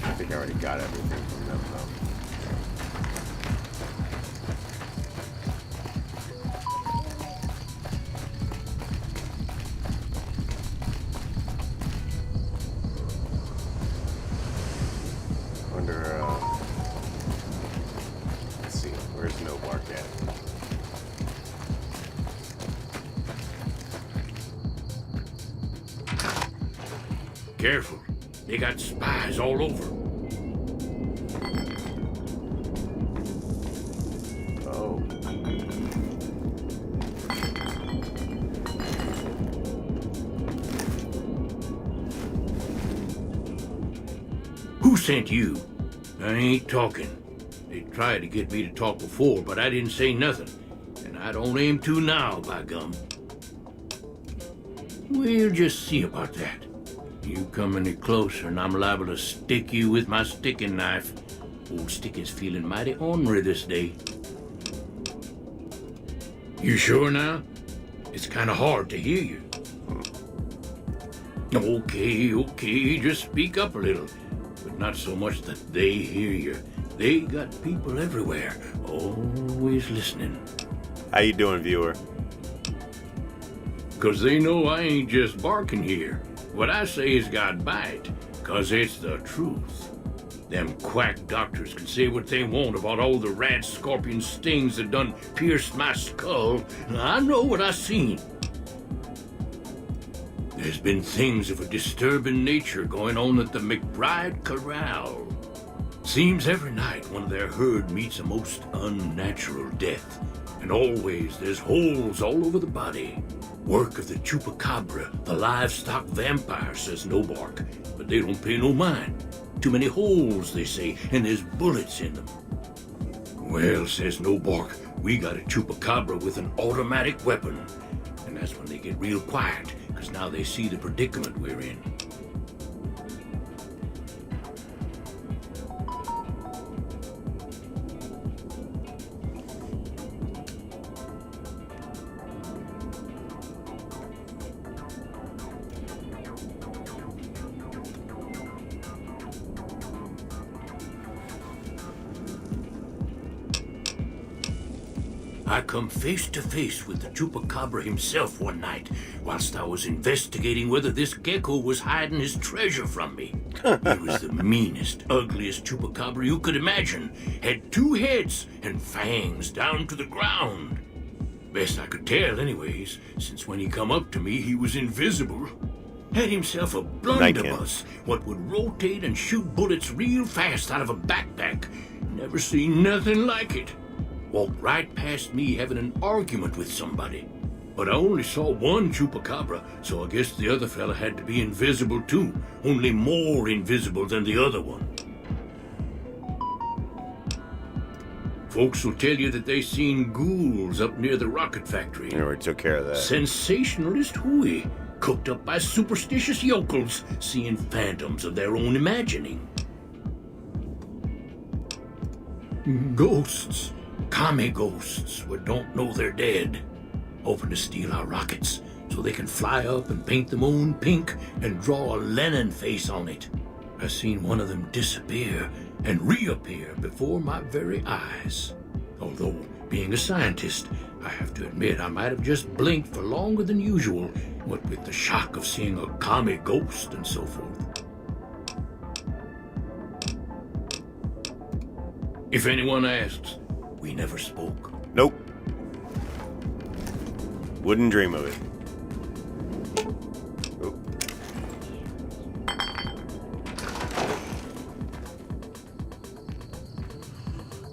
I think I already got everything from them though. Let's see, where's No Bark at? Careful, they got spies all over. Oh. Who sent you? I ain't talking. They tried to get me to talk before, but I didn't say nothing. And I don't aim to now, by gum. We'll just see about that. You come any closer and I'm liable to stick you with my sticking knife. Old Sticky's feeling mighty ornery this day. You sure now? It's kind of hard to hear you. Okay, just speak up a little. But not so much that they hear you. They got people everywhere, always listening. How you doing, viewer? 'cause they know I ain't just barking here. What I say has got bite, 'cause it's the truth. Them quack doctors can say what they want about all the rat scorpion stings that done pierced my skull. I know what I seen. There's been things of a disturbing nature going on at the McBride Corral. Seems every night one of their herd meets a most unnatural death, and always there's holes all over the body. Work of the chupacabra, the livestock vampire, says Nobark, but they don't pay no mind. Too many holes, they say, and there's bullets in them. Well, says Nobark, we got a chupacabra with an automatic weapon. And that's when they get real quiet, because now they see the predicament we're in. I come face to face with the chupacabra himself one night, whilst I was investigating whether this gecko was hiding his treasure from me. He was the meanest, ugliest chupacabra you could imagine. Had 2 heads and fangs down to the ground. Best I could tell anyways, since when he come up to me he was invisible. Had himself a blunderbuss, what would rotate and shoot bullets real fast out of a backpack. Never seen nothing like it. Walked right past me having an argument with somebody. But I only saw one chupacabra, so I guess the other fella had to be invisible too, only more invisible than the other one. Folks will tell you that they seen ghouls up near the rocket factory. Yeah, we took care of that. Sensationalist hooey, cooked up by superstitious yokels, seeing phantoms of their own imagining. Ghosts. Commie ghosts who don't know they're dead, hoping to steal our rockets so they can fly up and paint the moon pink and draw a Lenin face on it. I seen one of them disappear and reappear before my very eyes. Although, being a scientist, I have to admit I might have just blinked for longer than usual, what with the shock of seeing a commie ghost and so forth. If anyone asks, we never spoke. Nope. Wouldn't dream of it. Oop.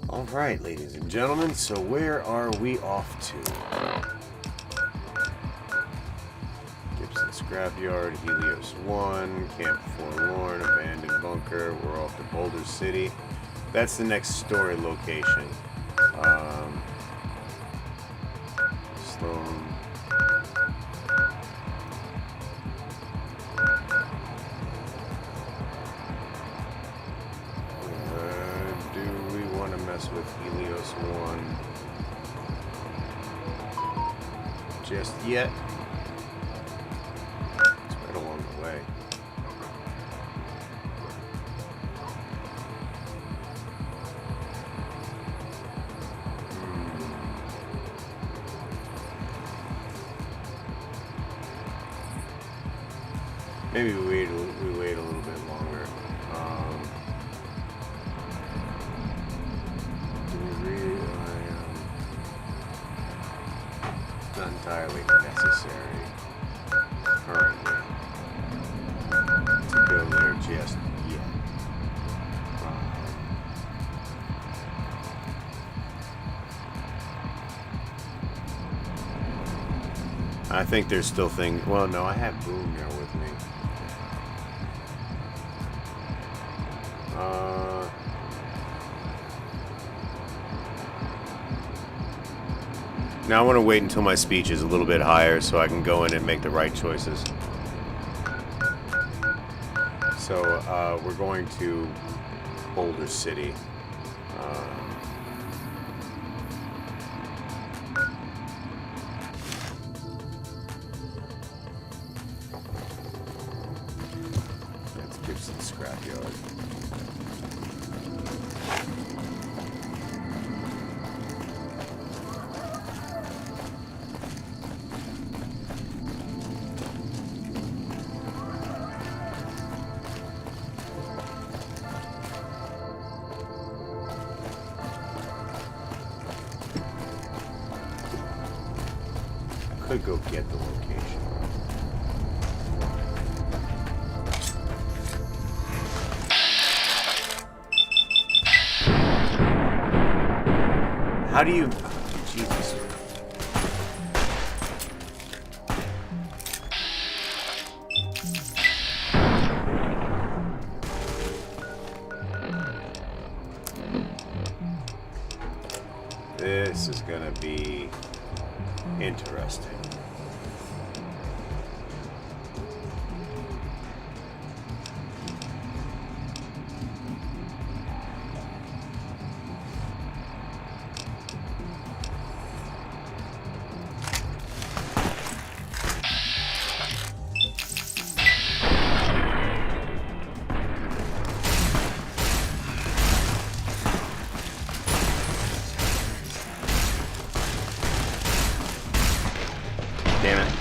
All right, ladies and gentlemen, so where are we off to? Gibson Scrapyard, Helios 1, Camp Forlorn, Abandoned Bunker. We're off to Boulder City. That's the next story location. Sloan. Do we want to mess with Helios 1 just yet? It's right along the way. Maybe we wait a little bit longer. Do we really? Not entirely necessary currently to go there just yet. I think there's still things. Well, no, I have Boom there with me. Now I want to wait until my speech is a little bit higher so I can go in and make the right choices. So we're going to Boulder City. That's Gibson Scrapyard. gonna go get the location. How do you... Jesus. This is gonna be interesting. Damn it.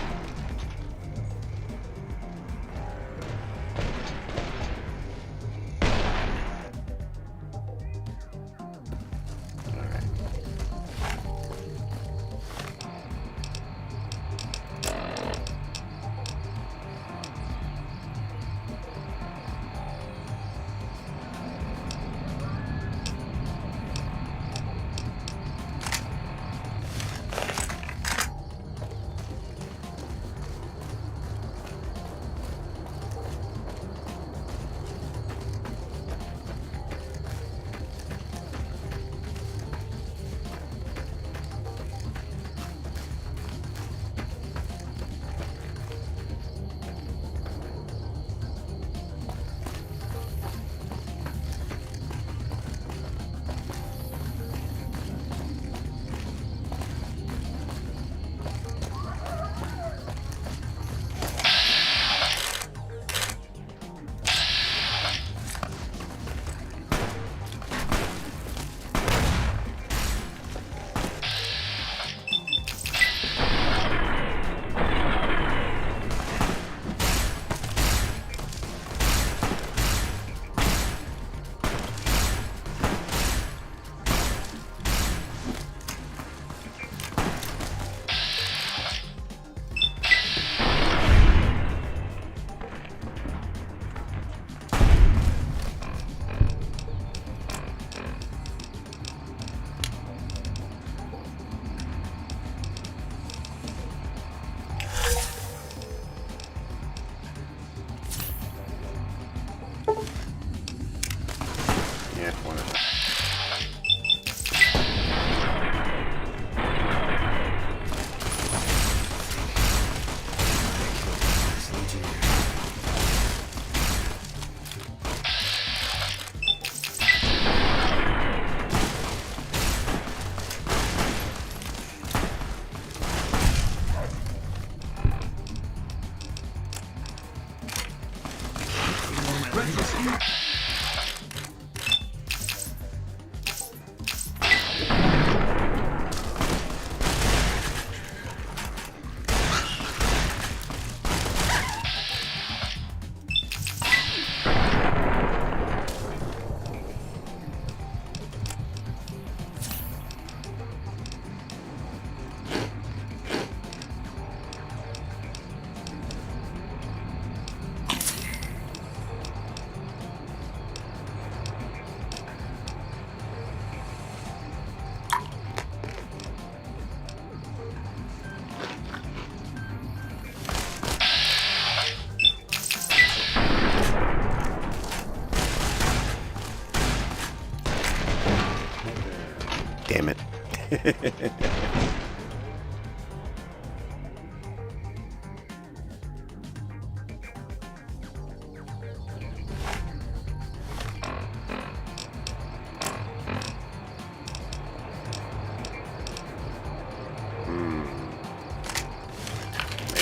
Yeah, one of them. Damn it.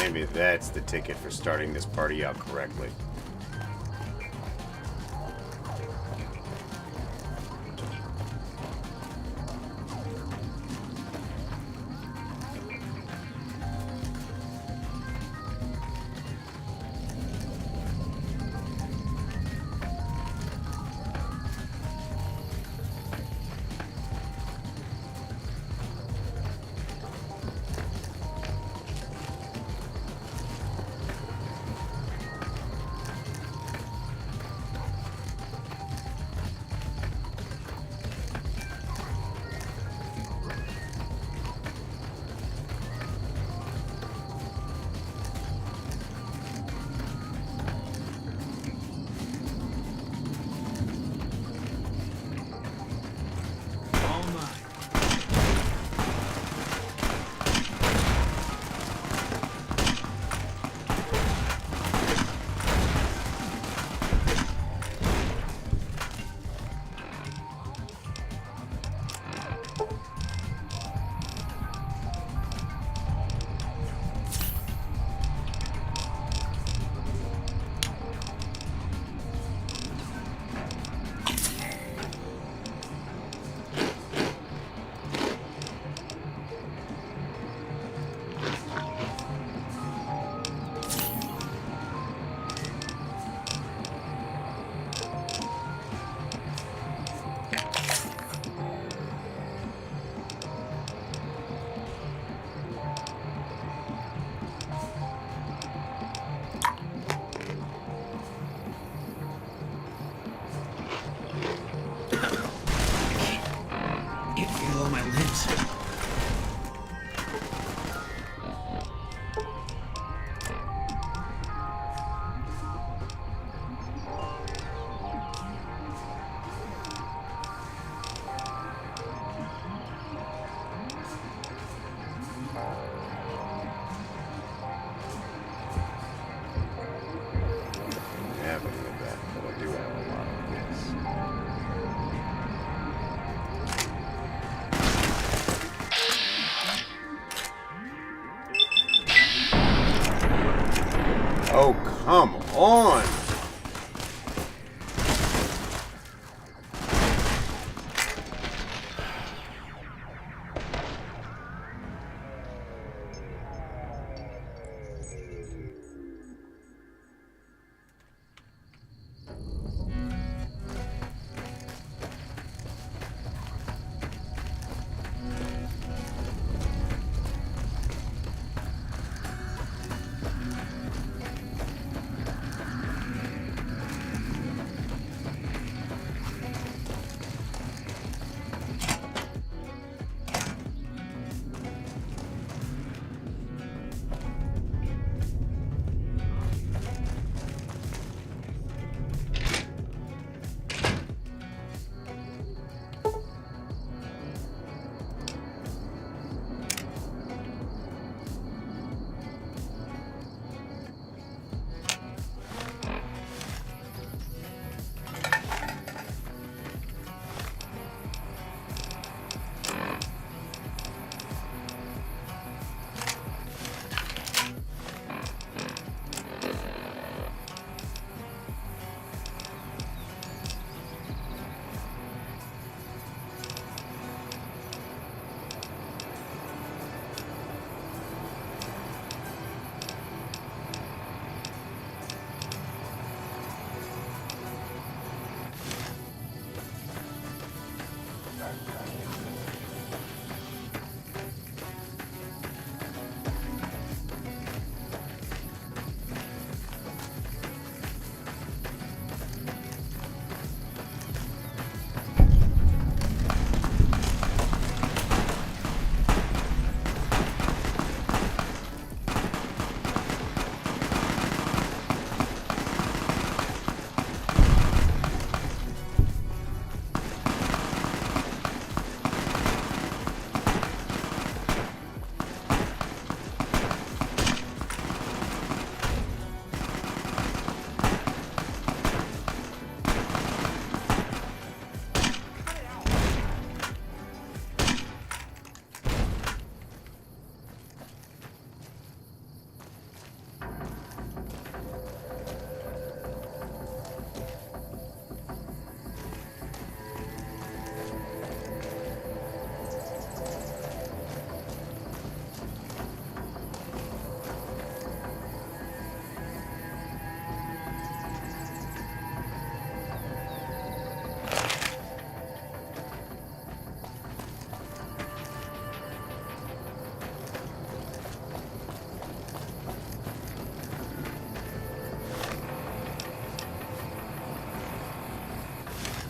Maybe that's the ticket for starting this party out correctly. Oh, come on!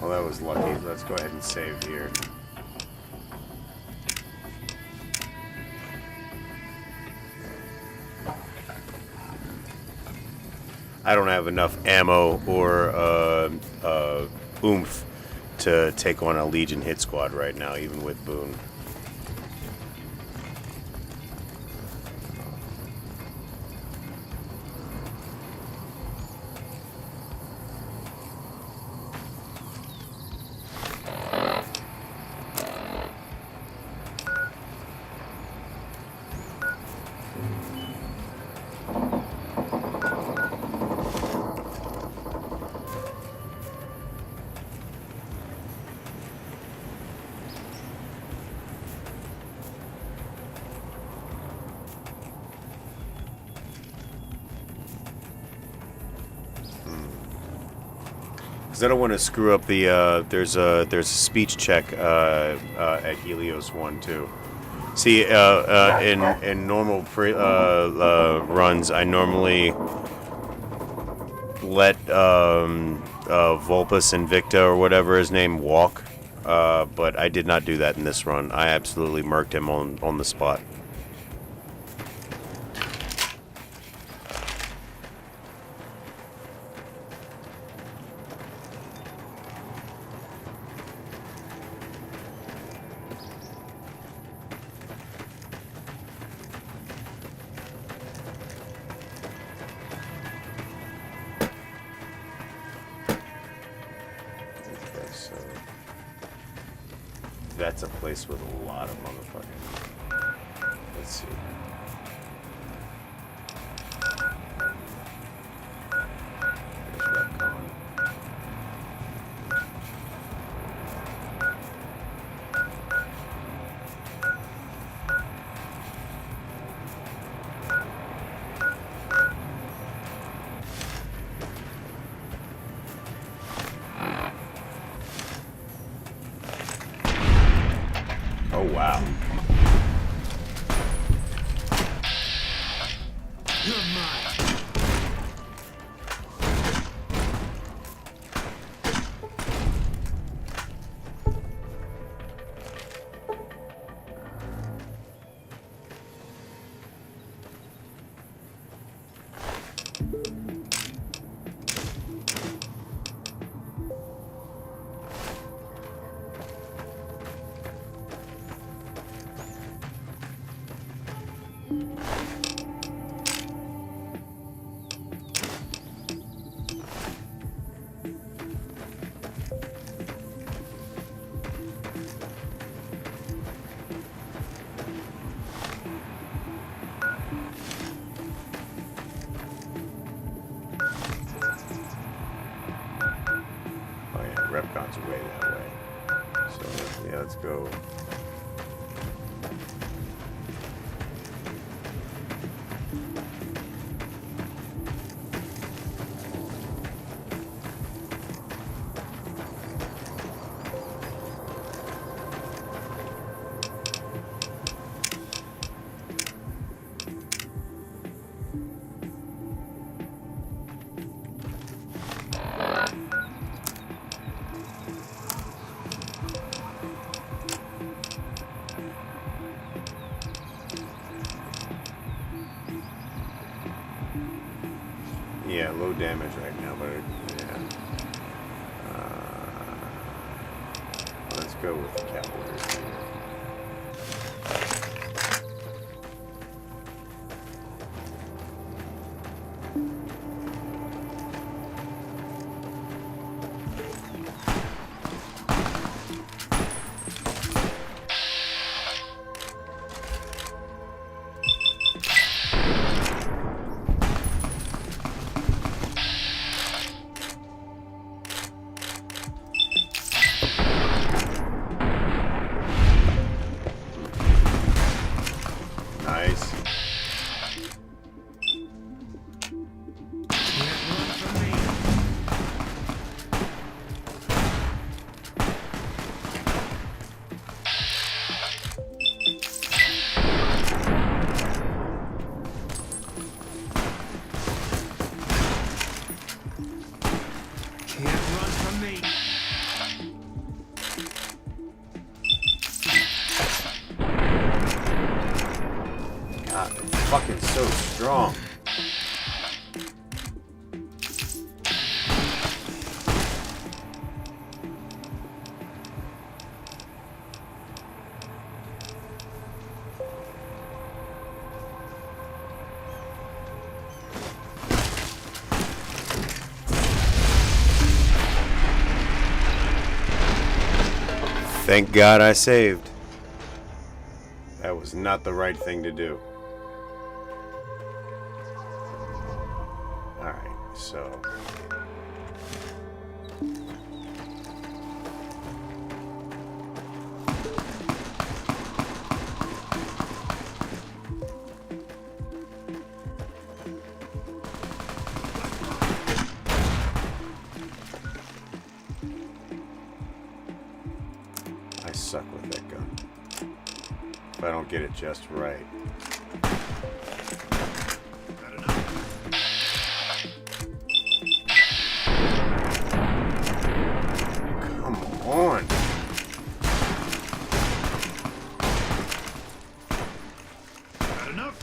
Well, that was lucky. Let's go ahead and save here. I don't have enough ammo or oomph to take on a Legion hit squad right now, even with Boone. Because I don't want to screw up the, there's a speech check at Helios 1 too. See, in normal runs, I normally let Vulpus Invicta or whatever his name walk, but I did not do that in this run. I absolutely murked him on the spot. That's a place with a lot of motherfuckers. Let's see. Repcon's way that way. So yeah, let's go. Yeah, low damage right now, but yeah. Let's go with the cavalry here. Fucking so strong. Thank God I saved. That was not the right thing to do. Alright, so... I suck with that gun. If I don't get it just right. Come on. Got enough?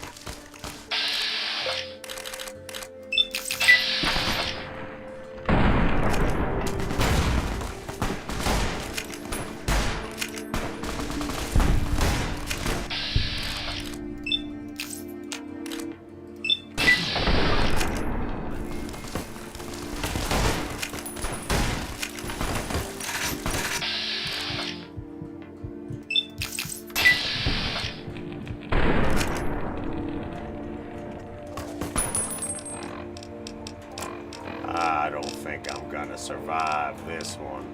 I don't think I'm gonna survive this one.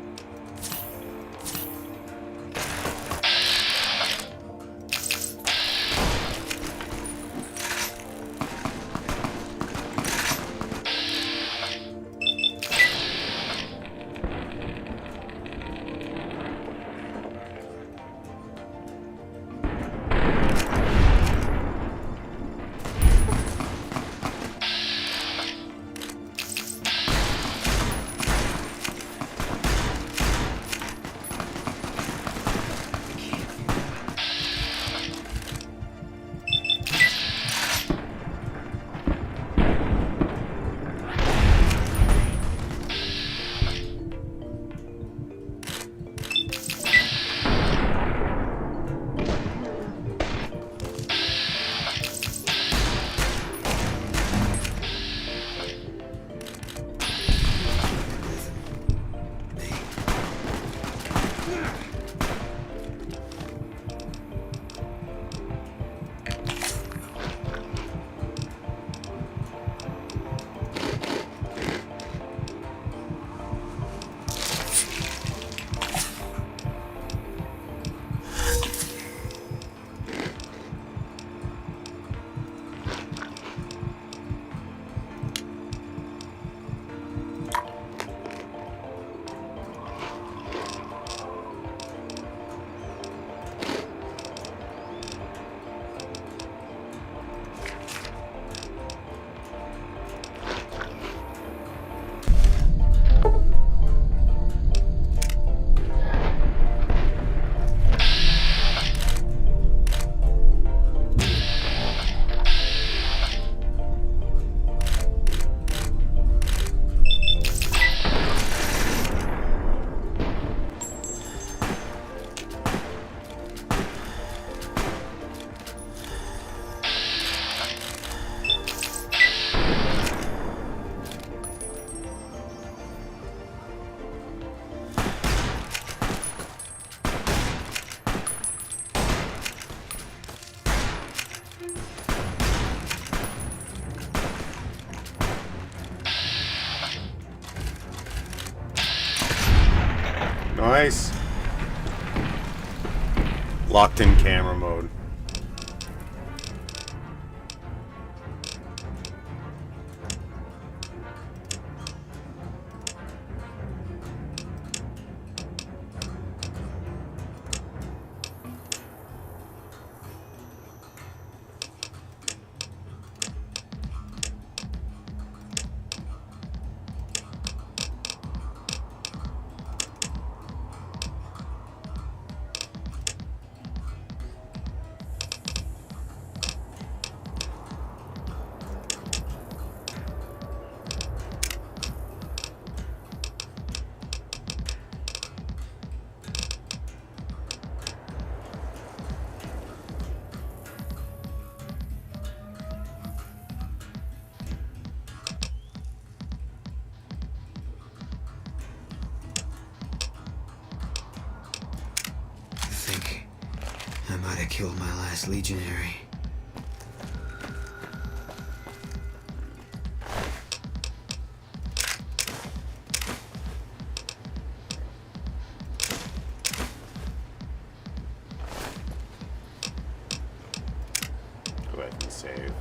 Nice. Locked in camera mode. I might have killed my last legionary. Go ahead and save.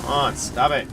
Come on, stop it.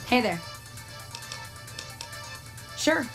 Hey there. Sure.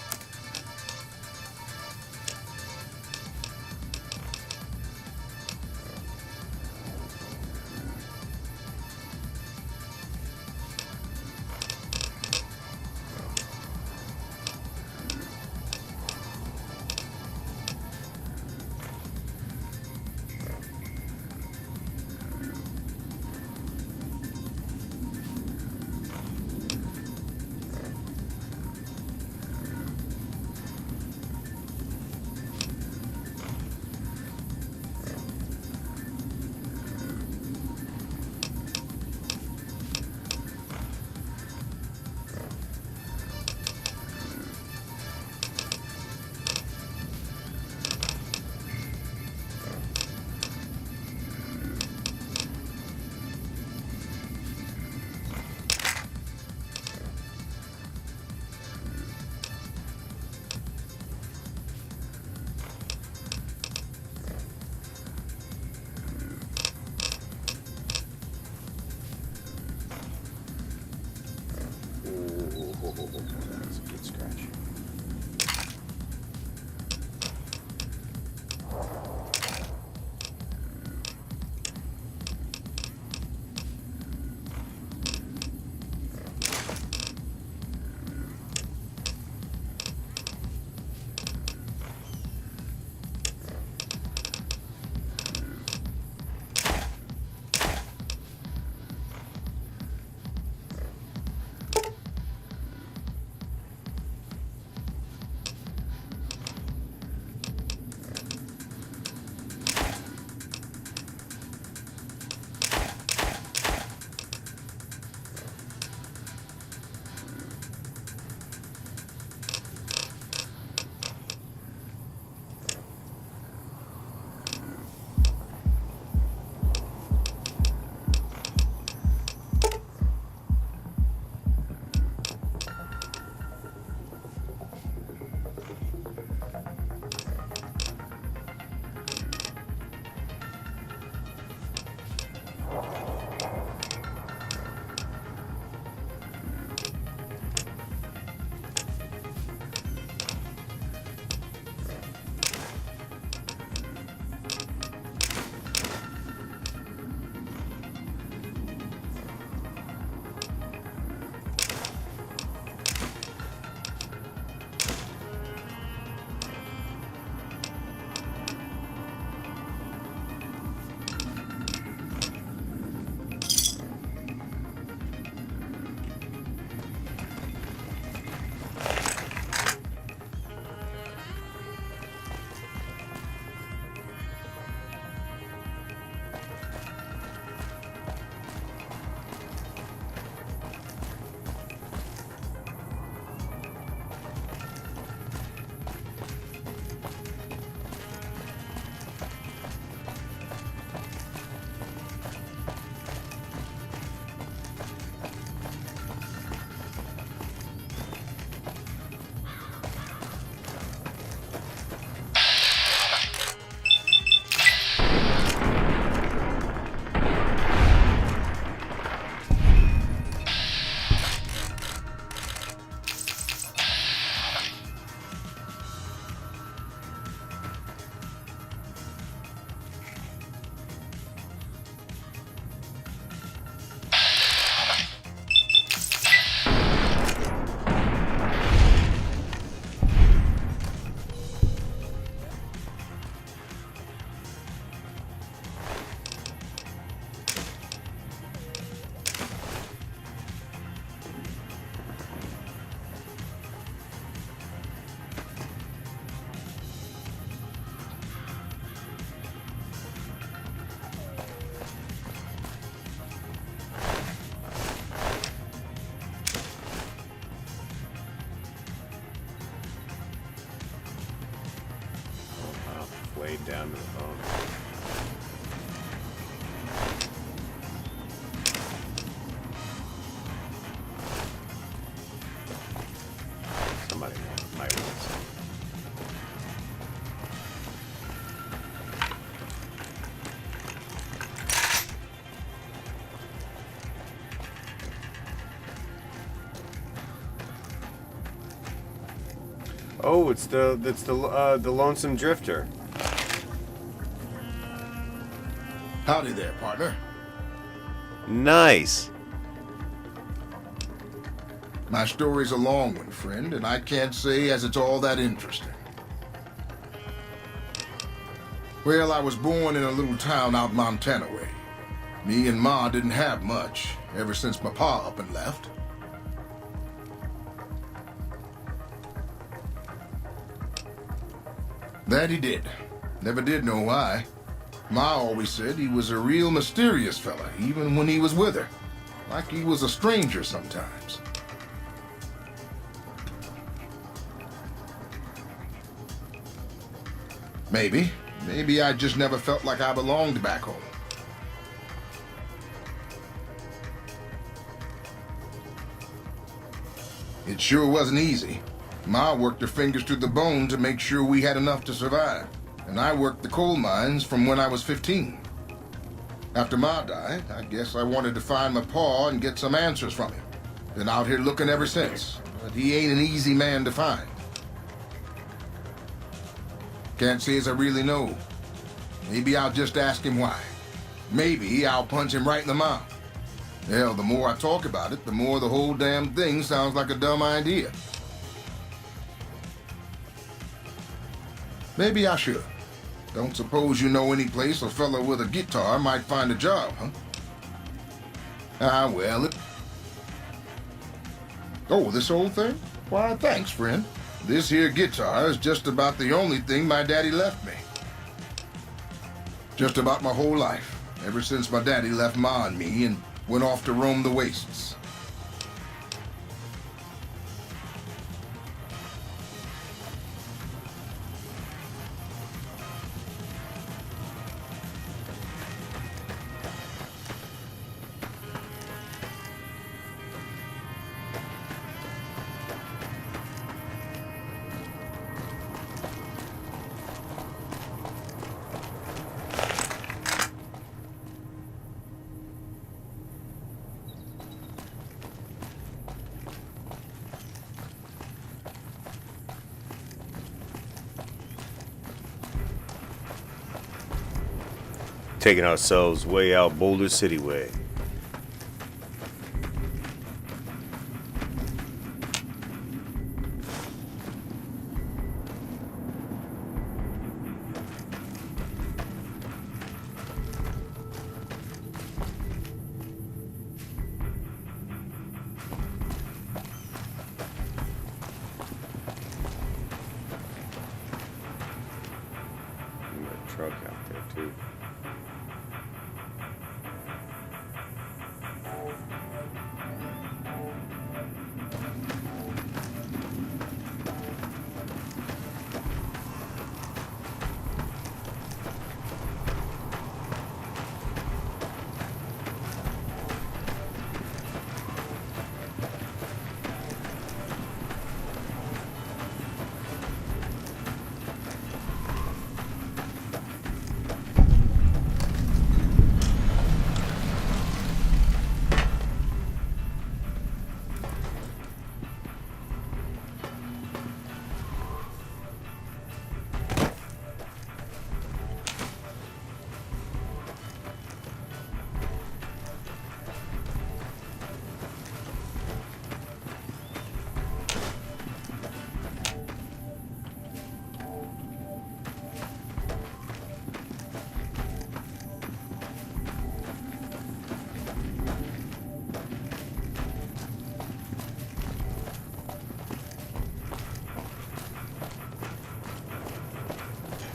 weighed down to the bone. Somebody might want some. Oh, it's the Lonesome Drifter. Howdy there, partner. Nice. My story's a long one, friend, and I can't say as it's all that interesting. Well, I was born in a little town out Montana way. Me and Ma didn't have much ever since my pa up and left. That he did. Never did know why. Ma always said he was a real mysterious fella, even when he was with her. Like he was a stranger sometimes. Maybe I just never felt like I belonged back home. It sure wasn't easy. Ma worked her fingers to the bone to make sure we had enough to survive. And I worked the coal mines from when I was 15. After Ma died, I guess I wanted to find my pa and get some answers from him. Been out here looking ever since, but he ain't an easy man to find. Can't say as I really know. Maybe I'll just ask him why. Maybe I'll punch him right in the mouth. Hell, the more I talk about it, the more the whole damn thing sounds like a dumb idea. Maybe I should. Don't suppose you know any place a fella with a guitar might find a job, huh? Ah, well, Oh, this old thing? Why, thanks, friend. This here guitar is just about the only thing my daddy left me. Just about my whole life, ever since my daddy left Ma and me and went off to roam the wastes. Taking ourselves way out Boulder City way. Truck out there too.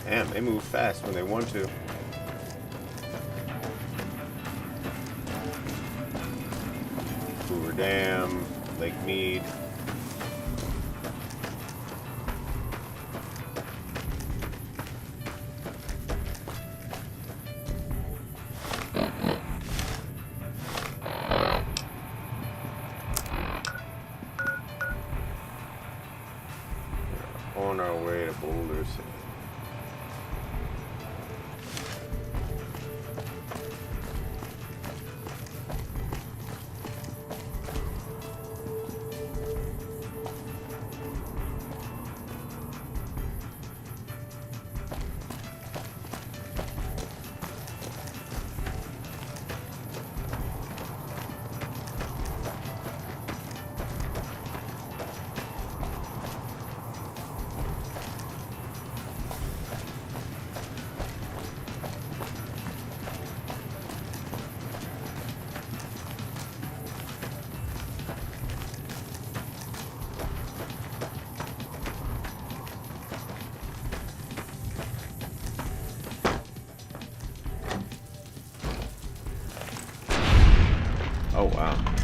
Damn, they move fast when they want to. Hoover Dam, Lake Mead. on our way to Boulder City. Oh, wow.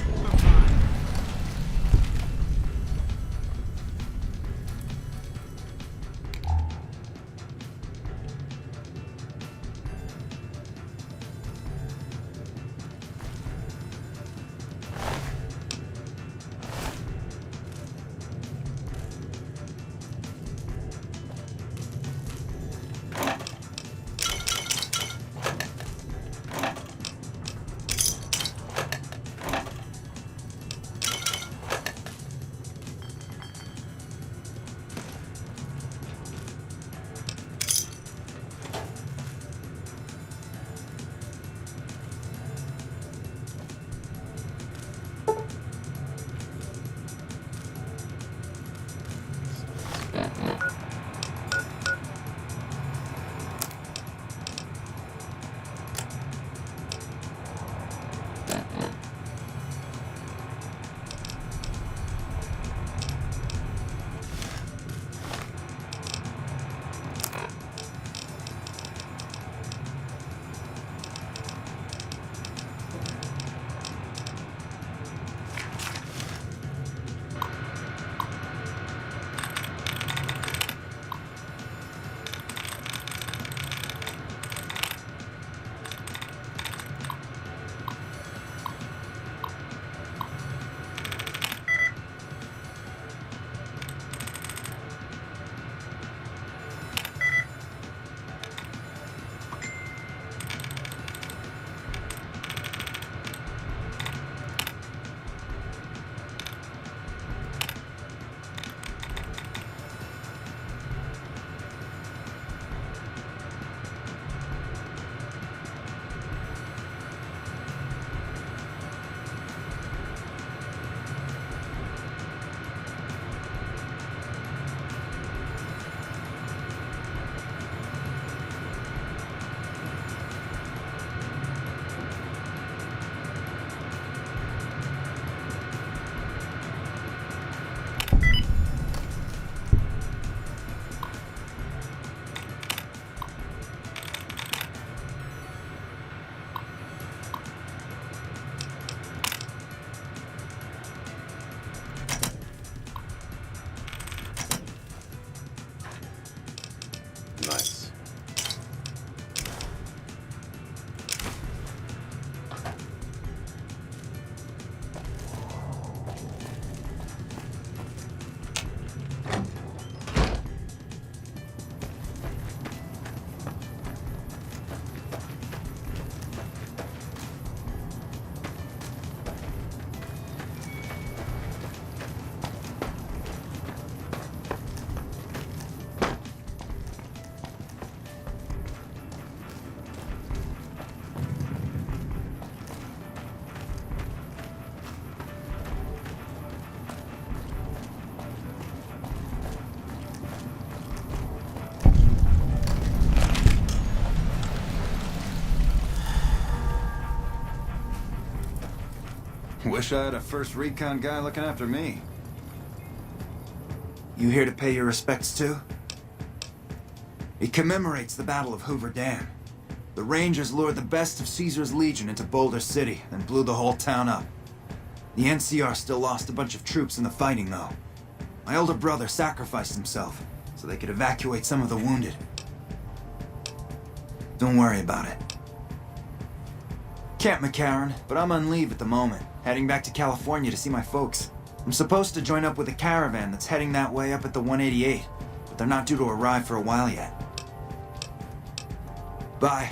Nice. Wish I had a first recon guy looking after me. You here to pay your respects too? It commemorates the Battle of Hoover Dam. The Rangers lured the best of Caesar's Legion into Boulder City and blew the whole town up. The NCR still lost a bunch of troops in the fighting though. My older brother sacrificed himself so they could evacuate some of the wounded. Don't worry about it. Camp McCarran, but I'm on leave at the moment, heading back to California to see my folks. I'm supposed to join up with a caravan that's heading that way up at the 188, but they're not due to arrive for a while yet. Bye.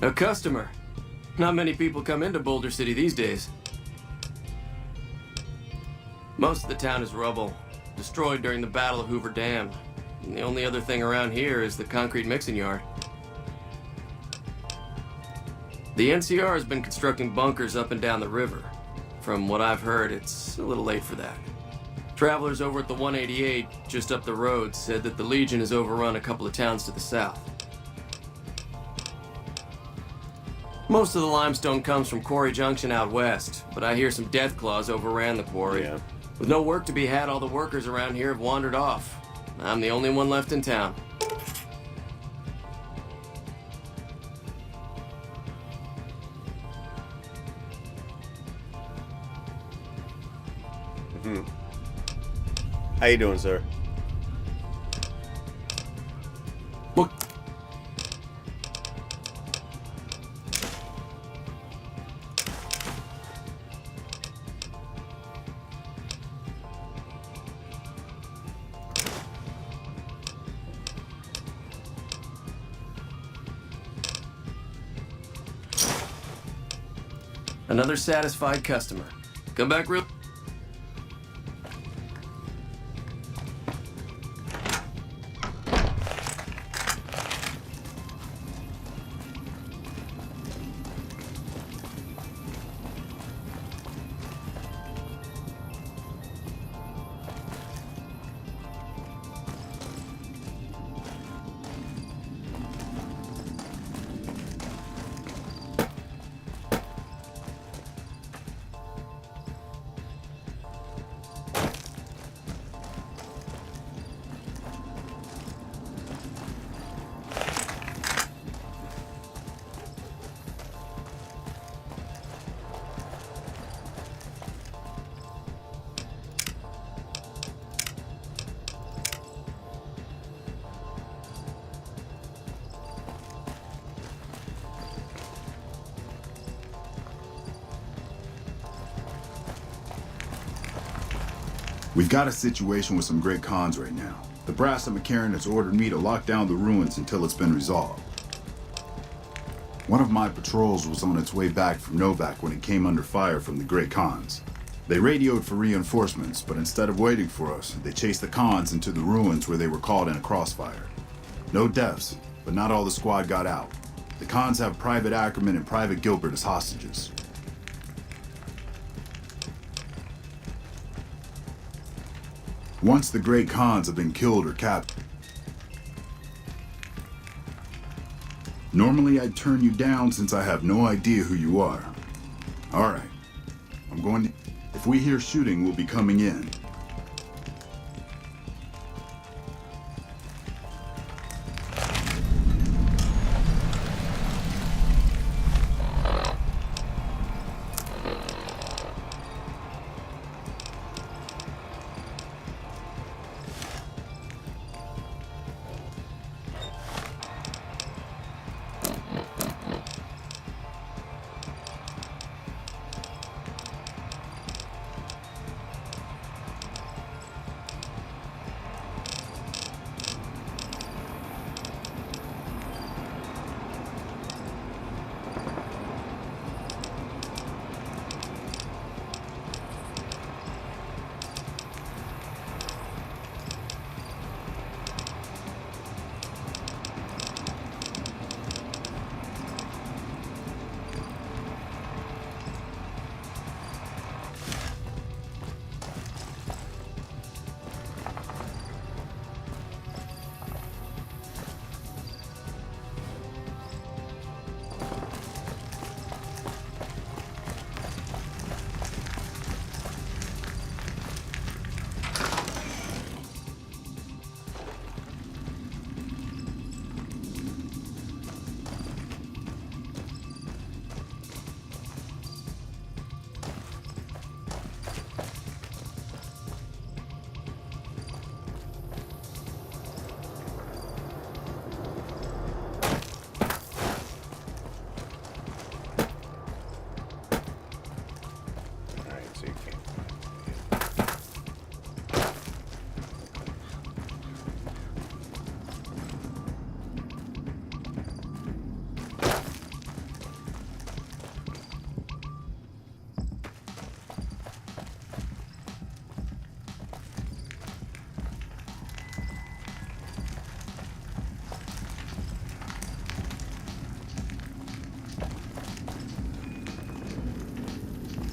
A customer. Not many people come into Boulder City these days. Most of the town is rubble, destroyed during the Battle of Hoover Dam. And the only other thing around here is the concrete mixing yard. The NCR has been constructing bunkers up and down the river. From what I've heard, it's a little late for that. Travelers over at the 188, just up the road, said that the Legion has overrun a couple of towns to the south. Most of the limestone comes from Quarry Junction out west, but I hear some death claws overran the quarry. Yeah. With no work to be had, all the workers around here have wandered off. I'm the only one left in town. How you doing, sir? What? Another satisfied customer. Come back real... We've got a situation with some great cons right now. The brass of McCarran has ordered me to lock down the ruins until it's been resolved. One of my patrols was on its way back from Novak when it came under fire from the Great Khans. They radioed for reinforcements, but instead of waiting for us, they chased the Khans into the ruins where they were caught in a crossfire. No deaths, but not all the squad got out. The Khans have Private Ackerman and Private Gilbert as hostages. Once the Great Khans have been killed or captured, normally I'd turn you down since I have no idea who you are. All right, I'm going to... If we hear shooting, we'll be coming in.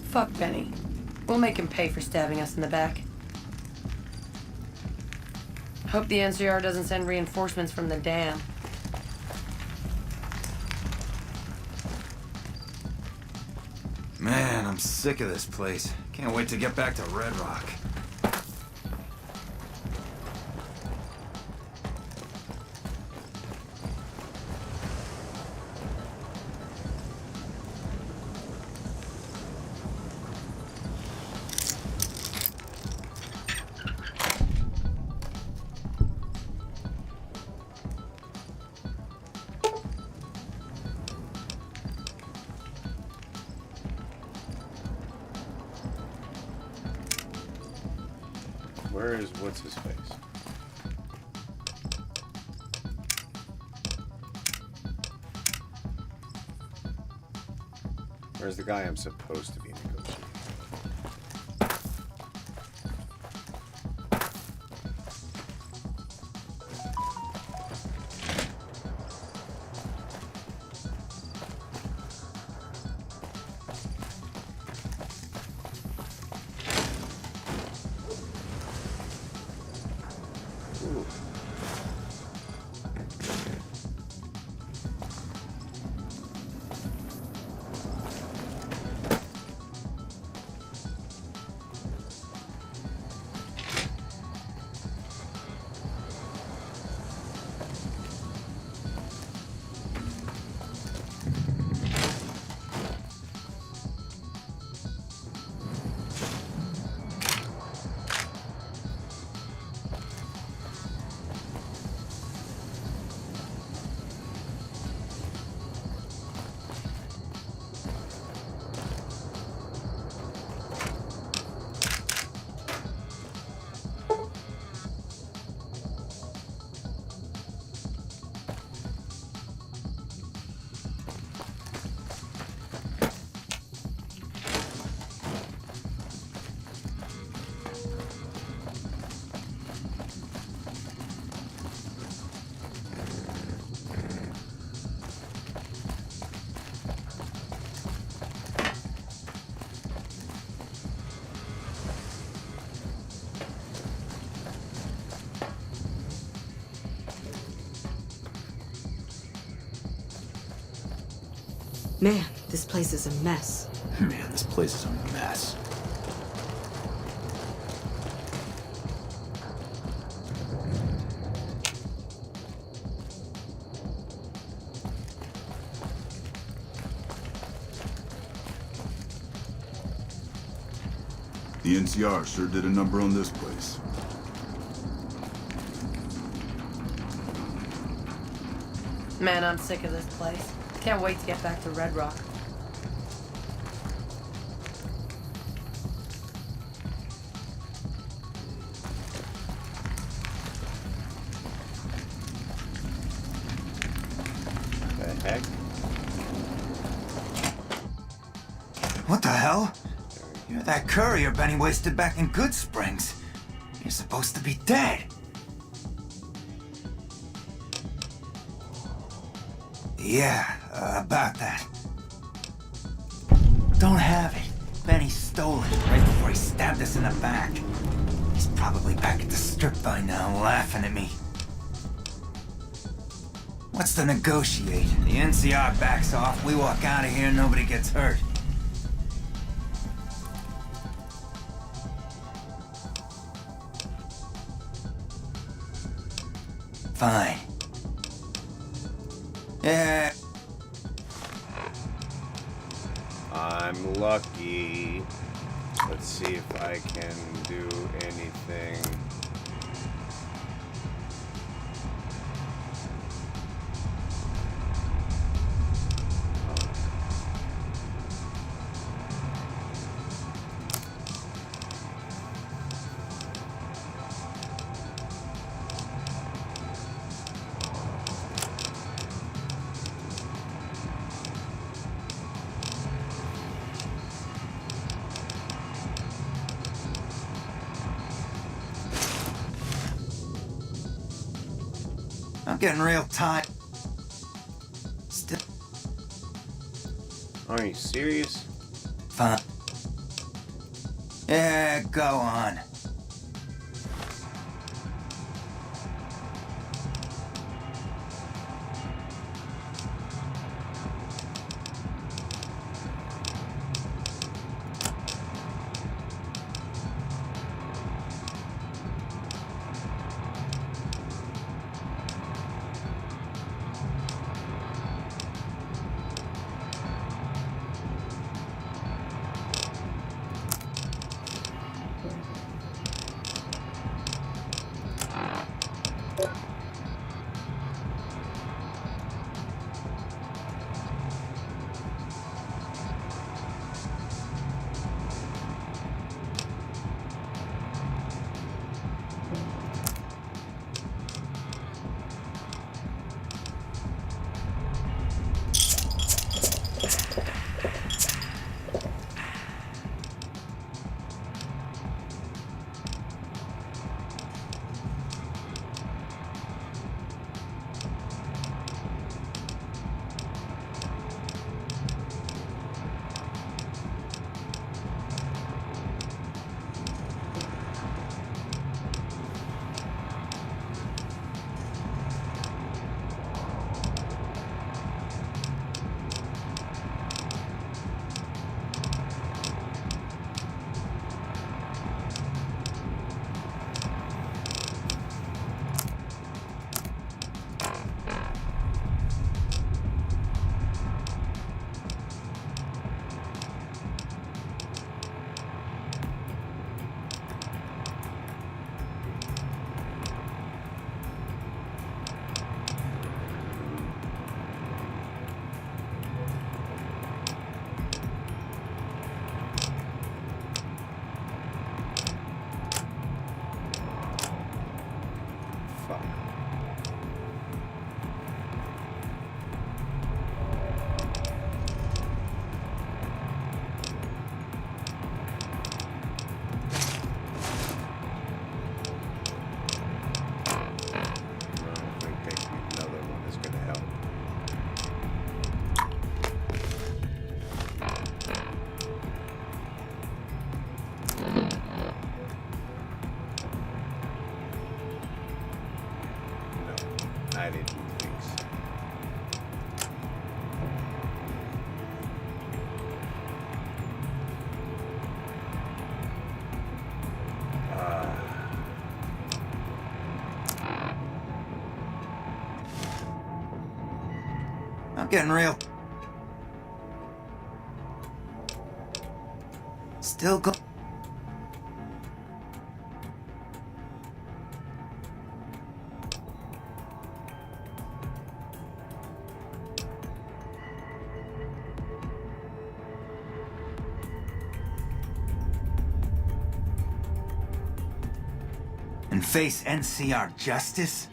Fuck Benny. We'll make him pay for stabbing us in the back. Hope the NCR doesn't send reinforcements from the dam. Man, I'm sick of this place. Can't wait to get back to Red Rock. Where is what's his face? Where's the guy I'm supposed to be negotiating? Man, this place is a mess. Man, this place is a mess. The NCR sure did a number on this place. Man, I'm sick of this place. Can't wait to get back to Red Rock. The heck? What the hell? You're that courier Benny wasted back in Good Springs. You're supposed to be dead. Yeah, about that. Don't have it. Benny stole it right before he stabbed us in the back. He's probably back at the strip by now, laughing at me. What's to negotiate? The NCR backs off, we walk out of here, nobody gets hurt. Fine. Yeah. I'm lucky. Let's see if I can do anything. I'm getting real tired. Are you serious? Fine. Yeah, go on. I didn't think so. I'm getting real. Still go. And face NCR justice?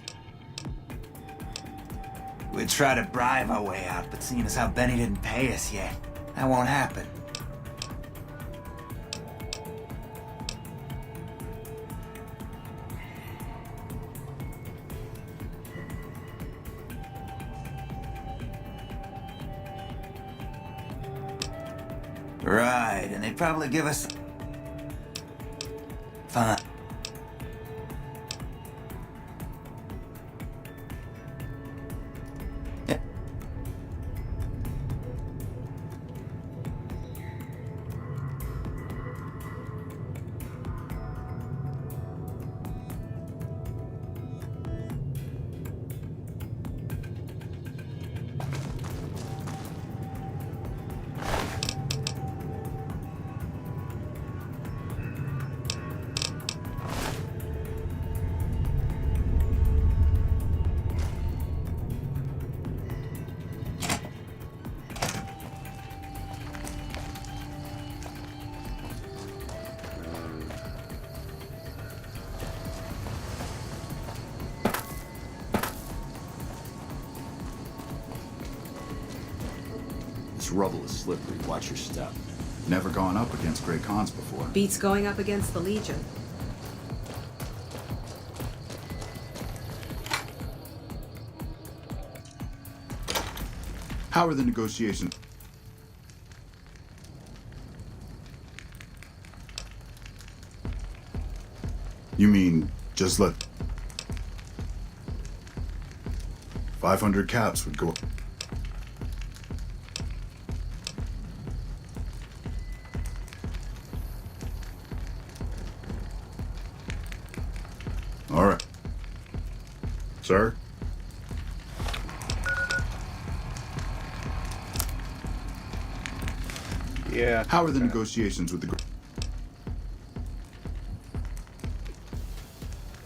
We'd try to bribe our way out, but seeing as how Benny didn't pay us yet, that won't happen. Right, and they'd probably give us... Fine. This rubble is slippery. Watch your step. Never gone up against Great Khans before. Beats going up against the Legion. How are the negotiations? You mean just let 500 caps would go. All right. Sir? Yeah. How are the negotiations with the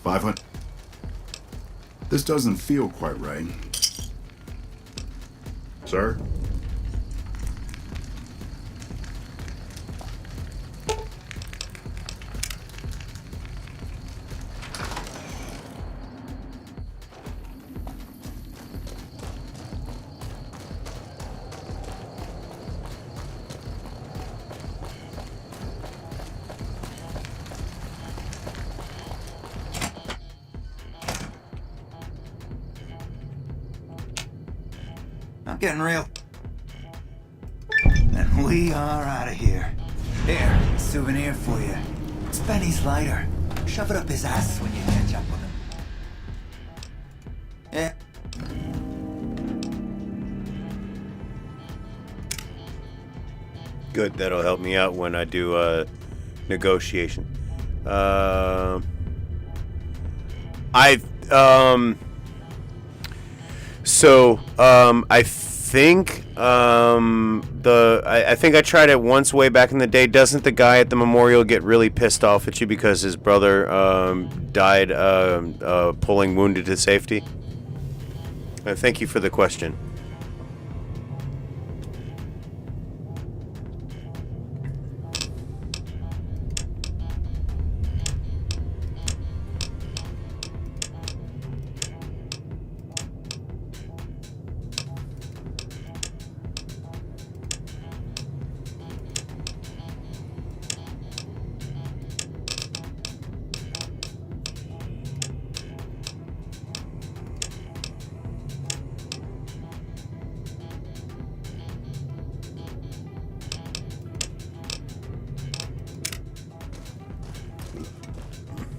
500? This doesn't feel quite right. Sir? I'm getting real. And we are out of here. Here, a souvenir for you. It's Benny's lighter. Shove it up his ass when you catch up with him. Yeah. Good, that'll help me out when I do negotiation. I think I think I tried it once way back in the day. Doesn't the guy at the memorial get really pissed off at you because his brother died pulling wounded to safety? Thank you for the question.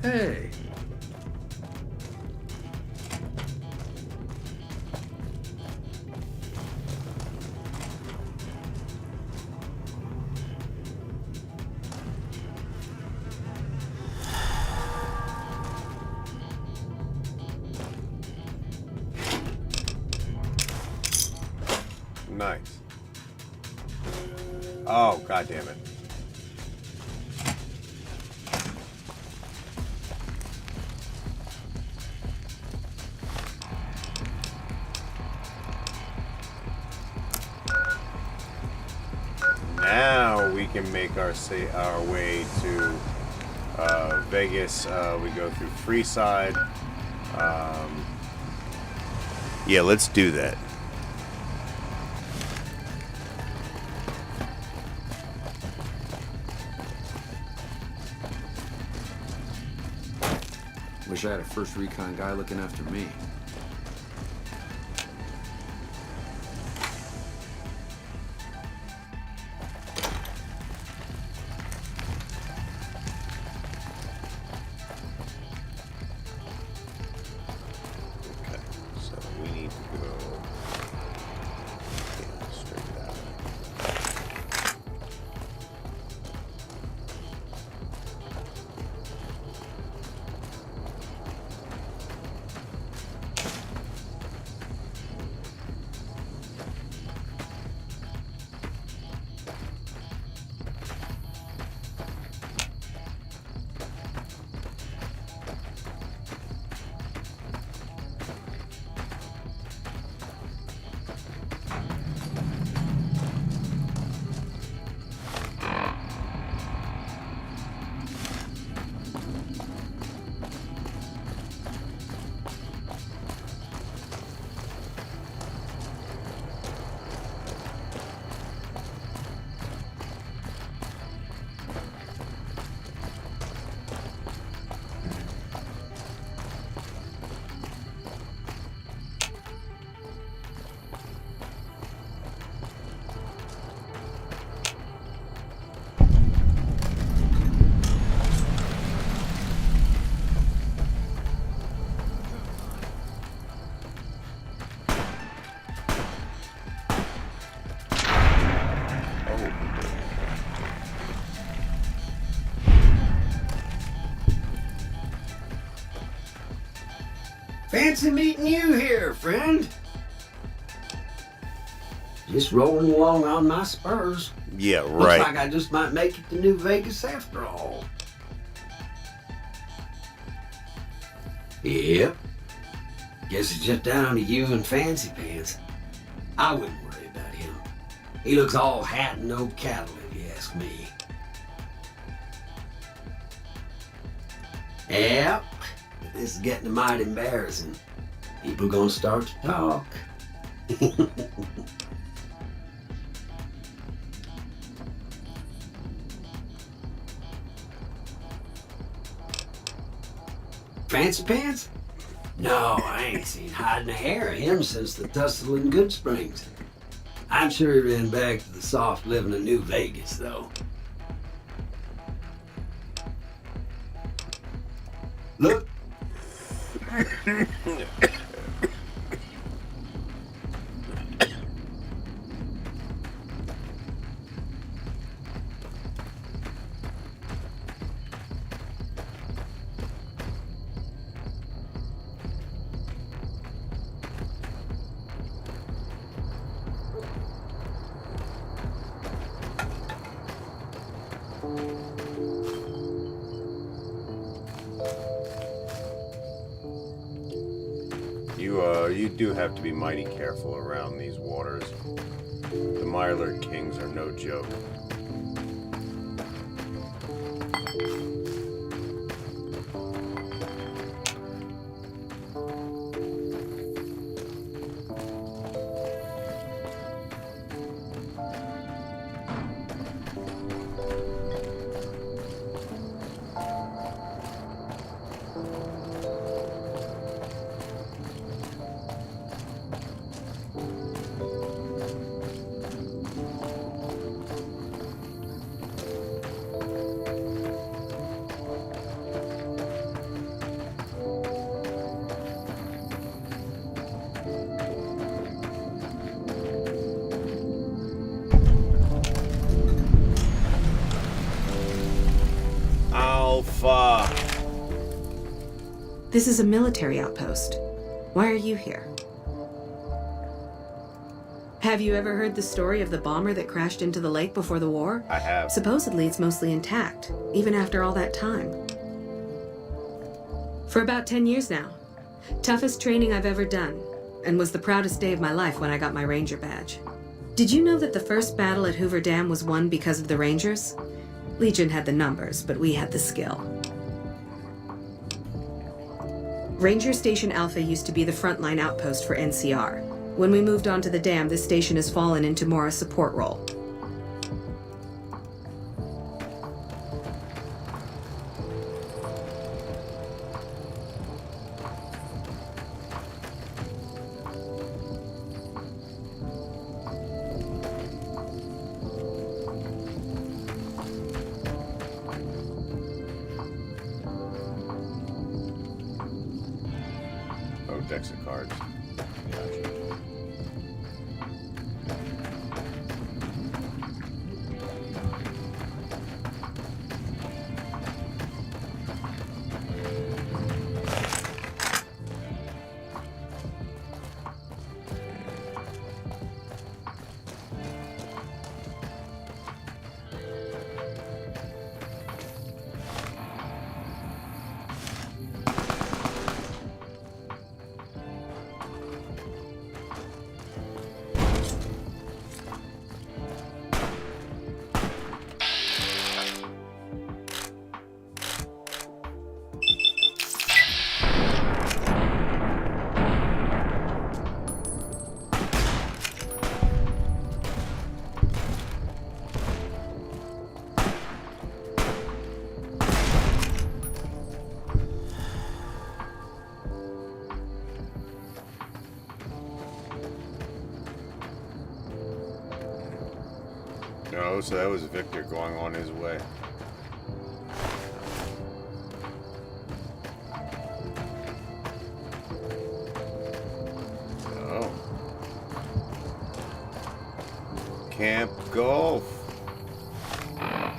Hey. Nice. Oh, God damn it. Now we can make our way to Vegas. We go through Freeside. Yeah, let's do that. Wish I had a first recon guy looking after me. Fancy meeting you here, friend. Just rolling along on my spurs. Yeah, right. Looks like I just might make it to New Vegas after all. Yep. Guess it's just down to you and Fancy Pants. I wouldn't worry about him. He looks all hat and no cattle, if you ask me. Yep. This is getting mighty embarrassing. People gonna start to talk. Fancy Pants? No, I ain't seen hiding a hair of him since the tussle in Good Springs. I'm sure he ran back to the soft living of New Vegas, though. Look. You do have to be mighty careful around these waters. The Mirelurk Kings are no joke. Alpha. This is a military outpost. Why are you here? Have you ever heard the story of the bomber that crashed into the lake before the war? I have. Supposedly it's mostly intact, even after all that time. For about 10 years now. Toughest training I've ever done, and was the proudest day of my life when I got my Ranger badge. Did you know that the first battle at Hoover Dam was won because of the Rangers? Legion had the numbers, but we had the skill. Ranger Station Alpha used to be the frontline outpost for NCR. When we moved on to the dam, this station has fallen into more a support role. Oh, decks of cards. Gotcha. No, so that was Victor going on his way. Oh. Camp Golf. I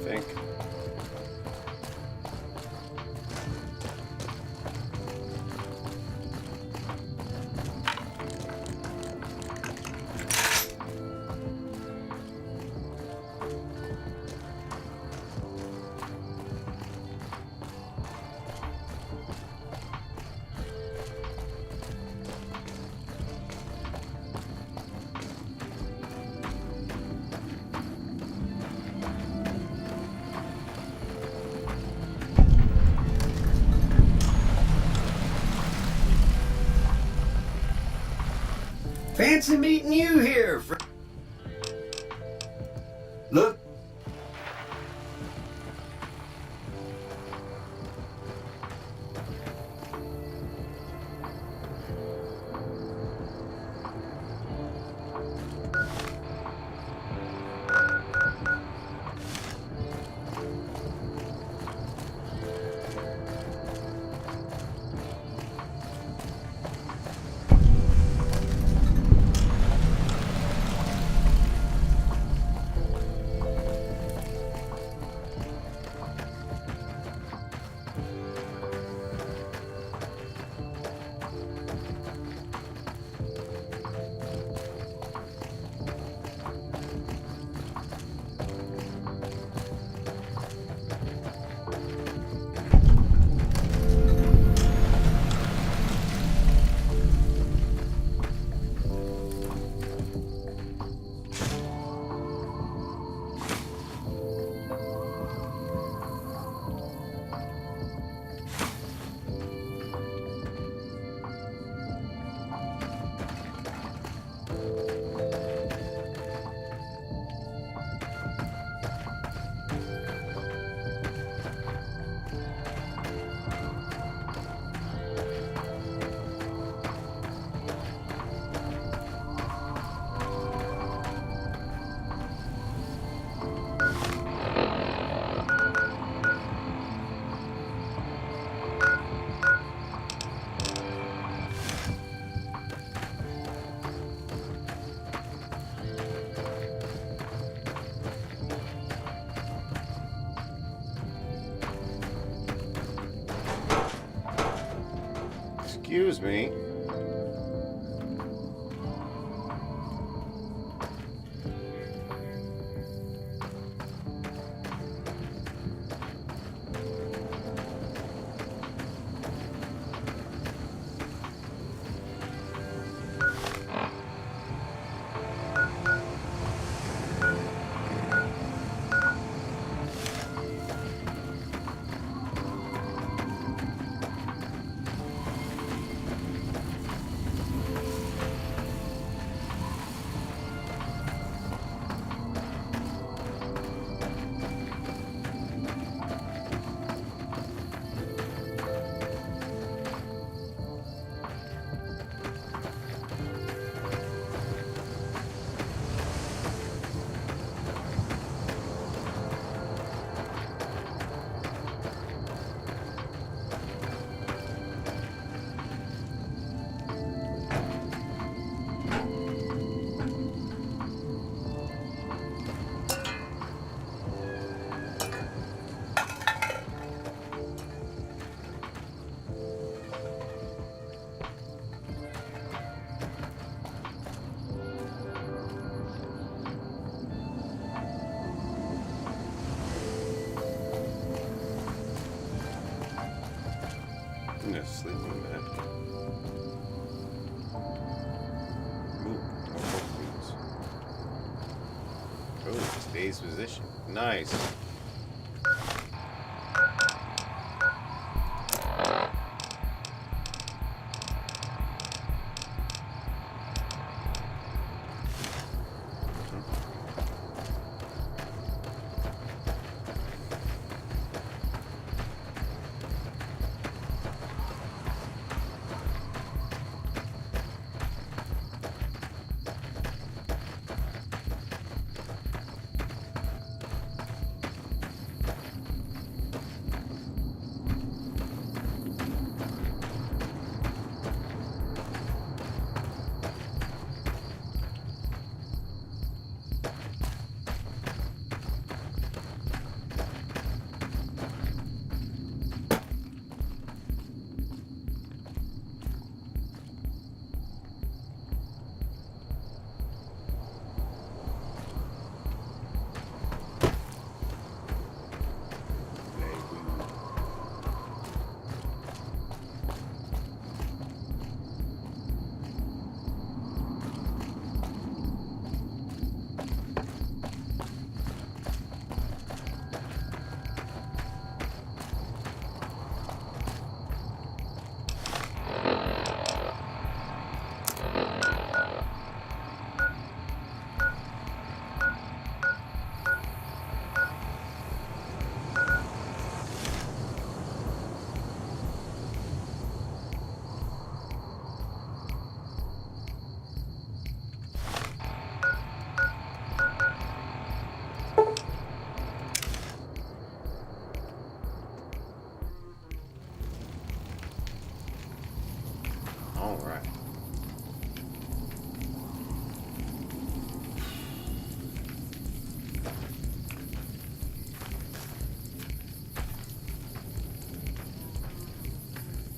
think. Fancy meeting you here, friend. Look. Excuse me. I'm gonna sleep on that. Ooh, oh, today's position. Nice.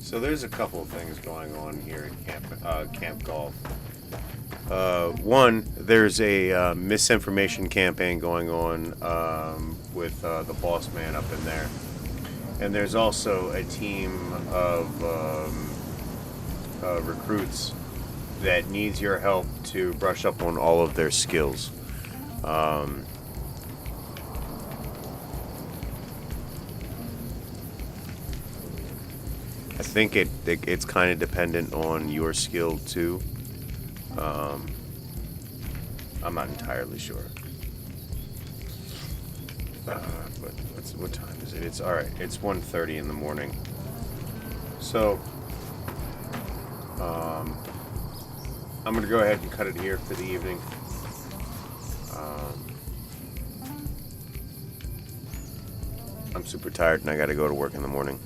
So there's a couple of things going on here at Camp Golf. One, there's a misinformation campaign going on with the boss man up in there. And there's also a team of recruits that needs your help to brush up on all of their skills. I think it's kind of dependent on your skill too. I'm not entirely sure. But what time is it? It's all right. It's 1:30 in the morning. So I'm gonna go ahead and cut it here for the evening. I'm super tired and I gotta go to work in the morning.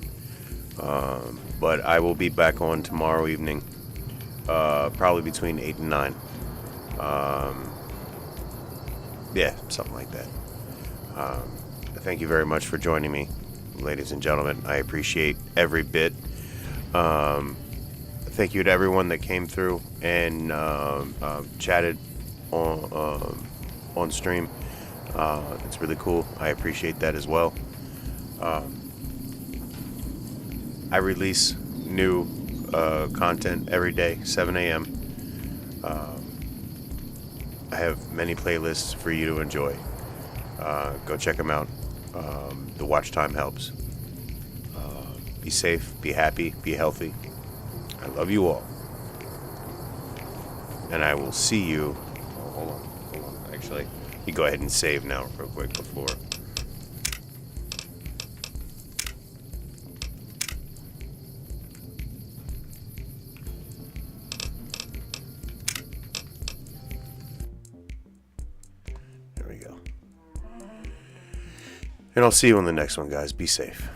But I will be back on tomorrow evening, probably between 8 and 9. Yeah, something like that. Thank you very much for joining me, ladies and gentlemen. I appreciate every bit. Thank you to everyone that came through and chatted on stream. It's really cool. I appreciate that as well. I release new content every day, 7 a.m. I have many playlists for you to enjoy. Go check them out. The watch time helps. Be safe, be happy, be healthy. I love you all. And I will see you. Oh, hold on. Actually, you go ahead and save now real quick before. There we go. And I'll see you on the next one, guys. Be safe.